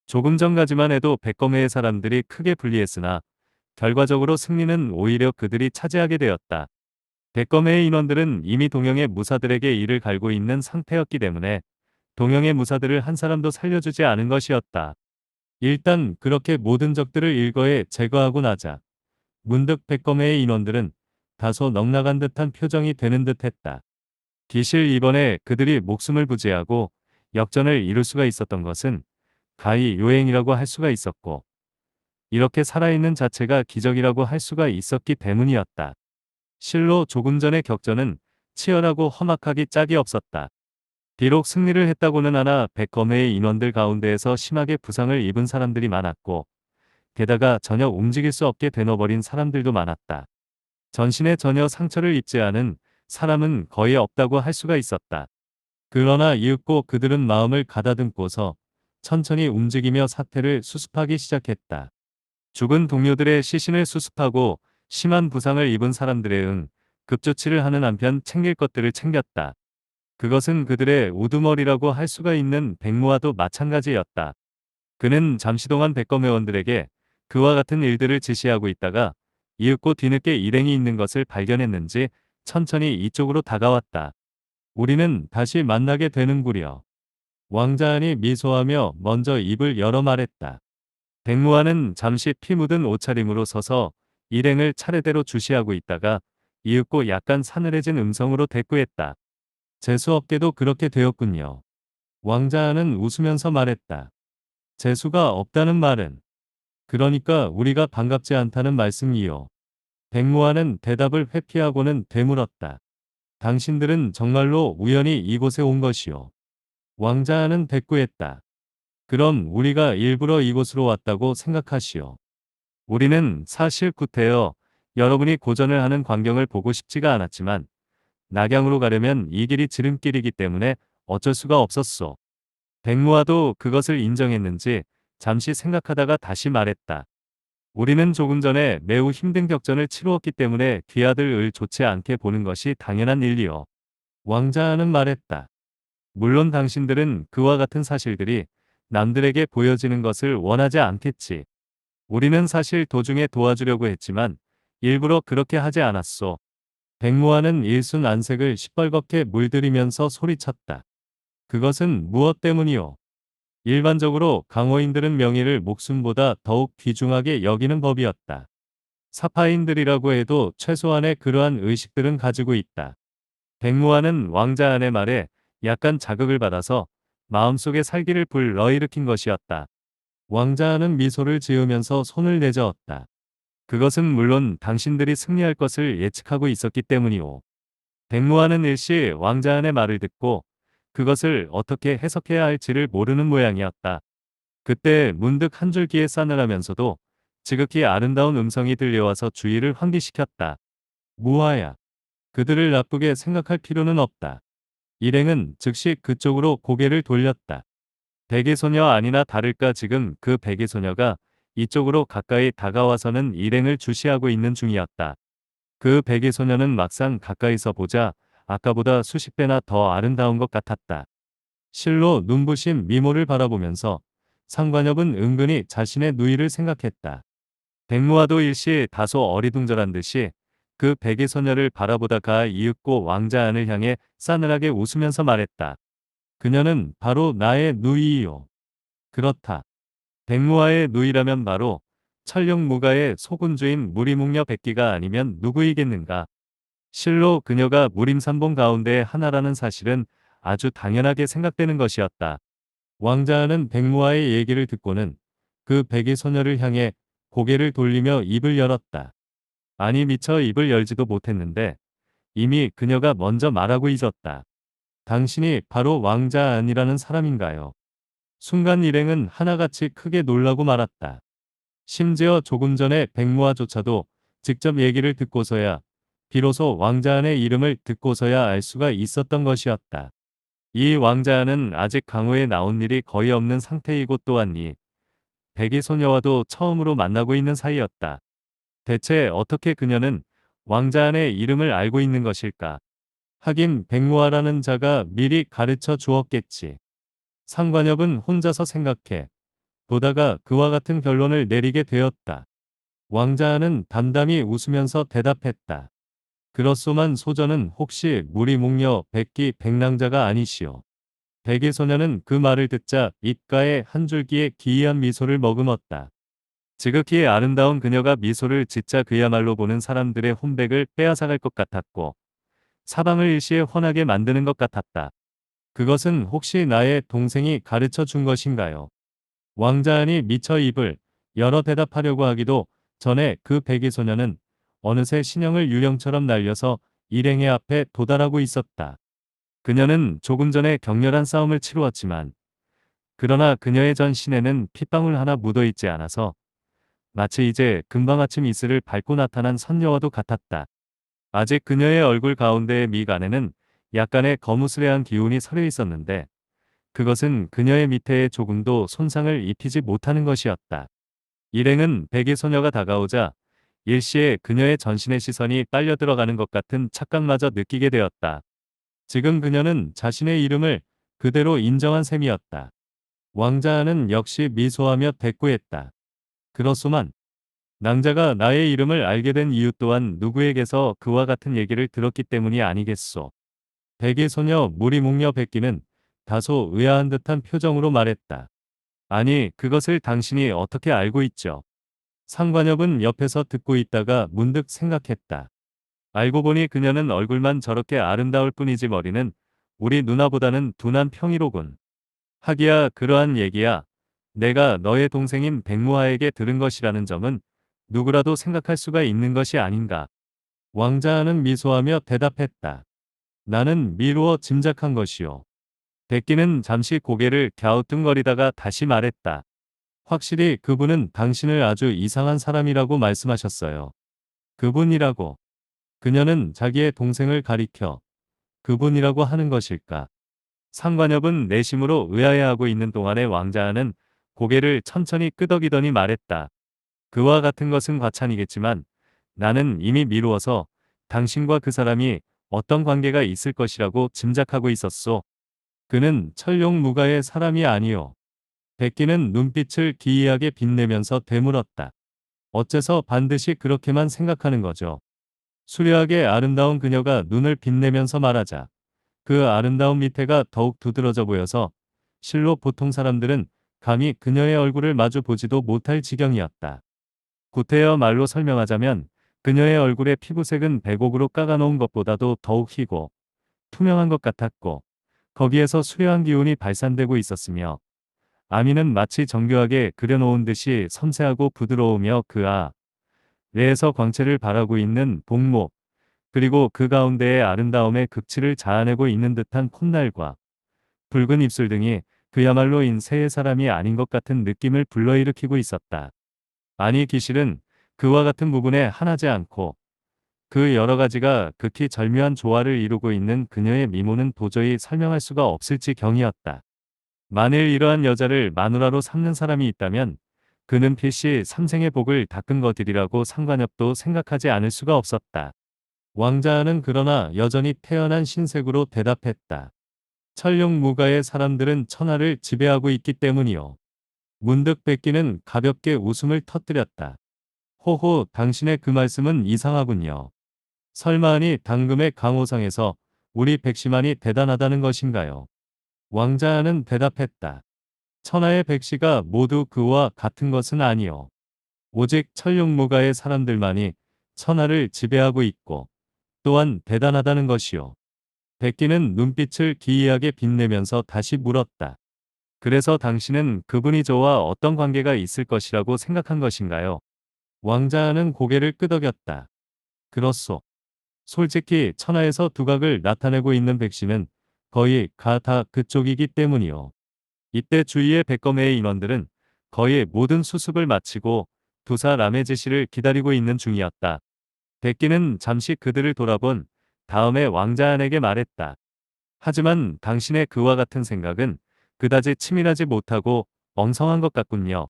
조금 전까지만 해도 백검회의 사람들이 크게 불리했으나 결과적으로 승리는 오히려 그들이 차지하게 되었다. 백검회의 인원들은 이미 동영의 무사들에게 이를 갈고 있는 상태였기 때문에 동영의 무사들을 한 사람도 살려주지 않은 것이었다. 일단 그렇게 모든 적들을 일거에 제거하고 나자 문득 백검회의 인원들은 다소 넉나간 듯한 표정이 되는 듯했다. 기실 이번에 그들이 목숨을 부지하고 역전을 이룰 수가 있었던 것은 가히 요행이라고 할 수가 있었고 이렇게 살아있는 자체가 기적이라고 할 수가 있었기 때문이었다. 실로 조금 전의 격전은 치열하고 험악하기 짝이 없었다. 비록 승리를 했다고는 하나 백검회의 인원들 가운데에서 심하게 부상을 입은 사람들이 많았고 게다가 전혀 움직일 수 없게 되어버린 사람들도 많았다. 전신에 전혀 상처를 입지 않은 사람은 거의 없다고 할 수가 있었다. 그러나 이윽고 그들은 마음을 가다듬고서 천천히 움직이며 사태를 수습하기 시작했다. 죽은 동료들의 시신을 수습하고 심한 부상을 입은 사람들의 급조치를 하는 한편 챙길 것들을 챙겼다. 그것은 그들의 우두머리라고 할 수가 있는 백무와도 마찬가지였다. 그는 잠시 동안 백검 회원들에게 그와 같은 일들을 지시하고 있다가 이윽고 뒤늦게 일행이 있는 것을 발견했는지 천천히 이쪽으로 다가왔다. 우리는 다시 만나게 되는구려. 왕자안이 미소하며 먼저 입을 열어 말했다. 백무하는 잠시 피 묻은 옷차림으로 서서 일행을 차례대로 주시하고 있다가 이윽고 약간 사늘해진 음성으로 대꾸했다. 재수없게도 그렇게 되었군요. 왕자안은 웃으면서 말했다. 재수가 없다는 말은 그러니까 우리가 반갑지 않다는 말씀이요. 백무하는 대답을 회피하고는 되물었다. 당신들은 정말로 우연히 이곳에 온 것이요. 왕자는 대꾸했다. 그럼 우리가 일부러 이곳으로 왔다고 생각하시오. 우리는 사실 구태여 여러분이 고전을 하는 광경을 보고 싶지가 않았지만 낙양으로 가려면 이 길이 지름길이기 때문에 어쩔 수가 없었소. 백무아도 그것을 인정했는지 잠시 생각하다가 다시 말했다. 우리는 조금 전에 매우 힘든 격전을 치루었기 때문에 뒤아들을 좋지 않게 보는 것이 당연한 일이요. 왕자는 말했다. 물론 당신들은 그와 같은 사실들이 남들에게 보여지는 것을 원하지 않겠지. 우리는 사실 도중에 도와주려고 했지만 일부러 그렇게 하지 않았소. 백무하는 일순 안색을 시뻘겋게 물들이면서 소리쳤다. 그것은 무엇 때문이오? 일반적으로 강호인들은 명예를 목숨보다 더욱 귀중하게 여기는 법이었다. 사파인들이라고 해도 최소한의 그러한 의식들은 가지고 있다. 백무하는 왕자안의 말에 약간 자극을 받아서 마음속에 살기를 불러일으킨 것이었다. 왕자안은 미소를 지으면서 손을 내저었다. 그것은 물론 당신들이 승리할 것을 예측하고 있었기 때문이오. 백무하는 일시 왕자안의 말을 듣고 그것을 어떻게 해석해야 할지를 모르는 모양이었다. 그때 문득 한 줄기의 싸늘하면서도 지극히 아름다운 음성이 들려와서 주의를 환기시켰다. 무하야. 그들을 나쁘게 생각할 필요는 없다. 일행은 즉시 그쪽으로 고개를 돌렸다. 백의소녀 아니나 다를까 지금 그 백의소녀가 이쪽으로 가까이 다가와서는 일행을 주시하고 있는 중이었다. 그 백의소녀는 막상 가까이서 보자 아까보다 수십 배나 더 아름다운 것 같았다. 실로 눈부신 미모를 바라보면서 상관엽은 은근히 자신의 누이를 생각했다. 백무와도 일시 다소 어리둥절한 듯이 그 백의 소녀를 바라보다가 이윽고 왕자안을 향해 싸늘하게 웃으면서 말했다. 그녀는 바로 나의 누이요. 그렇다. 백무와의 누이라면 바로 천룡무가의 소군주인 무리묵녀 백기가 아니면 누구이겠는가. 실로 그녀가 무림산봉 가운데의 하나라는 사실은 아주 당연하게 생각되는 것이었다. 왕자는 백무와의 얘기를 듣고는 그 백의 소녀를 향해 고개를 돌리며 입을 열었다. 아니 미처 입을 열지도 못했는데 이미 그녀가 먼저 말하고 있었다. 당신이 바로 왕자안이라는 사람인가요? 순간 일행은 하나같이 크게 놀라고 말았다. 심지어 조금 전에 백무와조차도 직접 얘기를 듣고서야 비로소 왕자안의 이름을 듣고서야 알 수가 있었던 것이었다. 이 왕자안은 아직 강호에 나온 일이 거의 없는 상태이고 또한 이 백의 소녀와도 처음으로 만나고 있는 사이였다. 대체 어떻게 그녀는 왕자안의 이름을 알고 있는 것일까? 하긴 백무아라는 자가 미리 가르쳐 주었겠지. 상관엽은 혼자서 생각해 보다가 그와 같은 결론을 내리게 되었다. 왕자안은 담담히 웃으면서 대답했다. 그렇소만 소전은 혹시 무리묵녀 백기 백랑자가 아니시오. 백의 소녀는 그 말을 듣자 입가에 한 줄기의 기이한 미소를 머금었다. 지극히 아름다운 그녀가 미소를 짓자 그야말로 보는 사람들의 혼백을 빼앗아갈 것 같았고 사방을 일시에 훤하게 만드는 것 같았다. 그것은 혹시 나의 동생이 가르쳐 준 것인가요? 왕자안이 미처 입을 열어 대답하려고 하기도 전에 그 백의 소녀는 어느새 신형을 유령처럼 날려서 일행의 앞에 도달하고 있었다. 그녀는 조금 전에 격렬한 싸움을 치루었지만 그러나 그녀의 전 신에는 핏방울 하나 묻어있지 않아서 마치 이제 금방 아침 이슬을 밟고 나타난 선녀와도 같았다. 아직 그녀의 얼굴 가운데의 미간에는 약간의 거무스레한 기운이 서려 있었는데 그것은 그녀의 밑에에 조금도 손상을 입히지 못하는 것이었다. 일행은 백의 소녀가 다가오자 일시에 그녀의 전신의 시선이 빨려 들어가는 것 같은 착각마저 느끼게 되었다. 지금 그녀는 자신의 이름을 그대로 인정한 셈이었다. 왕자는 역시 미소하며 대꾸했다. 그렇소만 낭자가 나의 이름을 알게 된 이유 또한 누구에게서 그와 같은 얘기를 들었기 때문이 아니겠소. 백의 소녀 무리묵녀 백기는 다소 의아한 듯한 표정으로 말했다. 아니 그것을 당신이 어떻게 알고 있죠? 상관엽은 옆에서 듣고 있다가 문득 생각했다. 알고 보니 그녀는 얼굴만 저렇게 아름다울 뿐이지 머리는 우리 누나보다는 둔한 평이로군. 하기야 그러한 얘기야. 내가 너의 동생인 백무하에게 들은 것이라는 점은 누구라도 생각할 수가 있는 것이 아닌가. 왕자는 미소하며 대답했다. 나는 미루어 짐작한 것이요. 백기는 잠시 고개를 갸우뚱거리다가 다시 말했다. 확실히 그분은 당신을 아주 이상한 사람이라고 말씀하셨어요. 그분이라고. 그녀는 자기의 동생을 가리켜 그분이라고 하는 것일까. 상관엽은 내심으로 의아해하고 있는 동안에 왕자는 고개를 천천히 끄덕이더니 말했다. 그와 같은 것은 과찬이겠지만 나는 이미 미루어서 당신과 그 사람이 어떤 관계가 있을 것이라고 짐작하고 있었소. 그는 천룡무가의 사람이 아니오. 백기는 눈빛을 기이하게 빛내면서 되물었다. 어째서 반드시 그렇게만 생각하는 거죠? 수려하게 아름다운 그녀가 눈을 빛내면서 말하자 그 아름다운 밑에가 더욱 두드러져 보여서 실로 보통 사람들은 감히 그녀의 얼굴을 마주 보지도 못할 지경이었다. 구태여 말로 설명하자면 그녀의 얼굴의 피부색은 백옥으로 깎아놓은 것보다도 더욱 희고 투명한 것 같았고 거기에서 수려한 기운이 발산되고 있었으며 아미는 마치 정교하게 그려놓은 듯이 섬세하고 부드러우며 뇌에서 광채를 발하고 있는 복목 그리고 그 가운데의 아름다움의 극치를 자아내고 있는 듯한 콧날과 붉은 입술 등이 그야말로 인세의 사람이 아닌 것 같은 느낌을 불러일으키고 있었다. 아니 기실은 그와 같은 부분에 한하지 않고 그 여러 가지가 극히 절묘한 조화를 이루고 있는 그녀의 미모는 도저히 설명할 수가 없을 지경이었다. 만일 이러한 여자를 마누라로 삼는 사람이 있다면 그는 필시 삼생의 복을 닦은 것이라고 상관엽도 생각하지 않을 수가 없었다. 왕자는 그러나 여전히 태연한 신색으로 대답했다. 천룡무가의 사람들은 천하를 지배하고 있기 때문이요. 문득 백기는 가볍게 웃음을 터뜨렸다. 호호, 당신의 그 말씀은 이상하군요. 설마하니 당금의 강호상에서 우리 백씨만이 대단하다는 것인가요? 왕자는 대답했다. 천하의 백씨가 모두 그와 같은 것은 아니요. 오직 천룡무가의 사람들만이 천하를 지배하고 있고 또한 대단하다는 것이요. 백기는 눈빛을 기이하게 빛내면서 다시 물었다. 그래서 당신은 그분이 저와 어떤 관계가 있을 것이라고 생각한 것인가요? 왕자는 고개를 끄덕였다. 그렇소. 솔직히 천하에서 두각을 나타내고 있는 백씨는 거의 다 그쪽이기 때문이요. 이때 주위의 백검회의 인원들은 거의 모든 수습을 마치고 두사 라메즈시를 기다리고 있는 중이었다. 백기는 잠시 그들을 돌아본 다음에 왕자안에게 말했다. 하지만 당신의 그와 같은 생각은 그다지 치밀하지 못하고 엉성한 것 같군요.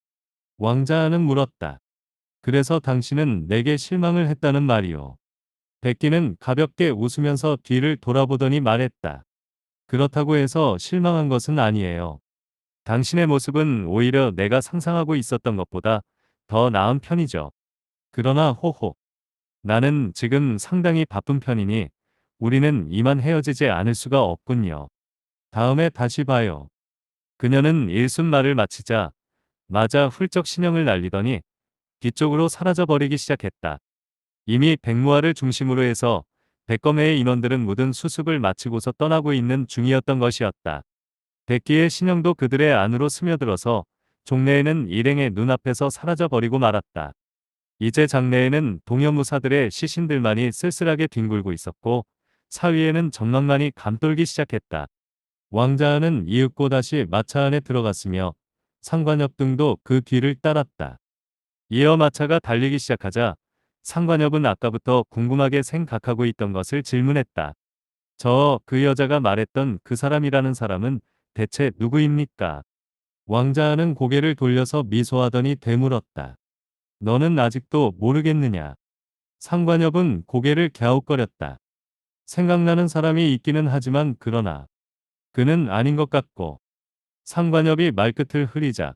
왕자안은 물었다. 그래서 당신은 내게 실망을 했다는 말이오. 백기는 가볍게 웃으면서 뒤를 돌아보더니 말했다. 그렇다고 해서 실망한 것은 아니에요. 당신의 모습은 오히려 내가 상상하고 있었던 것보다 더 나은 편이죠. 그러나 호호. 나는 지금 상당히 바쁜 편이니 우리는 이만 헤어지지 않을 수가 없군요. 다음에 다시 봐요. 그녀는 일순말을 마치자 마자 훌쩍 신형을 날리더니 뒤쪽으로 사라져버리기 시작했다. 이미 백무아를 중심으로 해서 백검회의 인원들은 모든 수습을 마치고서 떠나고 있는 중이었던 것이었다. 백기의 신형도 그들의 안으로 스며들어서 종래에는 일행의 눈앞에서 사라져버리고 말았다. 이제 장내에는 동여무사들의 시신들만이 쓸쓸하게 뒹굴고 있었고 사위에는 정막만이 감돌기 시작했다. 왕자는 이윽고 다시 마차 안에 들어갔으며 상관엽 등도 그 뒤를 따랐다. 이어 마차가 달리기 시작하자 상관엽은 아까부터 궁금하게 생각하고 있던 것을 질문했다. 그 여자가 말했던 그 사람이라는 사람은 대체 누구입니까? 왕자는 고개를 돌려서 미소하더니 되물었다. 너는 아직도 모르겠느냐? 상관엽은 고개를 갸웃거렸다. 생각나는 사람이 있기는 하지만 그러나 그는 아닌 것 같고. 상관엽이 말끝을 흐리자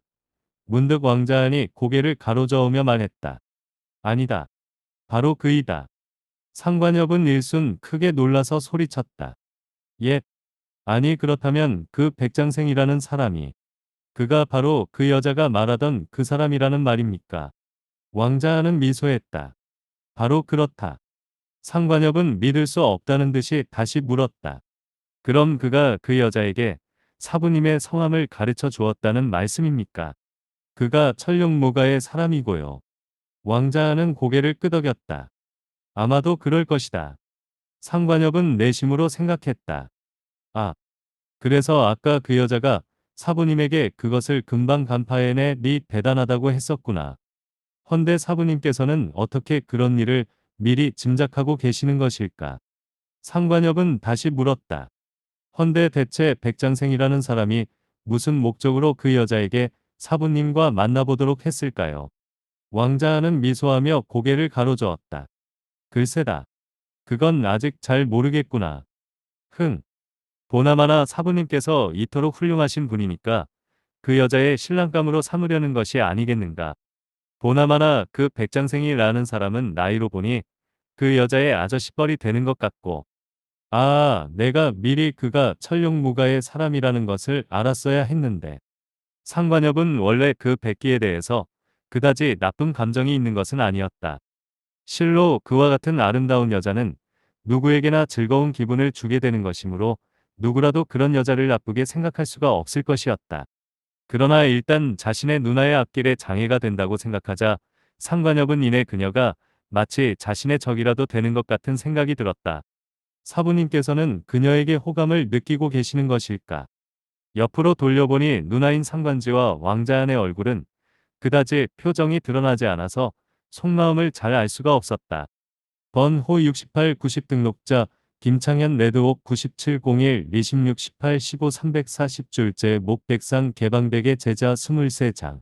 문득 왕자안이 고개를 가로저으며 말했다. 아니다. 바로 그이다. 상관엽은 일순 크게 놀라서 소리쳤다. 예. 아니 그렇다면 그 백장생이라는 사람이 그가 바로 그 여자가 말하던 그 사람이라는 말입니까? 왕자는 미소했다. 바로 그렇다. 상관엽은 믿을 수 없다는 듯이 다시 물었다. 그럼 그가 그 여자에게 사부님의 성함을 가르쳐 주었다는 말씀입니까? 그가 천룡무가의 사람이고요. 왕자는 고개를 끄덕였다. 아마도 그럴 것이다. 상관엽은 내심으로 생각했다. 아, 그래서 아까 그 여자가 사부님에게 그것을 금방 간파해내 대단하다고 했었구나. 헌데 사부님께서는 어떻게 그런 일을 미리 짐작하고 계시는 것일까? 상관엽은 다시 물었다. 헌데 대체 백장생이라는 사람이 무슨 목적으로 그 여자에게 사부님과 만나보도록 했을까요? 왕자는 미소하며 고개를 가로저었다. 글쎄다. 그건 아직 잘 모르겠구나. 보나마나 사부님께서 이토록 훌륭하신 분이니까 그 여자의 신랑감으로 삼으려는 것이 아니겠는가. 보나마나 그 백장생이라는 사람은 나이로 보니 그 여자의 아저씨뻘이 되는 것 같고. 내가 미리 그가 천룡무가의 사람이라는 것을 알았어야 했는데. 상관엽은 원래 그 백기에 대해서 그다지 나쁜 감정이 있는 것은 아니었다. 실로 그와 같은 아름다운 여자는 누구에게나 즐거운 기분을 주게 되는 것이므로 누구라도 그런 여자를 나쁘게 생각할 수가 없을 것이었다. 그러나 일단 자신의 누나의 앞길에 장애가 된다고 생각하자 상관엽은 이내 그녀가 마치 자신의 적이라도 되는 것 같은 생각이 들었다. 사부님께서는 그녀에게 호감을 느끼고 계시는 것일까? 옆으로 돌려보니 누나인 상관지와 왕자안의 얼굴은 그다지 표정이 드러나지 않아서 속마음을 잘 알 수가 없었다. 번호 68 90 등록자 김창현 레드옥 9701 26 18 15 340줄째 목백상 개방백의 제자 23장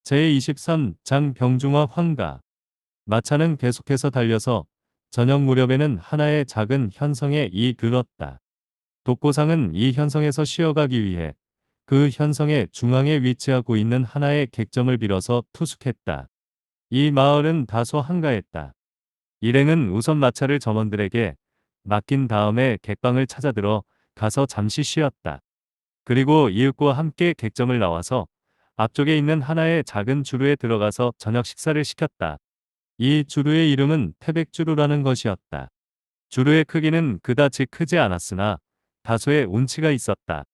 제23장 병중화 환가. 마차는 계속해서 달려서 저녁 무렵에는 하나의 작은 현성에 이르렀다. 독고상은 이 현성에서 쉬어가기 위해 그 현성의 중앙에 위치하고 있는 하나의 객점을 빌어서 투숙했다. 이 마을은 다소 한가했다. 일행은 우선 마차를 점원들에게 맡긴 다음에 객방을 찾아들어 가서 잠시 쉬었다. 그리고 이윽고 함께 객점을 나와서 앞쪽에 있는 하나의 작은 주루에 들어가서 저녁 식사를 시켰다. 이 주루의 이름은 태백주루라는 것이었다. 주루의 크기는 그다지 크지 않았으나 다소의 운치가 있었다.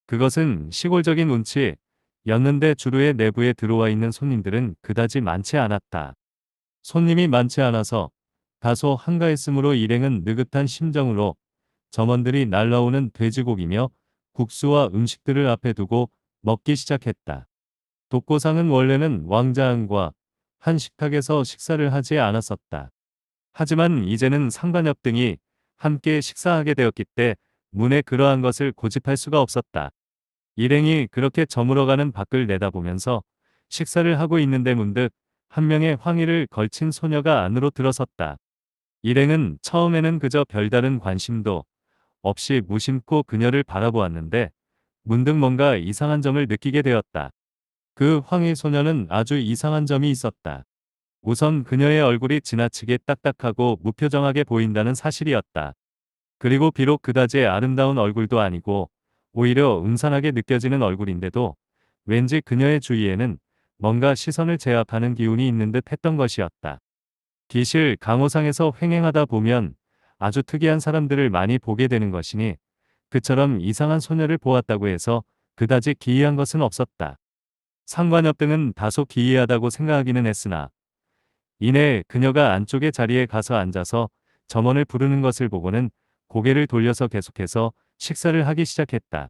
그것은 시골적인 운치였는데 주루의 내부에 들어와 있는 손님들은 그다지 많지 않았다. 손님이 많지 않아서 다소 한가했으므로 일행은 느긋한 심정으로 점원들이 날라오는 돼지고기며 국수와 음식들을 앞에 두고 먹기 시작했다. 독고상은 원래는 왕자안과 한 식탁에서 식사를 하지 않았었다. 하지만 이제는 상관협 등이 함께 식사하게 되었기 때문에 그러한 것을 고집할 수가 없었다. 일행이 그렇게 저물어가는 밖을 내다보면서 식사를 하고 있는데 문득 한 명의 황의를 걸친 소녀가 안으로 들어섰다. 일행은 처음에는 그저 별다른 관심도 없이 무심코 그녀를 바라보았는데 문득 뭔가 이상한 점을 느끼게 되었다. 그 황의 소녀는 아주 이상한 점이 있었다. 우선 그녀의 얼굴이 지나치게 딱딱하고 무표정하게 보인다는 사실이었다. 그리고 비록 그다지 아름다운 얼굴도 아니고 오히려 음산하게 느껴지는 얼굴인데도 왠지 그녀의 주위에는 뭔가 시선을 제압하는 기운이 있는 듯 했던 것이었다. 기실 강호상에서 횡행하다 보면 아주 특이한 사람들을 많이 보게 되는 것이니 그처럼 이상한 소녀를 보았다고 해서 그다지 기이한 것은 없었다. 상관협 등은 다소 기이하다고 생각하기는 했으나 이내 그녀가 안쪽의 자리에 가서 앉아서 점원을 부르는 것을 보고는 고개를 돌려서 계속해서 식사를 하기 시작했다.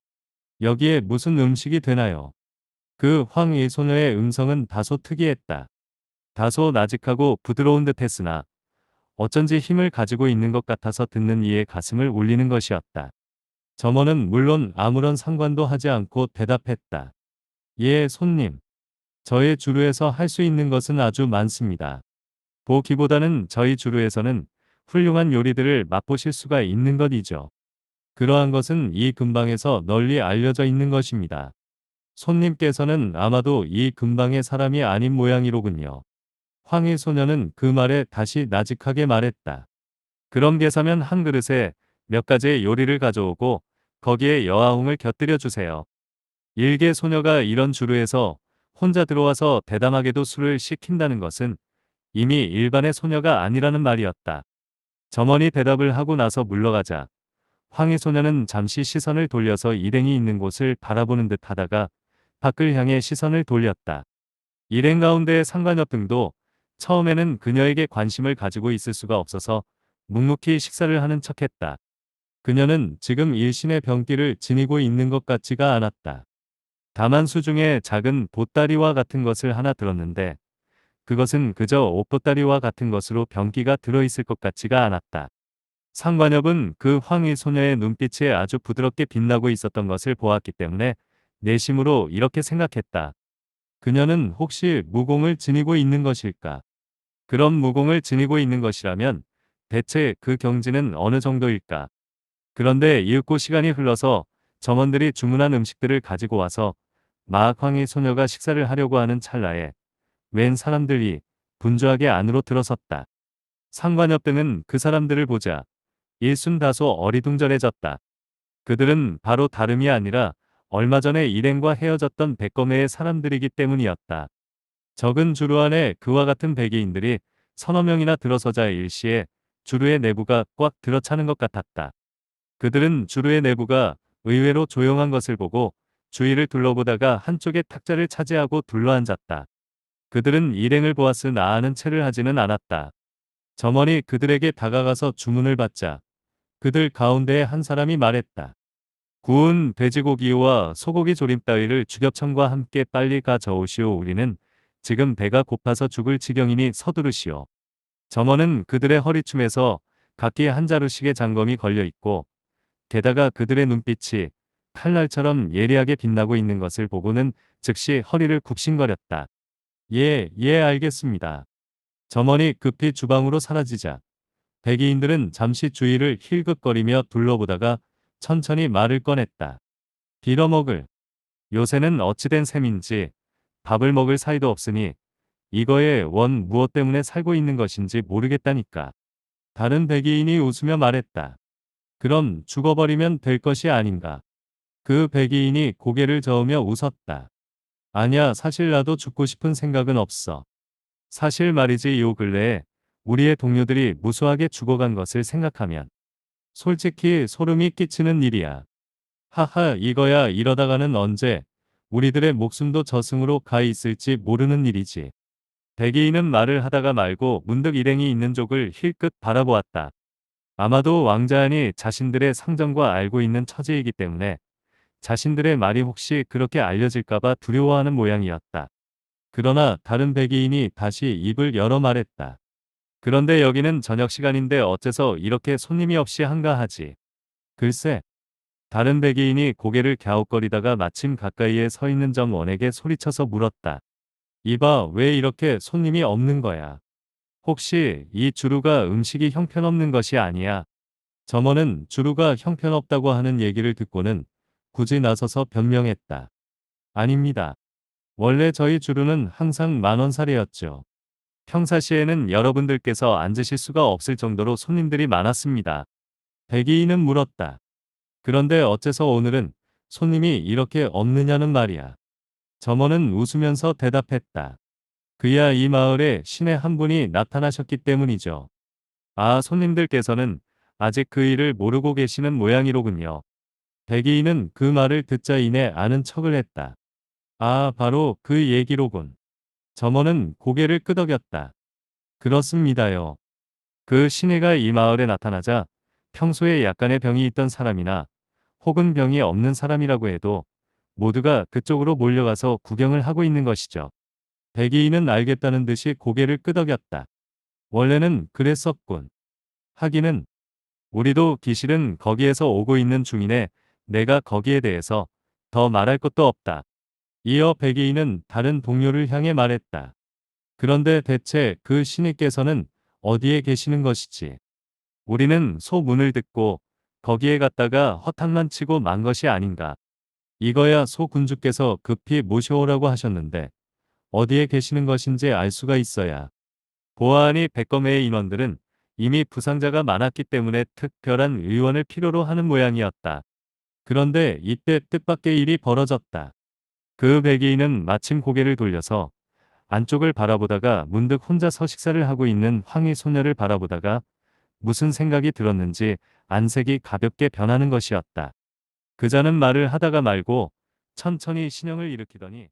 여기에 무슨 음식이 되나요? 그 황의 소녀의 음성은 다소 특이했다. 다소 나직하고 부드러운 듯 했으나 어쩐지 힘을 가지고 있는 것 같아서 듣는 이의 가슴을 울리는 것이었다. 점원은 물론 아무런 상관도 하지 않고 대답했다. 예, 손님. 저의 주루에서 할 수 있는 것은 아주 많습니다. 보기보다는 저희 주루에서는 훌륭한 요리들을 맛보실 수가 있는 것이죠. 그러한 것은 이 근방에서 널리 알려져 있는 것입니다. 손님께서는 아마도 이 근방의 사람이 아닌 모양이로군요. 황의 소녀는 그 말에 다시 나직하게 말했다. 그럼 계사면 한 그릇에 몇 가지의 요리를 가져오고 거기에 여아홍을 곁들여 주세요. 일개 소녀가 이런 주루에서 혼자 들어와서 대담하게도 술을 시킨다는 것은 이미 일반의 소녀가 아니라는 말이었다. 점원이 대답을 하고 나서 물러가자 황의 소녀는 잠시 시선을 돌려서 일행이 있는 곳을 바라보는 듯 하다가 밖을 향해 시선을 돌렸다. 일행 가운데 상관협 등도 처음에는 그녀에게 관심을 가지고 있을 수가 없어서 묵묵히 식사를 하는 척했다. 그녀는 지금 일신의 병기를 지니고 있는 것 같지가 않았다. 다만 수중에 작은 보따리와 같은 것을 하나 들었는데 그것은 그저 옷보따리와 같은 것으로 병기가 들어있을 것 같지가 않았다. 상관협은 그 황의 소녀의 눈빛이 아주 부드럽게 빛나고 있었던 것을 보았기 때문에 내심으로 이렇게 생각했다. 그녀는 혹시 무공을 지니고 있는 것일까? 그런 무공을 지니고 있는 것이라면 대체 그 경지는 어느 정도일까? 그런데 이윽고 시간이 흘러서 점원들이 주문한 음식들을 가지고 와서 마학황의 소녀가 식사를 하려고 하는 찰나에 웬 사람들이 분주하게 안으로 들어섰다. 상관협 등은 그 사람들을 보자 일순 다소 어리둥절해졌다. 그들은 바로 다름이 아니라 얼마 전에 일행과 헤어졌던 백검회의 사람들이기 때문이었다. 적은 주루 안에 그와 같은 백의인들이 서너 명이나 들어서자 일시에 주루의 내부가 꽉 들어차는 것 같았다. 그들은 주루의 내부가 의외로 조용한 것을 보고 주위를 둘러보다가 한쪽의 탁자를 차지하고 둘러앉았다. 그들은 일행을 보았으나 아는 체를 하지는 않았다. 점원이 그들에게 다가가서 주문을 받자 그들 가운데 한 사람이 말했다. 구운 돼지고기와 소고기 조림 따위를 주겹청과 함께 빨리 가져오시오. 우리는 지금 배가 고파서 죽을 지경이니 서두르시오. 점원은 그들의 허리춤에서 각기 한 자루씩의 장검이 걸려 있고 게다가 그들의 눈빛이 칼날처럼 예리하게 빛나고 있는 것을 보고는 즉시 허리를 굽신거렸다. 예, 예, 알겠습니다. 점원이 급히 주방으로 사라지자 백의인들은 잠시 주위를 힐끗거리며 둘러보다가 천천히 말을 꺼냈다. 빌어먹을. 요새는 어찌된 셈인지 밥을 먹을 사이도 없으니 이거에 원 무엇 때문에 살고 있는 것인지 모르겠다니까. 다른 백이인이 웃으며 말했다. 그럼 죽어버리면 될 것이 아닌가. 그 백이인이 고개를 저으며 웃었다. 아니야, 사실 나도 죽고 싶은 생각은 없어. 사실 말이지, 요 근래에 우리의 동료들이 무수하게 죽어간 것을 생각하면 솔직히 소름이 끼치는 일이야. 하하, 이거야 이러다가는 언제 우리들의 목숨도 저승으로 가 있을지 모르는 일이지. 백이인은 말을 하다가 말고 문득 일행이 있는 쪽을 힐끗 바라보았다. 아마도 왕자안이 자신들의 상정과 알고 있는 처지이기 때문에 자신들의 말이 혹시 그렇게 알려질까봐 두려워하는 모양이었다. 그러나 다른 백이인이 다시 입을 열어 말했다. 그런데 여기는 저녁 시간인데 어째서 이렇게 손님이 없이 한가하지? 글쎄. 다른 백이인이 고개를 갸웃거리다가 마침 가까이에 서 있는 정원에게 소리쳐서 물었다. 이봐, 왜 이렇게 손님이 없는 거야? 혹시 이 주루가 음식이 형편없는 것이 아니야? 점원은 주루가 형편없다고 하는 얘기를 듣고는 굳이 나서서 변명했다. 아닙니다. 원래 저희 주루는 항상 만원사례였죠. 평사시에는 여러분들께서 앉으실 수가 없을 정도로 손님들이 많았습니다. 백이인은 물었다. 그런데 어째서 오늘은 손님이 이렇게 없느냐는 말이야. 점원은 웃으면서 대답했다. 그야 이 마을에 신의 한 분이 나타나셨기 때문이죠. 아, 손님들께서는 아직 그 일을 모르고 계시는 모양이로군요. 백이인은 그 말을 듣자 이내 아는 척을 했다. 아, 바로 그 얘기로군. 점원은 고개를 끄덕였다. 그렇습니다요. 그 신의가 이 마을에 나타나자 평소에 약간의 병이 있던 사람이나 혹은 병이 없는 사람이라고 해도 모두가 그쪽으로 몰려가서 구경을 하고 있는 것이죠. 백이인은 알겠다는 듯이 고개를 끄덕였다. 원래는 그랬었군. 하기는 우리도 기실은 거기에서 오고 있는 중이네. 내가 거기에 대해서 더 말할 것도 없다. 이어 백이인은 다른 동료를 향해 말했다. 그런데 대체 그 신이께서는 어디에 계시는 것이지? 우리는 소문을 듣고 거기에 갔다가 허탕만 치고 만 것이 아닌가. 이거야 소 군주께서 급히 모셔오라고 하셨는데 어디에 계시는 것인지 알 수가 있어야. 보아하니 백검회의 인원들은 이미 부상자가 많았기 때문에 특별한 의원을 필요로 하는 모양이었다. 그런데 이때 뜻밖의 일이 벌어졌다. 그 백이인은 마침 고개를 돌려서 안쪽을 바라보다가 문득 혼자서 식사를 하고 있는 황희 소녀를 바라보다가 무슨 생각이 들었는지 안색이 가볍게 변하는 것이었다. 그자는 말을 하다가 말고 천천히 신형을 일으키더니